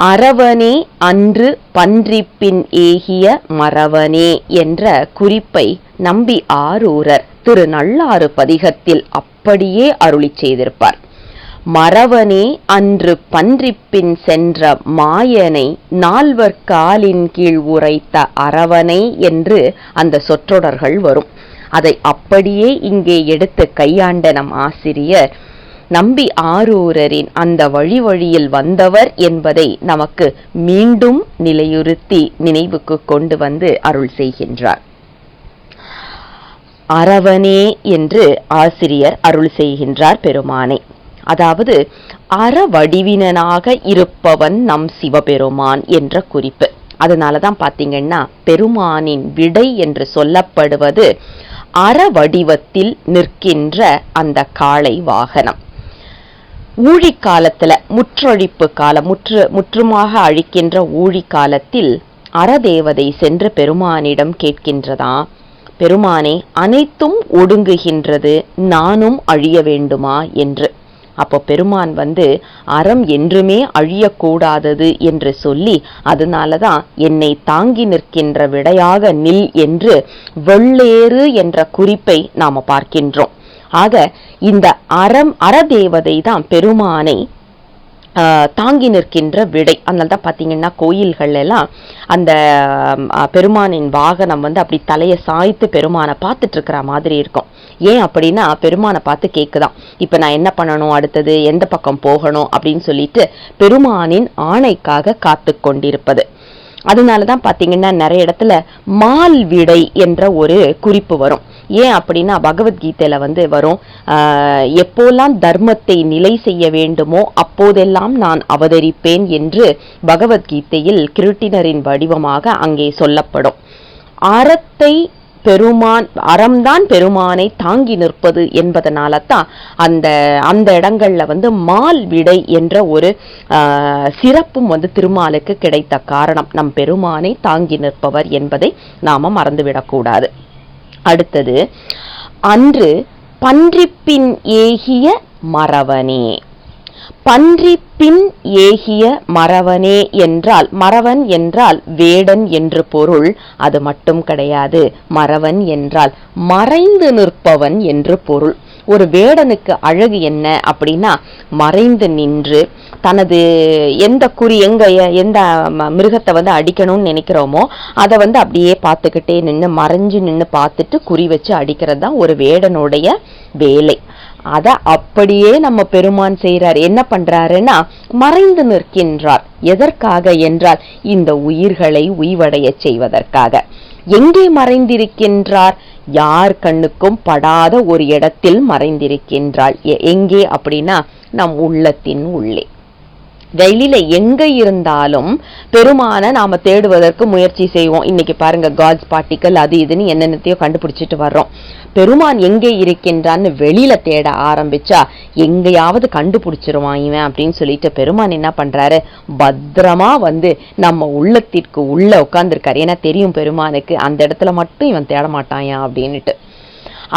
அரவனே அன்று பன்றிப்பின் ஏகிய மறவனே என்ற குறிப்பை நம்பி ஆரூரர் திருநள்ளாறு பதிகத்தில் அப்படியே அருளி செய்திருப்பார். மறவனே அன்று பன்றிப்பின் சென்ற மாயனை நால்வர் காலின் கீழ் உரைத்த அரவனை என்று அந்த சொற்றொடர்கள் வரும். அதை அப்படியே இங்கே எடுத்து கையாண்ட நம் ஆசிரியர் நம்பி ஆரூரரின் அந்த வழி வழியில் வந்தவர் என்பதை நமக்கு மீண்டும் நிலையுறுத்தி நினைவுக்கு கொண்டு வந்து அருள் செய்கின்றார். அரவனே என்று ஆசிரியர் அருள் செய்கின்றார் பெருமானை. அதாவது அறவடிவினனாக இருப்பவன் நம் சிவபெருமான் என்ற குறிப்பு. அதனாலதான் பாத்தீங்கன்னா பெருமானின் விடை என்று சொல்லப்படுவது அறவடிவத்தில் நிற்கின்ற அந்த காளை வாகனம். ஊழிக்காலத்துல முற்றொழிப்பு காலம், முற்றுமாக அழிக்கின்ற ஊழிக்காலத்தில் அறதேவதை சென்று பெருமானிடம் கேட்கின்றதா, பெருமானே அனைத்தும் ஒடுங்குகின்றது, நானும் அழிய வேண்டுமா என்று. அப்போ பெருமான் அறம் என்றுமே அழியக்கூடாதது என்று சொல்லி, அதனாலதான் என்னை தாங்கி நிற்கின்ற விடையாக நில் என்று வெள்ளேறு என்ற குறிப்பை நாம பார்க்கின்றோம். ஆக இந்த அறதேவதை தான் பெருமானை தாங்கி நிற்கின்ற விடை. அதனால்தான் பார்த்தீங்கன்னா கோயில்கள் எல்லாம் அந்த பெருமானின் வாகனம் அப்படி தலையை சாய்த்து பெருமானை பார்த்துட்டு இருக்கிற மாதிரி இருக்கும். ஏன் அப்படின்னா பெருமானை பார்த்து கேட்குதான், இப்ப நான் என்ன பண்ணணும், அடுத்தது எந்த பக்கம் போகணும் அப்படின்னு சொல்லிட்டு பெருமானின் ஆணைக்காக காத்து கொண்டிருப்பது. அதனாலதான் பாத்தீங்கன்னா நிறைய இடத்துல மால் விடை என்ற ஒரு குறிப்பு வரும். ஏன் அப்படின்னா பகவத்கீதையில வரும், எப்போல்லாம் தர்மத்தை நிலை செய்ய வேண்டுமோ அப்போதெல்லாம் நான் அவதரிப்பேன் என்று பகவத்கீதையில் கிருட்டினரின் வடிவமாக அங்கே சொல்லப்படும். அறம்தான் பெருமானை தாங்கி நிற்பது என்பதனால தான் அந்த இடங்கள்ல மால் விடை என்ற ஒரு சிறப்பும் திருமாலுக்கு கிடைத்த காரணம். நம் பெருமானை தாங்கி நிற்பவர் என்பதை நாம மறந்துவிடக்கூடாது. அடுத்தது, அன்று பன்றிப்பின் ஏகிய மறவனே. பன்றிப்பின் ஏகிய மறவனே என்றால், மறவன் என்றால் வேடன் என்று பொருள். அது மட்டும் கிடையாது, மறவன் என்றால் மறைந்து நிற்பவன் என்று பொருள். ஒரு வேடனுக்கு அழகு என்ன அப்படின்னா, மறைந்து நின்று தனது எந்த எந்த மிருகத்தை அடிக்கணும்னு நினைக்கிறோமோ அதை அப்படியே பார்த்துக்கிட்டே நின்று மறைஞ்சு நின்று பார்த்துட்டு குறி வச்சு அடிக்கிறது தான் ஒரு வேடனுடைய வேலை. அத அப்படியே நம்ம பெருமான் செய்யறார். என்ன பண்றாருன்னா மறைந்து நிற்கின்றார். எதற்காக என்றால் இந்த உயிர்களை உய்வடைய செய்வதற்காக. எங்கே மறைந்திருக்கின்றார்? யார் கண்ணுக்கும் படாத ஒரு இடத்தில் மறைந்திருக்கின்றாள். எங்கே அப்படின்னா நம் உள்ளத்தின் உள்ளே. வெளியில எங்க இருந்தாலும் பெருமான நாம தேடுவதற்கு முயற்சி செய்வோம். இன்னைக்கு பாருங்க, காட்ஸ் பார்ட்டிக்கல் அது இதுன்னு என்னென்னத்தையோ கண்டுபிடிச்சிட்டு வர்றோம். பெருமான் எங்கே இருக்கின்றான்னு வெளியில தேட ஆரம்பிச்சா எங்கேயாவது கண்டுபிடிச்சிருவான் இவன் அப்படின்னு சொல்லிட்டு பெருமான் என்ன பண்றாரு, பத்திரமா நம்ம உள்ளத்திற்கு உள்ள உட்கார்ந்துருக்காரு. ஏன்னா தெரியும் பெருமானுக்கு அந்த இடத்துல மட்டும் இவன் தேட மாட்டாயா அப்படின்னுட்டு.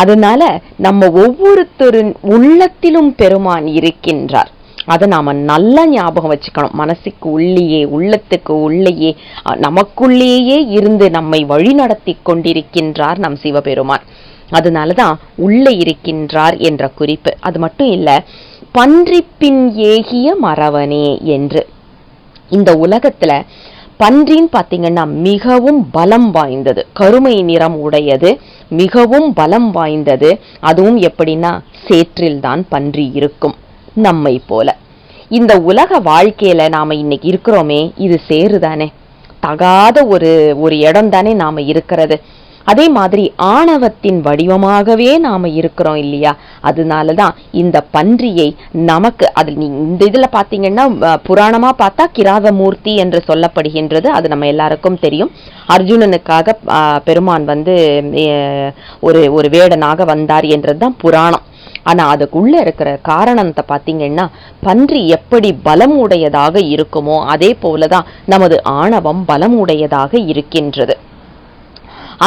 அதனால நம்ம ஒவ்வொருத்தரின் உள்ளத்திலும் பெருமான் இருக்கின்றார். அதை நாம நல்லா ஞாபகம் வச்சுக்கணும். மனசுக்கு உள்ளேயே, உள்ளத்துக்கு உள்ளேயே, நமக்குள்ளேயே இருந்து நம்மை வழி நடத்தி கொண்டிருக்கின்றார் நம் சிவபெருமான். அதனாலதான் உள்ளே இருக்கின்றார் என்ற குறிப்பு. அது மட்டும் இல்ல, பன்றிப்பின் ஏகிய மறவனே என்று. இந்த உலகத்துல பன்றின்னு பாத்தீங்கன்னா மிகவும் பலம் வாய்ந்தது, கருமை நிறம் உடையது, மிகவும் பலம் வாய்ந்தது. அதுவும் எப்படின்னா சேற்றில் தான் பன்றி இருக்கும். நம்மை போல இந்த உலக வாழ்க்கையில நாம இன்னைக்கு இருக்கிறோமே, இது சேருதானே, தகாத ஒரு இடம் தானே நாம இருக்கிறது. அதே மாதிரி ஆணவத்தின் வடிவமாகவே நாம இருக்கிறோம் இல்லையா? அதனாலதான் இந்த பன்றியை நமக்கு இந்த இதுல பாத்தீங்கன்னா புராணமா பார்த்தா கிராதமூர்த்தி என்று சொல்லப்படுகின்றது. அது நம்ம எல்லாருக்கும் தெரியும். அர்ஜுனனுக்காக பெருமான் ஒரு வேடனாக வந்தார் என்றதுதான் புராணம். ஆனா அதுக்குள்ள இருக்கிற காரணத்தை பாத்தீங்கன்னா, பன்றி எப்படி பலம் உடையதாக இருக்குமோ அதே போலதான் நமது ஆணவம் பலம் உடையதாக இருக்கின்றது.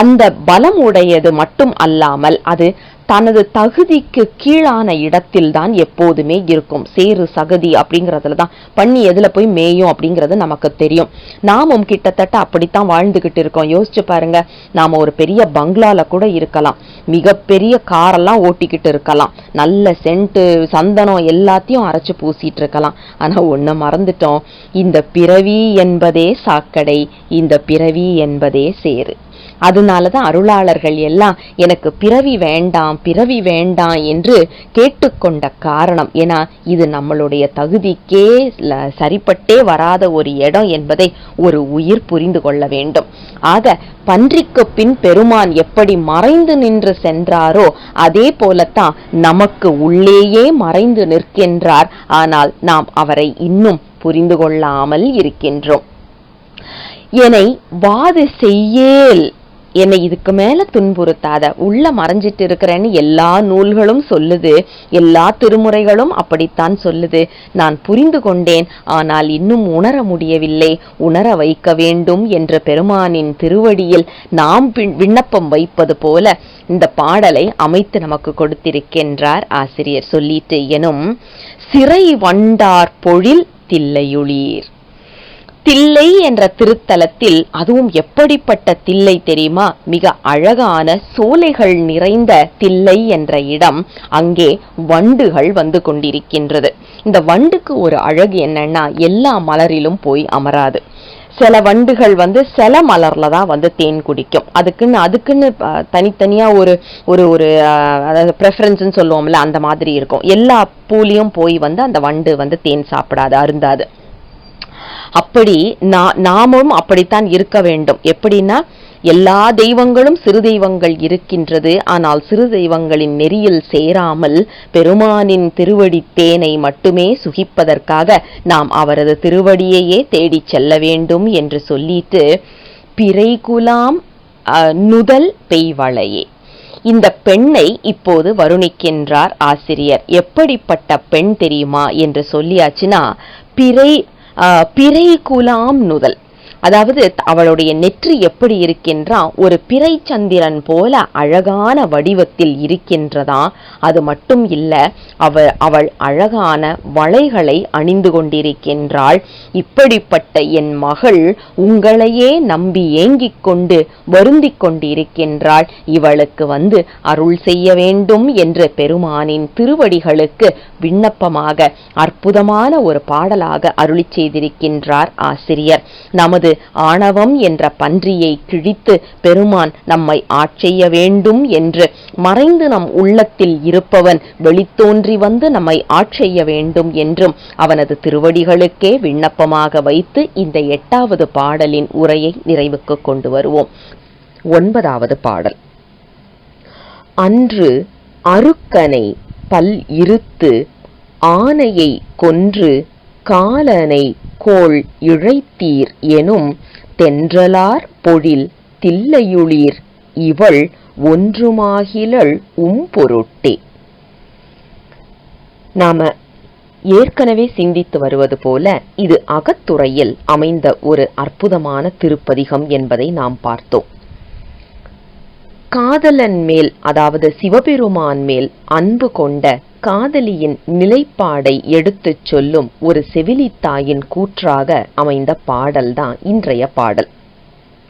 அந்த பலம் உடையது மட்டும் அல்லாமல் அது தனது தகுதிக்கு கீழான இடத்தில் தான் எப்போதுமே இருக்கும். சேறு சகதி அப்படிங்கறதுல தான் பண்ணி எதுல போய் மேயும் அப்படிங்கிறது நமக்கு தெரியும். நாமும் கிட்டத்தட்ட அப்படித்தான் வாழ்ந்துகிட்டு இருக்கோம். யோசிச்சு பாருங்க, நாம ஒரு பெரிய பங்களால கூட இருக்கலாம், மிகப்பெரிய காரெல்லாம் ஓட்டிக்கிட்டு இருக்கலாம், நல்ல சென்ட்டு சந்தனம் எல்லாத்தையும் அரைச்சு பூசிட்டு இருக்கலாம். ஆனா ஒண்ணு மறந்துட்டோம், இந்த பிறவி என்பதே சாக்கடை, இந்த பிறவி என்பதே சேறு. அதனாலதான் அருளாளர்கள் எல்லாம் எனக்கு பிறவி வேண்டாம் பிறவி வேண்டாம் என்று கேட்டுக்கொண்ட காரணம். ஏன்னா இது நம்மளுடைய தகுதிக்கே சரிப்பட்டே வராத ஒரு இடம் என்பதை ஒரு உயிர் புரிந்து கொள்ள வேண்டும். ஆக பன்றிக்கு பின் பெருமான் எப்படி மறைந்து நின்று சென்றாரோ அதே போலத்தான் நமக்கு உள்ளேயே மறைந்து நிற்கின்றார். ஆனால் நாம் அவரை இன்னும் புரிந்து கொள்ளாமல் இருக்கின்றோம். என்னை வாது செய்யேல், என்னை இதுக்கு மேல துன்புறுத்தாத, உள்ள மறைஞ்சிட்டு இருக்கிறேன்னு எல்லா நூல்களும் சொல்லுது, எல்லா திருமுறைகளும் அப்படித்தான் சொல்லுது. நான் புரிந்து கொண்டேன், ஆனால் இன்னும் உணர முடியவில்லை, உணர வைக்க வேண்டும் என்ற பெருமானின் திருவடியில் நாம் விண்ணப்பம் வைப்பது போல இந்த பாடலை அமைத்து நமக்கு கொடுத்திருக்கின்றார் ஆசிரியர். சொல்லிட்டு எனும் சிறை வண்டார் பொழில் தில்லையுளீர். தில்லை என்ற திருத்தலத்தில், அதுவும் எப்படிப்பட்ட தில்லை தெரியுமா? மிக அழகான சோலைகள் நிறைந்த தில்லை என்ற இடம். அங்கே வண்டுகள் வந்து கொண்டிருக்கின்றது. இந்த வண்டுக்கு ஒரு அழகு என்னன்னா, எல்லா மலரிலும் போய் அமராது. சில வண்டுகள் சில மலர்ல தான் தேன் குடிக்கும். அதுக்குன்னு தனித்தனியா ஒரு ஒரு ஒரு அதாவது ப்ரெஃபரன்ஸ்ன்னு சொல்லுவோம்ல, அந்த மாதிரி இருக்கும். எல்லா பூலையும் போய் அந்த வண்டு தேன் சாப்பிடாது, அருந்தாது. அப்படி நாமும் அப்படித்தான் இருக்க வேண்டும். எப்படின்னா, எல்லா தெய்வங்களும் சிறு தெய்வங்கள் இருக்கின்றது. ஆனால் சிறு தெய்வங்களின் நெறியில் சேராமல் பெருமானின் திருவடி தேனை மட்டுமே சுகிப்பதற்காக நாம் அவரது திருவடியையே தேடி செல்ல வேண்டும் என்று சொல்லிட்டு, பிறைகுலாம் நுதல் பெய்வளையே, இந்த பெண்ணை இப்போது வருணிக்கின்றார் ஆசிரியர். எப்படிப்பட்ட பெண் தெரியுமா என்று சொல்லியாச்சுன்னா, பிறை குலாம் நுதல், அதாவது அவளுடைய நெற்றி எப்படி இருக்கின்றான், ஒரு பிறை சந்திரன் போல அழகான வடிவத்தில் இருக்கின்றதா. அது மட்டும் இல்ல, அவள் அழகான வளைகளை அணிந்து கொண்டிருக்கின்றாள். இப்படிப்பட்ட என் மகள் உங்களையே நம்பி ஏங்கிக் கொண்டு வருந்திக் கொண்டிருக்கின்றாள், இவளுக்கு அருள் செய்ய வேண்டும் என்று பெருமானின் திருவடிகளுக்கு விண்ணப்பமாக அற்புதமான ஒரு பாடலாக அருளி செய்திருக்கின்றார் ஆசிரியர். நமது ஆணவம் என்ற பன்றியை கிழித்து பெருமான் நம்மை ஆட்செய்ய வேண்டும் என்று மறைந்து நம் உள்ளத்தில் இருப்பவன் வெளித்தோன்றி நம்மை ஆட்செய்ய வேண்டும் என்றும் அவனது திருவடிகளுக்கே விண்ணப்பமாக வைத்து இந்த 8வது பாடலின் உரையை நிறைவுக்கு கொண்டு வருவோம். 9வது பாடல். அன்று அருக்கனை பல் இருத்து ஆனையை கொன்று காலனை கோள் இழைத்தீர் எனும் தென்றலார் பொழில் தில்லையுளீர் இவள் ஒன்றுமாகிலள் பொருட்டே. நாம ஏற்கனவே சிந்தித்து வருவது போல இது அகத்துறையில் அமைந்த ஒரு அற்புதமான திருப்பதிகம் என்பதை நாம் பார்த்தோம். காதலன் மேல், அதாவது சிவபெருமான் மேல் அன்பு கொண்ட காதலியின் நிலைப்பாடை எடுத்துச் சொல்லும் ஒரு செவிலித்தாயின் கூற்றாக அமைந்த பாடல்தான் இன்றைய பாடல்.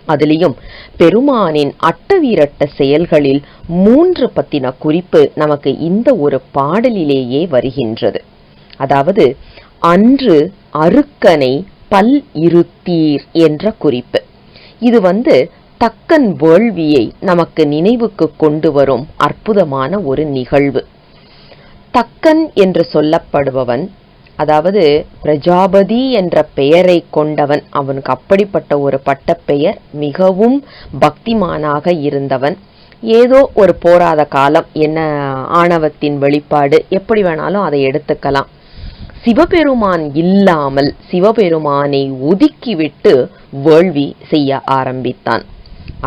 அதிலையும் பெருமானின் அட்டவீரட்ட செயல்களில் 3 பத்தின குறிப்பு நமக்கு இந்த ஒரு பாடலிலேயே வருகின்றது. அதாவது அன்று அருக்கனை பல் இருத்தீர் என்ற குறிப்பு. இது தக்கன் வேள்வியை நமக்கு நினைவுக்கு கொண்டு வரும் அற்புதமான ஒரு நிகழ்வு. தக்கன் என்று சொல்லப்படுபவன், அதாவது பிரஜாபதி என்ற பெயரை கொண்டவன். அவனுக்கு அப்படிப்பட்ட ஒரு பட்டப்பெயர். மிகவும் பக்திமானாக இருந்தவன். ஏதோ ஒரு போராத காலம், என்ன ஆணவத்தின் வெளிப்பாடு, எப்படி வேணாலும் அதை எடுத்துக்கலாம். சிவபெருமான் இல்லாமல் சிவபெருமானை ஒதுக்கிவிட்டு வேள்வி செய்ய ஆரம்பித்தான்.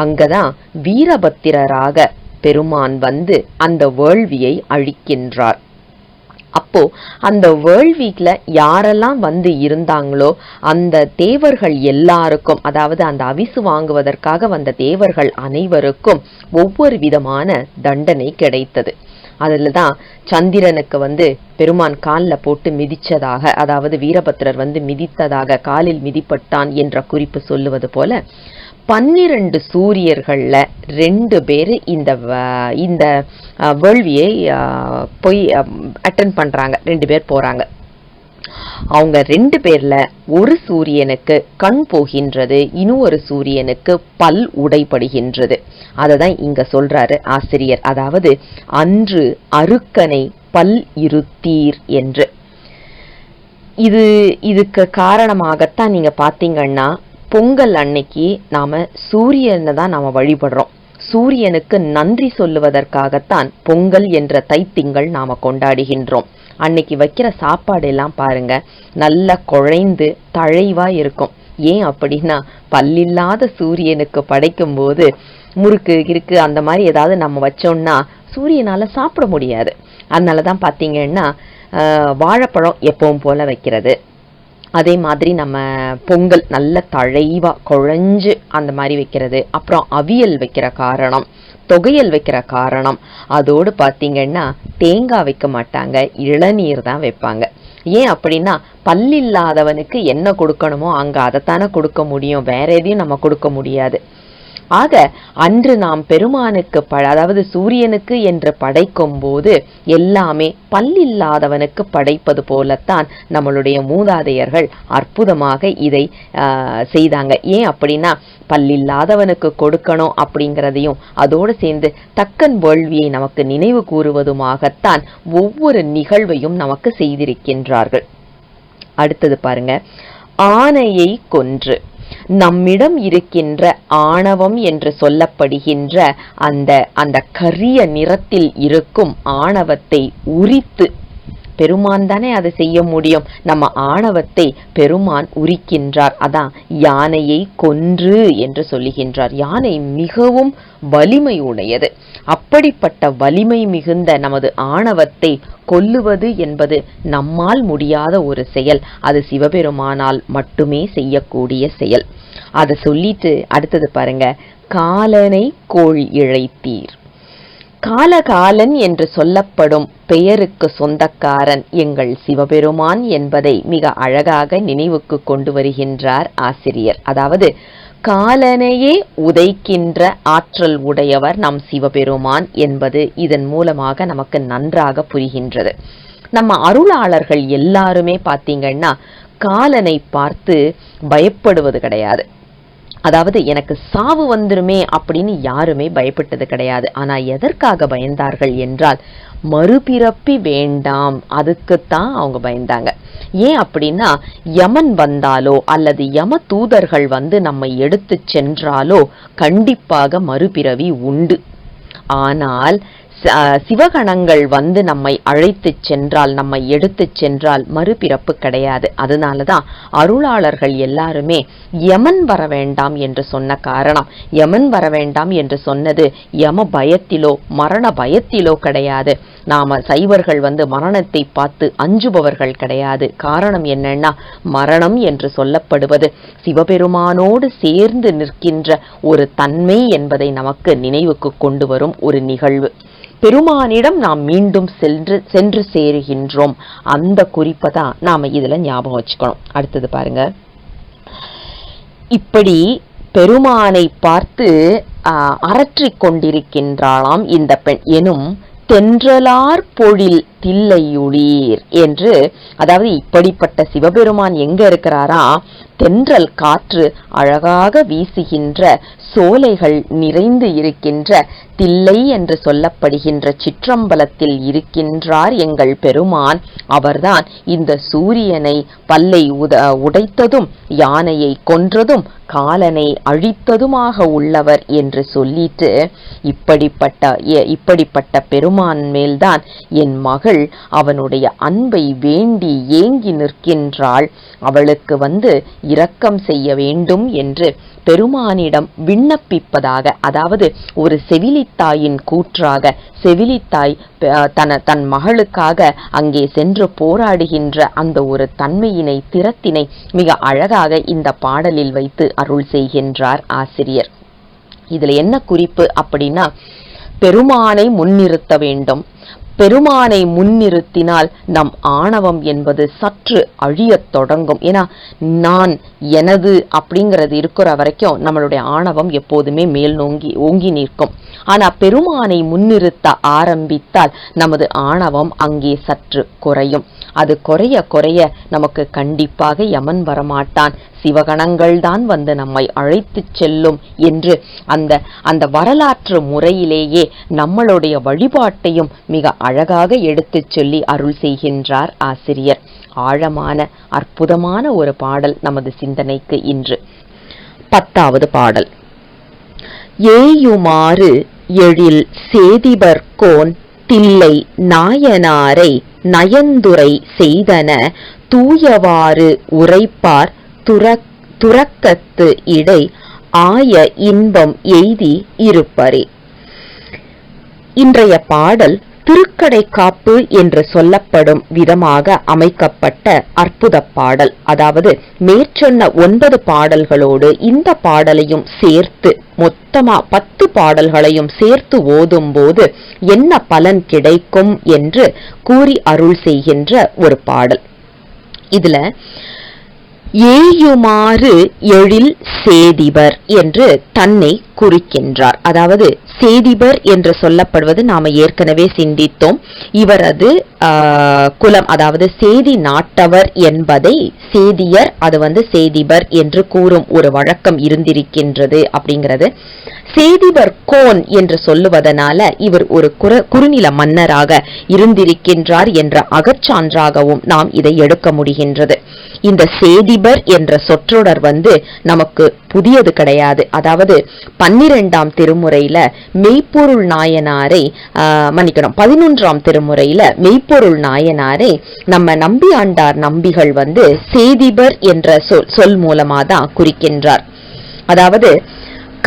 அங்கதான் வீரபத்திரராக பெருமான் அந்த வேள்வியை அழிக்கின்றார். அப்ப அப்போ அந்த வேர்ல்ட் வீக்ல யாரெல்லாம் வந்து இருந்தாங்களோ அந்த தேவர்கள் எல்லாருக்கும், அதாவது அந்த அவிசு வாங்குவதற்காக வந்த தேவர்கள் அனைவருக்கும் ஒவ்வொரு விதமான தண்டனை கிடைத்தது. அதுலதான் சந்திரனுக்கு வந்து பெருமான் காலில் போட்டு மிதிச்சதாக, அதாவது வீரபத்திரர் வந்து மிதித்ததாக, காலில் மிதிப்பட்டான் என்ற குறிப்பு சொல்லுவது போல 12 சூரியர்கள்ல 2 பேரு இந்த வேள்வியை போய் அட்டென்ட் பண்றாங்க. 2 பேர் போறாங்க. அவங்க 2 பேர்ல ஒரு சூரியனுக்கு கண் போகின்றது, இன்னொரு சூரியனுக்கு பல் உடைபடுகின்றது. அததான் இங்க சொல்றாரு ஆசிரியர். அதாவது அன்று அருக்கனை பல் இருத்தீர் என்று. இதுக்கு காரணமாகத்தான் நீங்க பாத்தீங்கன்னா பொங்கல் அன்னைக்கு நாம சூரியனை தான் நாம வழிபடுறோம். சூரியனுக்கு நன்றி சொல்லுவதற்காகத்தான் பொங்கல் என்ற தைத்திங்கள் நாம கொண்டாடுகின்றோம். அன்னைக்கு வைக்கிற சாப்பாடு எல்லாம் பாருங்க, நல்லா குழைந்து தழைவா இருக்கும். ஏன் அப்படின்னா பல்லில்லாத சூரியனுக்கு படைக்கும் போது முறுக்கு இருக்கு அந்த மாதிரி ஏதாவது நம்ம வச்சோம்னா சூரியனால சாப்பிட முடியாது. அதனாலதான் பாத்தீங்கன்னா வாழைப்பழம் எப்பவும் போல வைக்கிறது. அதே மாதிரி நம்ம பொங்கல் நல்ல தழைவா குழஞ்சு அந்த மாதிரி வைக்கிறது. அப்புறம் அவியல் வைக்கிற காரணம், தொகையல் வைக்கிற காரணம், அதோடு பார்த்தீங்கன்னா தேங்காய் வைக்க மாட்டாங்க, இளநீர் தான் வைப்பாங்க. ஏன் அப்படின்னா பல்லில்லாதவனுக்கு என்ன கொடுக்கணுமோ அங்க அதைத்தானே கொடுக்க முடியும், வேற எதையும் நம்ம கொடுக்க முடியாது. ஆக அன்று நாம் பெருமானுக்கு அதாவது சூரியனுக்கு என்று படைக்கும் போது எல்லாமே பல்லில்லாதவனுக்கு படைப்பது போலத்தான் நம்மளுடைய மூதாதையர்கள் அற்புதமாக இதை செய்தாங்க. ஏன் அப்படின்னா பல்லில்லாதவனுக்கு கொடுக்கணும் அப்படிங்கிறதையும் அதோடு சேர்ந்து தக்கன் வேள்வியை நமக்கு நினைவு கூறுவதுமாகத்தான் ஒவ்வொரு நிகழ்வையும் நமக்கு செய்திருக்கின்றார்கள். அடுத்தது பாருங்க, ஆனையை கொன்று. நம்மிடம் இருக்கின்ற ஆணவம் என்று சொல்லப்படுகின்ற அந்த கரிய நிறத்தில் இருக்கும் ஆணவத்தை உரித்து, பெருமான் தானே அதை செய்ய முடியும், நம்ம ஆணவத்தை பெருமான் உரிக்கின்றார். அதான் யானையை கொன்று என்று சொல்லுகின்றார். யானை மிகவும் வலிமை உடையது. அப்படிப்பட்ட வலிமை மிகுந்த நமது ஆணவத்தை கொல்லுவது என்பது நம்மால் முடியாத ஒரு செயல். அது சிவபெருமானால் மட்டுமே செய்யக்கூடிய செயல். அதை சொல்லிட்டு அடுத்தது பாருங்க, காலனை கோள் இழைத்தீர். காலகாலன் என்று சொல்லப்படும் பெயருக்கு சொந்தக்காரன் எங்கள் சிவபெருமான் என்பதை மிக அழகாக நினைவுக்கு கொண்டு வருகின்றார் ஆசிரியர். அதாவது காலனையே உதைக்கின்ற ஆற்றல் உடையவர் நம் சிவபெருமான் என்பது இதன் மூலமாக நமக்கு நன்றாக புரிகின்றது. நம்ம அருளாளர்கள் எல்லாருமே பார்த்தீங்கன்னா காலனை பார்த்து பயப்படுவது கிடையாது. அதாவது எனக்கு சாவு வந்துருமே அப்படின்னு யாருமே பயப்பட்டது கிடையாது. ஆனா எதற்காக பயந்தார்கள் என்றால் மறுபிறப்பி வேண்டாம், அதுக்குத்தான் அவங்க பயந்தாங்க. ஏன் அப்படின்னா யமன் வந்தாலோ அல்லது யம தூதர்கள் வந்து நம்மை எடுத்து சென்றாலோ கண்டிப்பாக மறுபிறவி உண்டு. ஆனால் சிவகணங்கள் வந்து நம்மை அழைத்து சென்றால், நம்மை எடுத்து சென்றால் மறுபிறப்பு கிடையாது. அதனாலதான் அருளாளர்கள் எல்லாருமே யமன் வர வேண்டாம் என்று சொன்ன காரணம். யமன் வர வேண்டாம் என்று சொன்னது யம பயத்திலோ மரண பயத்திலோ கிடையாது. நாம சைவர்கள் வந்து மரணத்தை பார்த்து அஞ்சுபவர்கள் கிடையாது. காரணம் என்னன்னா மரணம் என்று சொல்லப்படுவது சிவபெருமானோடு சேர்ந்து நிற்கின்ற ஒரு தன்மை என்பதை நமக்கு நினைவுக்கு கொண்டு வரும் ஒரு நிகழ்வு. பெருமானிடம் நாம் மீண்டும் சென்று சேருகின்றோம். அந்த குறிப்பை தான் நாம இதுல ஞாபகம் வச்சுக்கணும். அடுத்தது பாருங்க, இப்படி பெருமானை பார்த்து அரற்றிக் கொண்டிருக்கின்றாளாம் இந்த பெண் எனும் தென்றலார் பொழில் தில்லையுளீர் என்று. அதாவது இப்படிப்பட்ட சிவபெருமான் எங்க இருக்கிறாரா, தென்றல் காற்று அழகாக வீசுகின்ற சோலைகள் நிறைந்து இருக்கின்ற தில்லை என்று சொல்லப்படுகின்ற சிற்றம்பலத்தில் இருக்கின்றார் எங்கள் பெருமான். அவர்தான் இந்த சூரியனை பல்லை உடைத்ததும் யானையை கொன்றதும் காலனை அழித்ததுமாக உள்ளவர் என்று சொல்லிட்டு இப்படிப்பட்ட பெருமான் மேல்தான் என் மகள் அவனுடைய அன்பை வேண்டி ஏங்கி நிற்கின்றாள், அவளுக்கு வந்து இரக்கம் செய்ய வேண்டும் என்று பெருமானிடம் விண்ணப்பிப்பதாக, அதாவது ஒரு செவிலித்தாயின் கூற்றாக செவிலித்தாய் தன் மகளுக்காக அங்கே சென்று போராடுகின்ற அந்த ஒரு தன்மையினை, திறத்தினை மிக அழகாக இந்த பாடலில் வைத்து அருள் செய்கின்றார் ஆசிரியர். இதுல என்ன குறிப்பு அப்படின்னா, பெருமானை முன்னிறுத்த வேண்டும். பெருமானை முன்னிறுத்தினால் நம் ஆணவம் என்பது சற்று அழியத் தொடங்கும். ஏன்னா நான், எனது அப்படிங்கிறது இருக்கிற வரைக்கும் நம்மளுடைய ஆணவம் எப்போதுமே மேல் ஓங்கி நிற்கும். ஆனா பெருமானை முன்னிறுத்த ஆரம்பித்தால் நமது ஆணவம் அங்கே சற்று குறையும். அது குறைய குறைய நமக்கு கண்டிப்பாக யமன் வரமாட்டான், சிவகணங்கள் தான் வந்து நம்மை அழைத்து செல்லும் என்று அந்த வரலாற்று முறையிலேயே நம்மளுடைய வழிபாட்டையும் மிக அழகாக எடுத்து சொல்லி அருள் செய்கின்றார் ஆசிரியர். ஆழமான அற்புதமான ஒரு பாடல் நமது சிந்தனைக்கு இன்று. 10வது பாடல். ஏயுமாறு எழில் சேதிபர்கோன் தில்லை நாயனாரை நயந்துரை செய்தன தூயவாறு உரைப்பார் துறக்கத்து இடை ஆய இன்பம் எய்தி இருப்பரே. இன்றைய பாடல் திருக்கடைக்காப்பு என்று சொல்லப்படும் விதமாக அமைக்கப்பட்ட அற்புத பாடல். அதாவது மேற்சொன்ன 9 பாடல்களோடு இந்த பாடலையும் சேர்த்து மொத்தமா 10 பாடல்களையும் சேர்த்து ஓதும் போது என்ன பலன் கிடைக்கும் என்று கூறி அருள் செய்கின்ற ஒரு பாடல். இதுல ஏயுமாறு எழில் சேதிபர் என்று தன்னை குறிக்கின்றார். அதாவது சேதிபர் என்று சொல்லப்படுவது நாம ஏற்கனவே சிந்தித்தோம். இவரது குலம், அதாவது சேதி நாட்டவர் என்பதை சேதியர், அது சேதிபர் என்று கூறும் ஒரு வழக்கம் இருந்திருக்கின்றது அப்படிங்கிறது. சேதிபர் கோன் என்று சொல்லுவதனால இவர் ஒரு குறுநில மன்னராக இருந்திருக்கின்றார் என்ற அகச்சான்றாகவும் நாம் இதை எடுக்க முடிகின்றது. இந்த சேதிபர் என்ற சொற்றொடர் நமக்கு புதியது கிடையாது. அதாவது 12ஆம் திருமுறையில மெய்ப்பொருள் நாயனாரை, மன்னிக்கணும், 11ஆம் திருமுறையில மெய்ப்பொருள் நாயனாரை நம்ம நம்பி ஆண்டார் நம்பிகள் சேதிபர் என்ற சொல் மூலமா தான் குறிக்கின்றார். அதாவது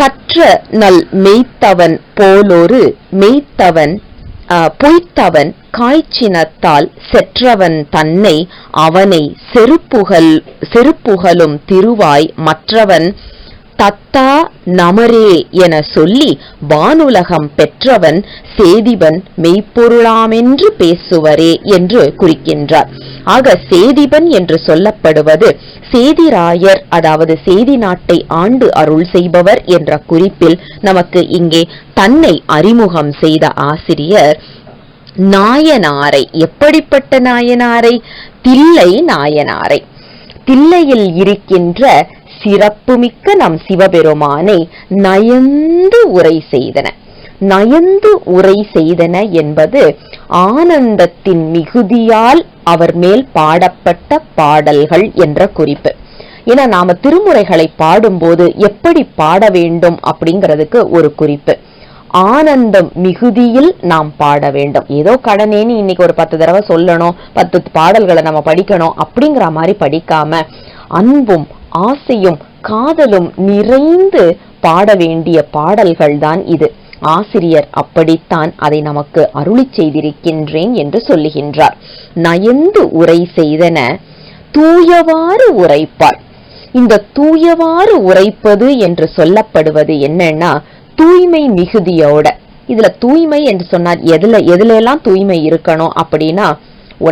கற்ற நல் மெய்த்தவன் போலொரு மெய்த்தவன் பொய்த்தவன் காய்ச்சினத்தால் செற்றவன் தன்னை அவனை செருப்புகழும் திருவாய் மற்றவன் தத்தா நமரே என சொல்லி வானுலகம் பெற்றவன் சேதிபன் மெய்ப்பொருளாமென்று பேசுவரே என்று குறிக்கின்றார். ஆக சேதிபன் என்று சொல்லப்படுவது சேதிராயர், அதாவது சேதி நாட்டை ஆண்டு அருள் செய்பவர் என்ற குறிப்பில் நமக்கு இங்கே தன்னை அறிமுகம் செய்த ஆசிரியர் நாயனாரை, எப்படிப்பட்ட நாயனாரை? தில்லை நாயனாரை, தில்லையில் இருக்கின்ற சிறப்புமிக்க நம் சிவபெருமானை நயந்து உரை செய்தன. நயந்து உரை செய்தன என்பது ஆனந்தத்தின் மிகுதியால் அவர் மேல் பாடப்பட்ட பாடல்கள் என்ற குறிப்பு. ஏன்னா நாம திருமுறைகளை பாடும்போது எப்படி பாட வேண்டும் அப்படிங்கிறதுக்கு ஒரு குறிப்பு. ஆனந்தம் மிகுதியில் நாம் பாட வேண்டும். ஏதோ கடனேன்னு இன்னைக்கு ஒரு 10 தடவை சொல்லணும், 10 பாடல்களை நம்ம படிக்கணும் அப்படிங்கிற மாதிரி படிக்காம அன்பும் ஆசையும் காதலும் நிறைந்து பாட வேண்டிய பாடல்கள் தான் இது. ஆசிரியர் அப்படித்தான் அதை நமக்கு அருளி செய்திருக்கின்றேன் என்று சொல்லுகின்றார். நயந்து உரை செய்தன தூயவாறு உரைப்பார். இந்த தூயவாறு உரைப்பது என்று சொல்லப்படுவது என்னன்னா தூய்மை மிகுதியோட. இதுல தூய்மை என்று சொன்னால் எதுல எல்லாம் தூய்மை இருக்கணும் அப்படின்னா,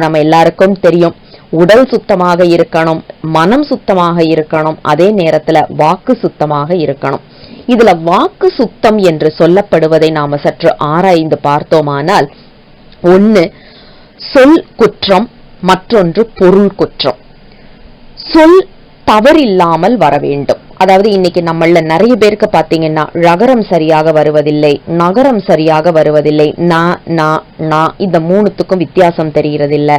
நம்ம எல்லாருக்கும் தெரியும், உடல் சுத்தமாக இருக்கணும், மனம் சுத்தமாக இருக்கணும், அதே நேரத்துல வாக்கு சுத்தமாக இருக்கணும். இதுல வாக்கு சுத்தம் என்று சொல்லப்படுவதை நாம சற்று ஆராய்ந்து பார்த்தோமானால், ஒன்னு சொல் குற்றம், மற்றொன்று பொருள் குற்றம். சொல் தவறில்லாமல் வர வேண்டும். அதாவது இன்னைக்கு நம்மள நிறைய பேருக்கு பாத்தீங்கன்னா ரகரம் சரியாக வருவதில்லை, நகரம் சரியாக வருவதில்லை. இந்த 3த்துக்கும் வித்தியாசம் தெரிகிறதில்ல.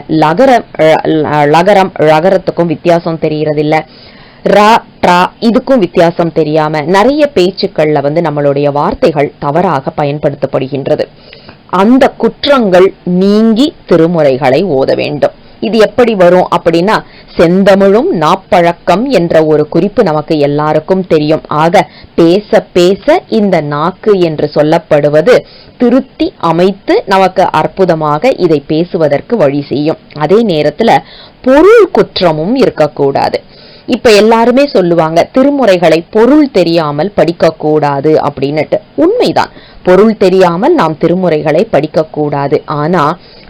லகரம் ரகரத்துக்கும் வித்தியாசம் தெரிகிறதில்ல. இதுக்கும் வித்தியாசம் தெரியாம நிறைய பேச்சுக்கள்ல நம்மளுடைய வார்த்தைகள் தவறாக பயன்படுத்தப்படுகின்றது. அந்த குற்றங்கள் நீங்கி திருமுறைகளை ஓத வேண்டும். இது எப்படி வரும் அப்படின்னா, செந்தமிழும் நாப்பழக்கம் என்ற ஒரு குறிப்பு நமக்கு எல்லாருக்கும் தெரியும். ஆக பேச பேச இந்த நாக்கு என்று சொல்லப்படுவது திருத்தி அமைத்து நமக்கு அற்புதமாக இதை பேசுவதற்கு வழி செய்யும். அதே நேரத்துல பொருள் குற்றமும் இருக்கக்கூடாது. இப்ப எல்லாருமே சொல்லுவாங்க, திருமுறைகளை பொருள் தெரியாமல் படிக்க கூடாது அப்படின்னுட்டு. உண்மைதான், பொருள் தெரியாமல் நாம் திருமுறைகளை படிக்க கூடாது. ஆனா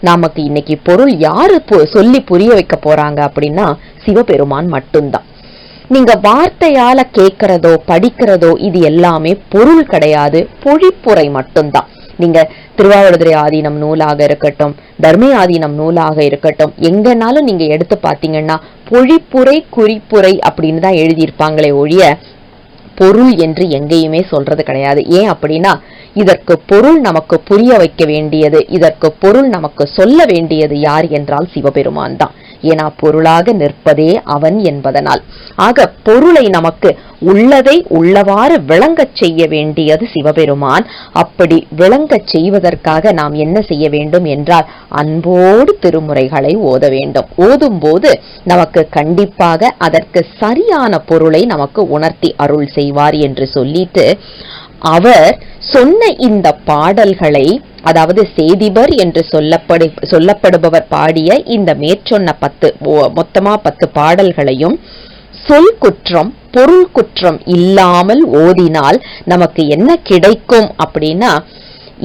நமக்கு இன்னைக்கு பொருள் யாரு சொல்லி புரிய வைக்க போறாங்க அப்படின்னா, சிவபெருமான் மட்டும்தான். நீங்க வார்த்தையால கேட்கிறதோ படிக்கிறதோ இது எல்லாமே பொருள் கிடையாது, பொழிப்புரை மட்டும்தான். நீங்க திருவாவடுதுறை ஆதீனம் நூலாக இருக்கட்டும், தர்ம ஆதீனம் நூலாக இருக்கட்டும், எங்கனாலும் நீங்க எடுத்து பாத்தீங்கன்னா பொழிப்புரை குறிப்புரை அப்படின்னு தான் எழுதியிருப்பாங்களே ஒழிய பொருள் என்று எங்கேயுமே சொல்றது கிடையாது. ஏன் அப்படின்னா, இதற்கு பொருள் நமக்கு புரிய வைக்க வேண்டியது, இதற்கு பொருள் நமக்கு சொல்ல வேண்டியது யார் என்றால் சிவபெருமான் தான். ஏன்னா பொருளாக நிற்பதே அவன் என்பதனால். ஆக பொருளை நமக்கு உள்ளதை உள்ளவாறு விளங்கச் செய்ய வேண்டியது சிவபெருமான். அப்படி விளங்கச் செய்வதற்காக நாம் என்ன செய்ய வேண்டும் என்றால், அன்போடு திருமுறைகளை ஓத வேண்டும். ஓதும் போது நமக்கு கண்டிப்பாக அதற்கு சரியான பொருளை நமக்கு உணர்த்தி அருள் செய்வார் என்று சொல்லிட்டு, அவர் சொன்ன இந்த பாடல்களை, அதாவது சேதிபர் என்று சொல்லப்படுபவர் பாடிய இந்த மேற்சொன்ன 10 பாடல்களையும் சொல் குற்றம் பொருள் குற்றம் இல்லாமல் ஓதினால் நமக்கு என்ன கிடைக்கும் அப்படின்னா,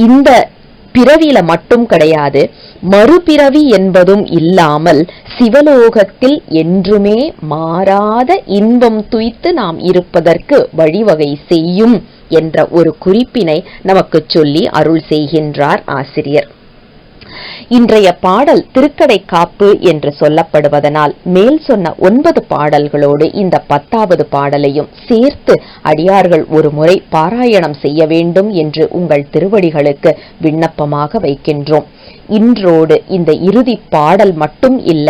இந்த பிறவியில மட்டும் கிடையாது, மறுபிறவி என்பதும் இல்லாமல் சிவலோகத்தில் என்றுமே மாறாத இன்பம் துய்த்து நாம் இருப்பதற்கு வழிவகை செய்யும் என்ற ஒரு குறிப்பினை நமக்கு சொல்லி அருள் செய்கின்றார் ஆசிரியர். இன்றைய பாடல் திருக்கடை காப்பு என்று சொல்லப்படுவதனால் மேல் சொன்ன 9 பாடல்களோடு இந்த 10வது பாடலையும் சேர்த்து அடியார்கள் ஒரு முறை பாராயணம் செய்ய வேண்டும் என்று உங்கள் திருவடிகளுக்கு விண்ணப்பமாக வைக்கின்றோம். இன்றோடு இந்த இறுதி பாடல் மட்டும் இல்ல,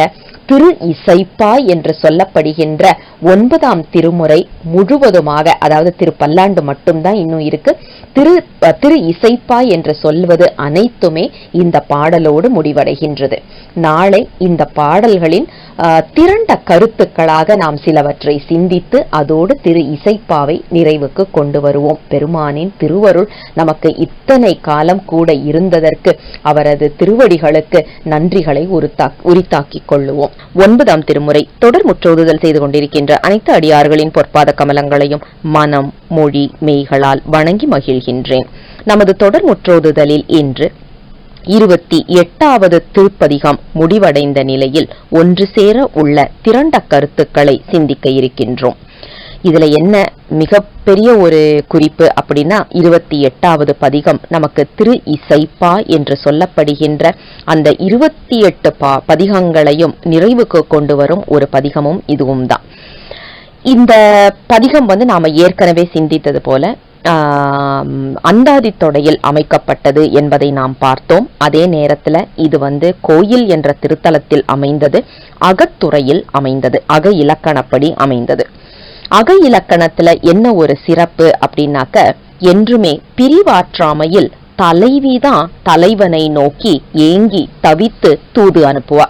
திரு இசைப்பா என்று சொல்லப்படுகின்ற 9ஆம் திருமுறை முழுவதுமாக, அதாவது திரு பல்லாண்டு மட்டும்தான் இன்னும் இருக்கு, திரு இசைப்பா என்று சொல்வது அனைத்துமே இந்த பாடலோடு முடிவடைகின்றது. நாளை இந்த பாடல்களின் திரண்ட கருத்துக்களாக நாம் சிலவற்றை சிந்தித்து அதோடு திரு இசைப்பாவை நிறைவுக்கு கொண்டு வருவோம். பெருமானின் திருவருள் நமக்கு இத்தனை காலம் கூட இருந்ததற்கு அவரது திருவடிகளுக்கு நன்றிகளை உரித்தாக்கிக் கொள்ளுவோம். 9ஆம் திருமுறை தொடர் முற்றோதுதல் செய்து கொண்டிருக்கின்ற அனைத்து அடியார்களின் பொற்பாத கமலங்களையும் மனம் மொழி மெய்களால் வணங்கி மகிழ்கின்றேன். நமது தொடர் முற்றோதுதலில் இன்று 28வது திருப்பதிகம் முடிவடைந்த நிலையில் ஒன்று சேர உள்ள திரண்ட கருத்துக்களை சிந்திக்க இருக்கின்றோம். இதுல என்ன மிகப்பெரிய ஒரு குறிப்பு அப்படின்னா, 28வது பதிகம் நமக்கு திரு இசைப்பா என்று சொல்லப்படுகின்ற அந்த 28 பதிகங்களையும் நிறைவுக்கு கொண்டு வரும் ஒரு பதிகமும் இதுவும் தான். இந்த பதிகம் நாம ஏற்கனவே சிந்தித்தது போல அந்தாதி தொடையில் அமைக்கப்பட்டது என்பதை நாம் பார்த்தோம். அதே நேரத்துல இது கோயில் என்ற திருத்தலத்தில் அமைந்தது, அகத்துறையில் அமைந்தது, அக இலக்கணப்படி அமைந்தது. அக இலக்கணத்துல என்ன ஒரு சிறப்பு அப்படின்னாக்க, என்றுமே பிரிவாற்றாமையில் தலைவிதான் தலைவனை நோக்கி ஏங்கி தவித்து தூது அனுப்புவா.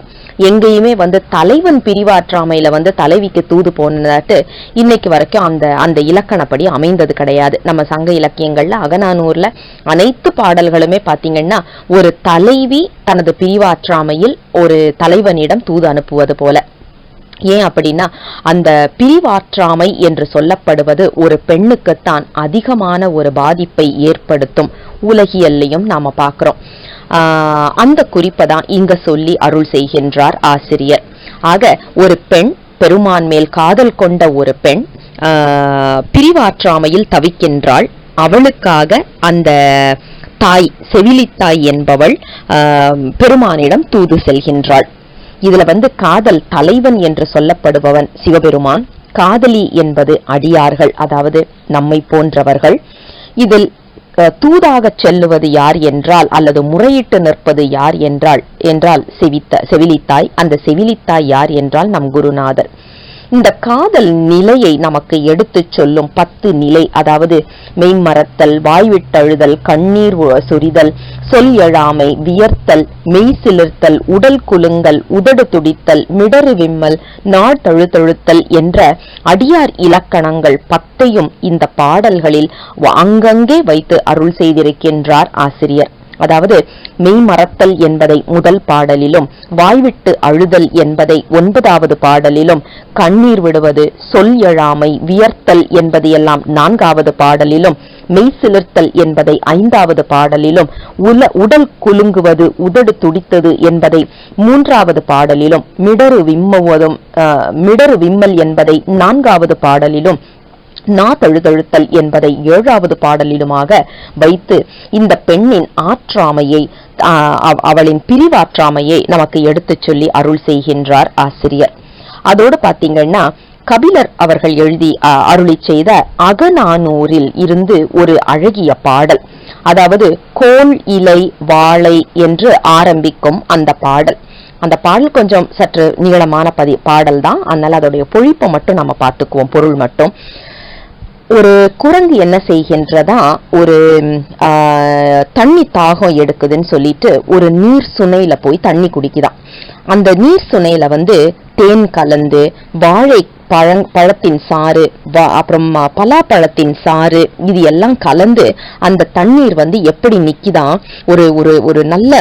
எங்கேயுமே தலைவன் பிரிவாற்றாமையில தலைவிக்கு தூது போனதாட்டு இன்னைக்கு வரைக்கும் அந்த இலக்கணப்படி அமைந்தது கிடையாது. நம்ம சங்க இலக்கியங்கள்ல அகநானூர்ல அனைத்து பாடல்களுமே பாத்தீங்கன்னா ஒரு தலைவி தனது பிரிவாற்றாமையில் ஒரு தலைவனிடம் தூது அனுப்புவது போல. ஏன் அப்படின்னா, அந்த பிரிவாற்றாமை என்று சொல்லப்படுவது ஒரு பெண்ணுக்குத்தான் அதிகமான ஒரு பாதிப்பை ஏற்படுத்தும். உலகியல்லையும் நாம பார்க்கிறோம். அந்த குறிப்பை தான் இங்க சொல்லி அருள் செய்கின்றார் ஆசிரியர். ஆக ஒரு பெண், பெருமான் மேல் காதல் கொண்ட ஒரு பெண் பிரிவாற்றாமையில் தவிக்கின்றாள். அவளுக்காக அந்த தாய், செவிலித்தாய் என்பவள் பெருமானிடம் தூது செல்கின்றாள். இதுல காதல் தலைவன் என்று சொல்லப்படுபவன் சிவபெருமான், காதலி என்பது அடியார்கள், அதாவது நம்மை போன்றவர்கள். இதில் தூதாக செல்லுவது யார் என்றால், அல்லது முறையிட்டு நிற்பது யார் என்றால் செவிலித்தாய். அந்த செவிலித்தாய் யார் என்றால் நம் குருநாதர். இந்த காதல் நிலையை நமக்கு எடுத்து சொல்லும் 10 நிலை, அதாவது மெய்மறத்தல், வாய்விட்டழுதல், கண்ணீர் சொரிதல், சொல் எழாமை, வியர்த்தல், மெய் சிலிர்த்தல், உடல் குலுங்கல், உதடு துடித்தல், மிடறு விம்மல், நாட்டழுத்தழுத்தல் என்ற அடியார் இலக்கணங்கள் 10ஐயும் இந்த பாடல்களில் அங்கங்கே வைத்து அருள் செய்திருக்கின்றார் ஆசிரியர். அதாவது மெய்மறத்தல் என்பதை முதல் பாடலிலும், வாய்விட்டு அழுதல் என்பதை 9வது பாடலிலும், கண்ணீர் விடுவது, சொல் எழாமை, வியர்த்தல் என்பதையெல்லாம் 4வது பாடலிலும், மெய் சிலிர்த்தல் என்பதை 5வது பாடலிலும், உடல் குலுங்குவது, உதடு துடித்தது என்பதை 3வது பாடலிலும், மிடறு விம்மல் என்பதை 4வது பாடலிலும், நாத்தழுதழுத்தல் என்பதை 7வது பாடலிலுமாக வைத்து இந்த பெண்ணின் ஆற்றாமையை, அவளின் பிரிவாற்றாமையை நமக்கு எடுத்து சொல்லி அருள் செய்கின்றார் ஆசிரியர். அதோடு பாத்தீங்கன்னா கபிலர் அவர்கள் எழுதி அருளி செய்த அகநானூரில் இருந்து ஒரு அழகிய பாடல், அதாவது கோள் இலை வாழை என்று ஆரம்பிக்கும் அந்த பாடல். அந்த பாடல் கொஞ்சம் சற்று நீளமான பாடல் தான், அதனால அதோடைய பொழிப்பை மட்டும் நம்ம பார்த்துக்குவோம், பொருள் மட்டும். ஒரு குரங்கு என்ன செய்கின்றதா, ஒரு தண்ணி தாகம் எடுக்குதுன்னு சொல்லிட்டு ஒரு நீர் சுனையில போய் தண்ணி குடிக்குதான். அந்த நீர் சுனையில தேன் கலந்து, வாழை பழத்தின் சாறு, அப்புறம் பலாப்பழத்தின் சாறு, இது எல்லாம் கலந்து அந்த தண்ணீர் எப்படி நிக்குதான், ஒரு ஒரு ஒரு நல்ல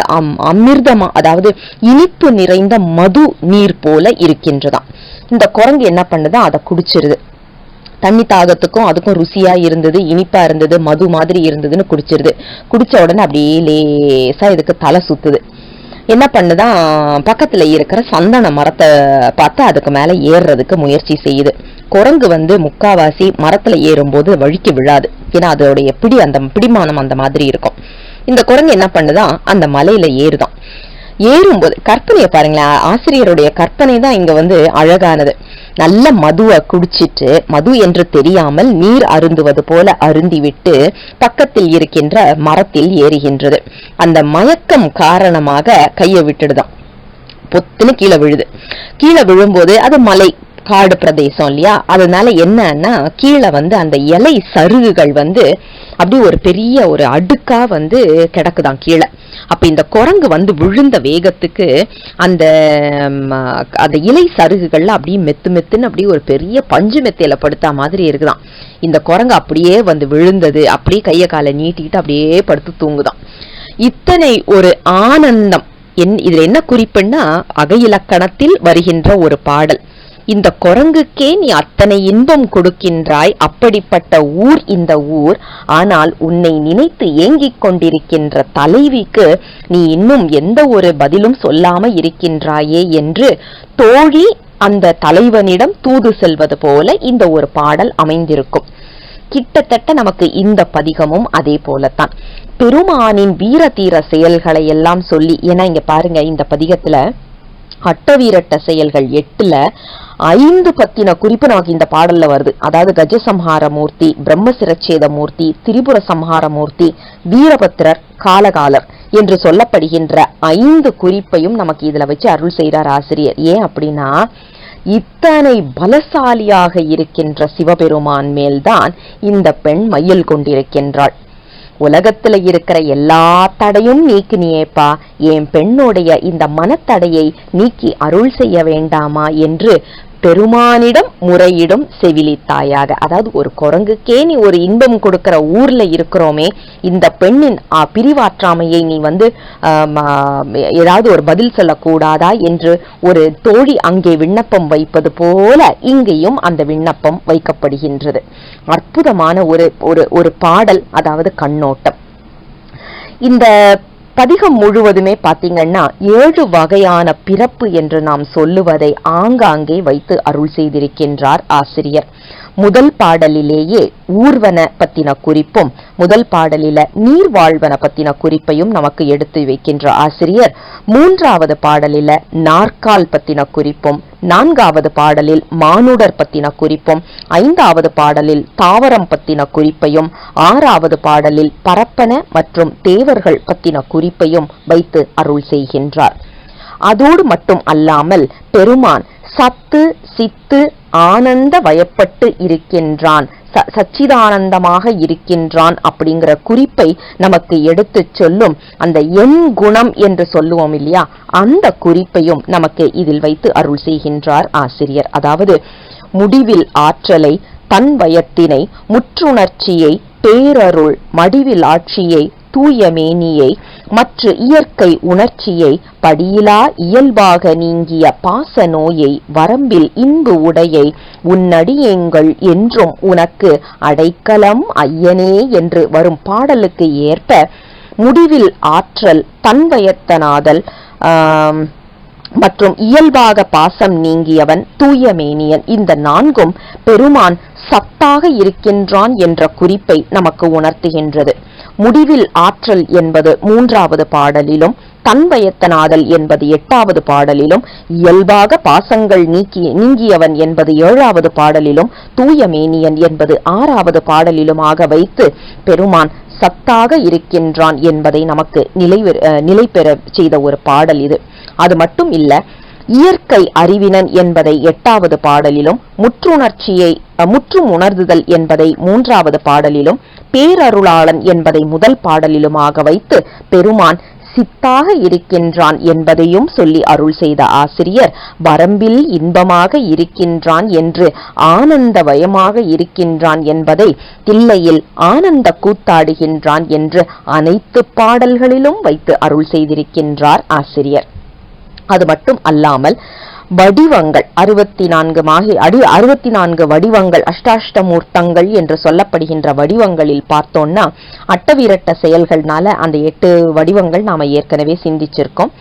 அமிர்தமா, அதாவது இனிப்பு நிறைந்த மது நீர் போல இருக்கின்றதாம். இந்த குரங்கு என்ன பண்ணுதான், அதை குடிச்சிருது. தண்ணி தாகத்துக்கும் அதுக்கும் ருசியா இருந்தது, இனிப்பா இருந்தது, மது மாதிரி இருந்ததுன்னு குடிச்சிருது. குடிச்ச உடனே அப்படியே லேசா இதுக்கு தலை சுத்துது. என்ன பண்ணுதான், பக்கத்துல இருக்கிற சந்தன மரத்தை பார்த்து அதுக்கு மேல ஏறுறதுக்கு முயற்சி செய்யுது. குரங்கு முக்காவாசி மரத்துல ஏறும்போது வழுக்கி விழாது, ஏன்னா அதோடைய அந்த பிடிமானம் அந்த மாதிரி இருக்கும். இந்த குரங்கு என்ன பண்ணுதான், அந்த மலையில ஏறுதான். ஏறும்போது கற்பனையை பாருங்களேன், ஆசிரியருடைய கற்பனை தான் இங்க அழகானது. நல்ல மதுவை குடிச்சிட்டு, மது என்று தெரியாமல் நீர் அருந்துவது போல அருந்திவிட்டு பக்கத்தில் இருக்கின்ற மரத்தில் ஏறுகின்றது. அந்த மயக்கம் காரணமாக கையை விட்டுடுதான், பொத்துன்னு கீழே விழுது. கீழே விழும்போது அது மலை காடு பிரதேசம் இல்லையா, அதனால என்னன்னா கீழே அந்த இலை சருகுகள் அப்படி ஒரு பெரிய ஒரு அடுக்கா கிடக்குதான் கீழே. அப்ப இந்த குரங்கு விழுந்த வேகத்துக்கு அந்த அந்த இலை சருகுகள்ல அப்படியே மெத்துன்னு அப்படியே ஒரு பெரிய பஞ்சு மெத்தையில படுத்தா மாதிரி இருக்குதான். இந்த குரங்கு அப்படியே விழுந்தது, அப்படியே கைய காலை நீட்டிக்கிட்டு அப்படியே படுத்து தூங்குதான். இத்தனை ஒரு ஆனந்தம். இதுல என்ன குறிப்புன்னா, அக இலக்கணத்தில் வருகின்ற ஒரு பாடல். இந்த குரங்குக்கே நீ அத்தனை இன்பம் கொடுக்கின்றாய், அப்படிப்பட்ட ஊர் இந்த ஊர். ஆனால் உன்னை நினைத்து ஏங்கிக் கொண்டிருக்கின்ற தலைவிக்கு நீ இன்னும் எந்த ஒரு பதிலும் சொல்லாம இருக்கின்றாயே என்று தோழி அந்த தலைவனிடம் தூது செல்வது போல இந்த ஒரு பாடல் அமைந்திருக்கும். கிட்டத்தட்ட நமக்கு இந்த பதிகமும் அதே போலத்தான். பெருமானின் வீர தீர செயல்களை எல்லாம் சொல்லி, ஏன்னா இங்க பாருங்க, இந்த பதிகத்துல அட்டவீரட்ட செயல்கள் 8ல 5 பத்தின குறிப்பு நமக்கு இந்த பாடல்ல வருது. அதாவது கஜசம்ஹார மூர்த்தி, பிரம்மசிரச்சேத மூர்த்தி, திரிபுர சம்ஹார மூர்த்தி, வீரபத்திரர், காலகாலர் என்று சொல்லப்படுகின்ற 5 குறிப்பையும் நமக்கு இதுல வச்சு அருள் செய்கிறார் ஆசிரியர். ஏன் அப்படின்னா, இத்தனை பலசாலியாக இருக்கின்ற சிவபெருமான் மேல்தான் இந்த பெண் மையல் கொண்டிருக்கின்றாள். உலகத்துல இருக்கிற எல்லா தடையும் நீக்கினியேப்பா, என் பெண்ணுடைய இந்த மனத்தடையை நீக்கி அருள் செய்ய வேண்டாமா என்று பெருமானிடம் முறையிடும் செவிலித்தாயாக. அதாவது ஒரு குரங்குக்கே நீ ஒரு இன்பம் கொடுக்கிற ஊர்ல இருக்கிறோமே, இந்த பெண்ணின் பிரிவாற்றாமையை நீ ஏதாவது ஒரு பதில் சொல்லக்கூடாதா என்று ஒரு தோழி அங்கே விண்ணப்பம் வைப்பது போல இங்கேயும் அந்த விண்ணப்பம் வைக்கப்படுகின்றது. அற்புதமான ஒரு பாடல், அதாவது கண்ணோட்டம். இந்த பதிகம் முழுவதுமே பாத்தீங்கன்னா 7 வகையான பிறப்பு என்று நாம் சொல்லுவதை ஆங்காங்கே வைத்து அருள் செய்திருக்கின்றார் ஆசிரியர். முதல் பாடலிலேயே ஊர்வன பத்தின குறிப்பும், முதல் பாடலில நீர்வாழ்வன பத்தின குறிப்பையும் நமக்கு எடுத்து வைக்கின்ற ஆசிரியர் 3வது பாடலில நாற்கால் பத்தின குறிப்பும், 4வது பாடலில் மானுடர் பத்தின குறிப்பும், 5வது பாடலில் தாவரம் பத்தின குறிப்பையும், 6வது பாடலில் பரப்பன மற்றும் தேவர்கள் பத்தின குறிப்பையும் வைத்து அருள் செய்கின்றார். அதோடு மட்டும் அல்லாமல் பெருமான் சத்து சித்து ஆனந்த வயப்பட்டு இருக்கின்றான், சச்சிதானந்தமாக இருக்கின்றான் அப்படிங்கிற குறிப்பை நமக்கு எடுத்து சொல்லும் அந்த எண் குணம் என்று சொல்லுவோம் இல்லையா, அந்த குறிப்பையும் நமக்கு இதில் வைத்து அருள் செய்கின்றார் ஆசிரியர். அதாவது முடிவில் ஆற்றலை, தன் வயத்தினை, முற்றுணர்ச்சியை, பேரருள், மடிவில் ஆட்சியை, தூய மேனியை, மற்ற இயற்கை உணர்ச்சியை, படியிலா இயல்பாக நீங்கிய பாச நோயை, வரம்பில் இன்பு உடையை, உன்னடியேங்கள் என்றும் உனக்கு அடைக்கலம் ஐயனே என்று வரும் பாடலுக்கு ஏற்ப முடிவில் ஆற்றல், தன்வயத்தனாதல் மற்றும் இயல்பாக பாசம் நீங்கியவன், தூய மேனியன், இந்த நான்கும் பெருமான் சத்தாக இருக்கின்றான் என்ற குறிப்பை நமக்கு உணர்த்துகின்றது. முடிவில் ஆற்றல் என்பது 3வது பாடலிலும், தன்வயத்தனாதல் என்பது 8வது பாடலிலும், இயல்பாக பாசங்கள் நீங்கியவன் என்பது 7வது பாடலிலும், தூய மேனியன் என்பது 6வது பாடலிலுமாக வைத்து பெருமான் சத்தாக இருக்கின்றான் என்பதை நமக்கு நிலை பெற செய்த ஒரு பாடல் இது. அது மட்டும் இல்ல, இயற்கை அறிவினன் என்பதை 8வது பாடலிலும், முற்றும் உணர்ந்துதல் என்பதை 3வது பாடலிலும், பேரருளாளன் என்பதை முதல் பாடலிலுமாக வைத்து பெருமான் சித்தாக இருக்கின்றான் என்பதையும் சொல்லி அருள் செய்த ஆசிரியர், வரம்பில் இன்பமாக இருக்கின்றான் என்று ஆனந்தவயமாக இருக்கின்றான் என்பதை தில்லையில் ஆனந்த கூத்தாடுகின்றான் என்று அனைத்து பாடல்களிலும் வைத்து அருள் செய்திருக்கின்றார் ஆசிரியர். அது மட்டும் அல்லாமல் வடிவங்கள் 64 வடிவங்கள், அஷ்டாஷ்டமூர்த்தங்கள் என்று சொல்லப்படுகின்ற வடிவங்களில் பார்த்தோம்னா, அட்டவிரட்ட செயல்கள்னால அந்த 8 வடிவங்கள் நாம ஏற்கனவே சிந்திச்சிருக்கோம்.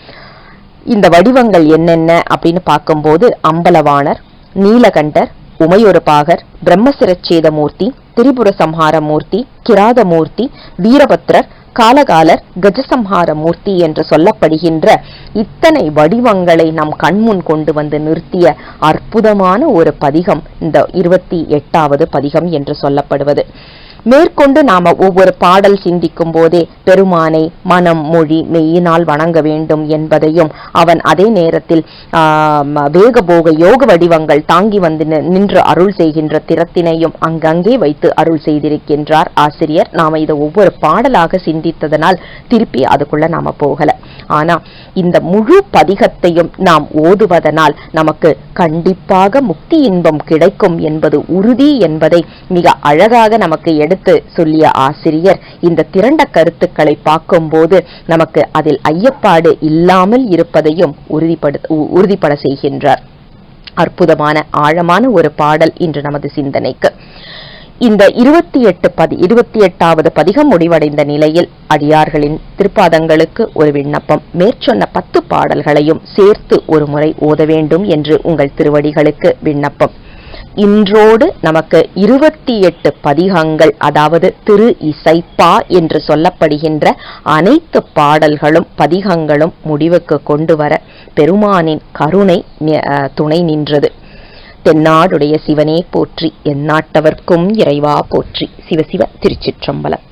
இந்த வடிவங்கள் என்னென்ன அப்படின்னு பார்க்கும்போது, அம்பலவாணர், நீலகண்டர், உமையொருபாகர், பிரம்மசிரச்சேதமூர்த்தி, திரிபுர சம்ஹாரமூர்த்தி, கிராதமூர்த்தி, வீரபத்ரர், காலகாலர், கஜசம்ஹார மூர்த்தி என்று சொல்லப்படுகின்ற இத்தனை வடிவங்களை நம் கண்முன் கொண்டு வந்து நிறுத்திய அற்புதமான ஒரு பதிகம் இந்த 28வது பதிகம் என்று சொல்லப்படுவது. மேற்கொண்டு நாம ஒவ்வொரு பாடல் சிந்திக்கும் போதே பெருமானை மனம், மொழி, மெய்யினால் வணங்க வேண்டும் என்பதையும், அவன் அதே நேரத்தில் வேகபோக யோக வடிவங்கள் தாங்கி வந்து நின்று அருள் செய்கின்ற திறத்தினையும் அங்கங்கே வைத்து அருள் செய்திருக்கின்றார் ஆசிரியர். நாம இதை ஒவ்வொரு பாடலாக சிந்தித்ததனால் திருப்பி அதுக்குள்ள நாம போகல. ஆனா இந்த முழு பதிகத்தையும் நாம் ஓதுவதனால் நமக்கு கண்டிப்பாக முக்தி இன்பம் கிடைக்கும் என்பது உறுதி என்பதை மிக அழகாக நமக்கு எடுத்து சொல்லிய ஆசிரியர் இந்த திரண்ட கருத்துக்களை பார்க்கும்போது நமக்கு அதில் ஐயப்பாடு இல்லாமல் இருப்பதையும் உறுதிப்பட செய்கின்றார். அற்புதமான ஆழமான ஒரு பாடல் இன்று நமது சிந்தனைக்கு. இந்த 28வது பதிகம் முடிவடைந்த நிலையில் அடியார்களின் திருப்பாதங்களுக்கு ஒரு விண்ணப்பம். மேற்சொன்ன 10 பாடல்களையும் சேர்த்து ஒரு முறை ஓத வேண்டும் என்று உங்கள் திருவடிகளுக்கு விண்ணப்பம். இன்றோடு நமக்கு 28 பதிகங்கள், அதாவது திரு இசைப்பா என்று சொல்லப்படுகின்ற அனைத்து பாடல்களும் பதிகங்களும் முடிவுக்கு கொண்டு வர பெருமானின் கருணை துணை நின்றது. தென்னாடுடைய சிவனே போற்றி, எந்நாட்டவர்க்கும் இறைவா போற்றி. சிவசிவ திருச்சிற்றம்பலம்.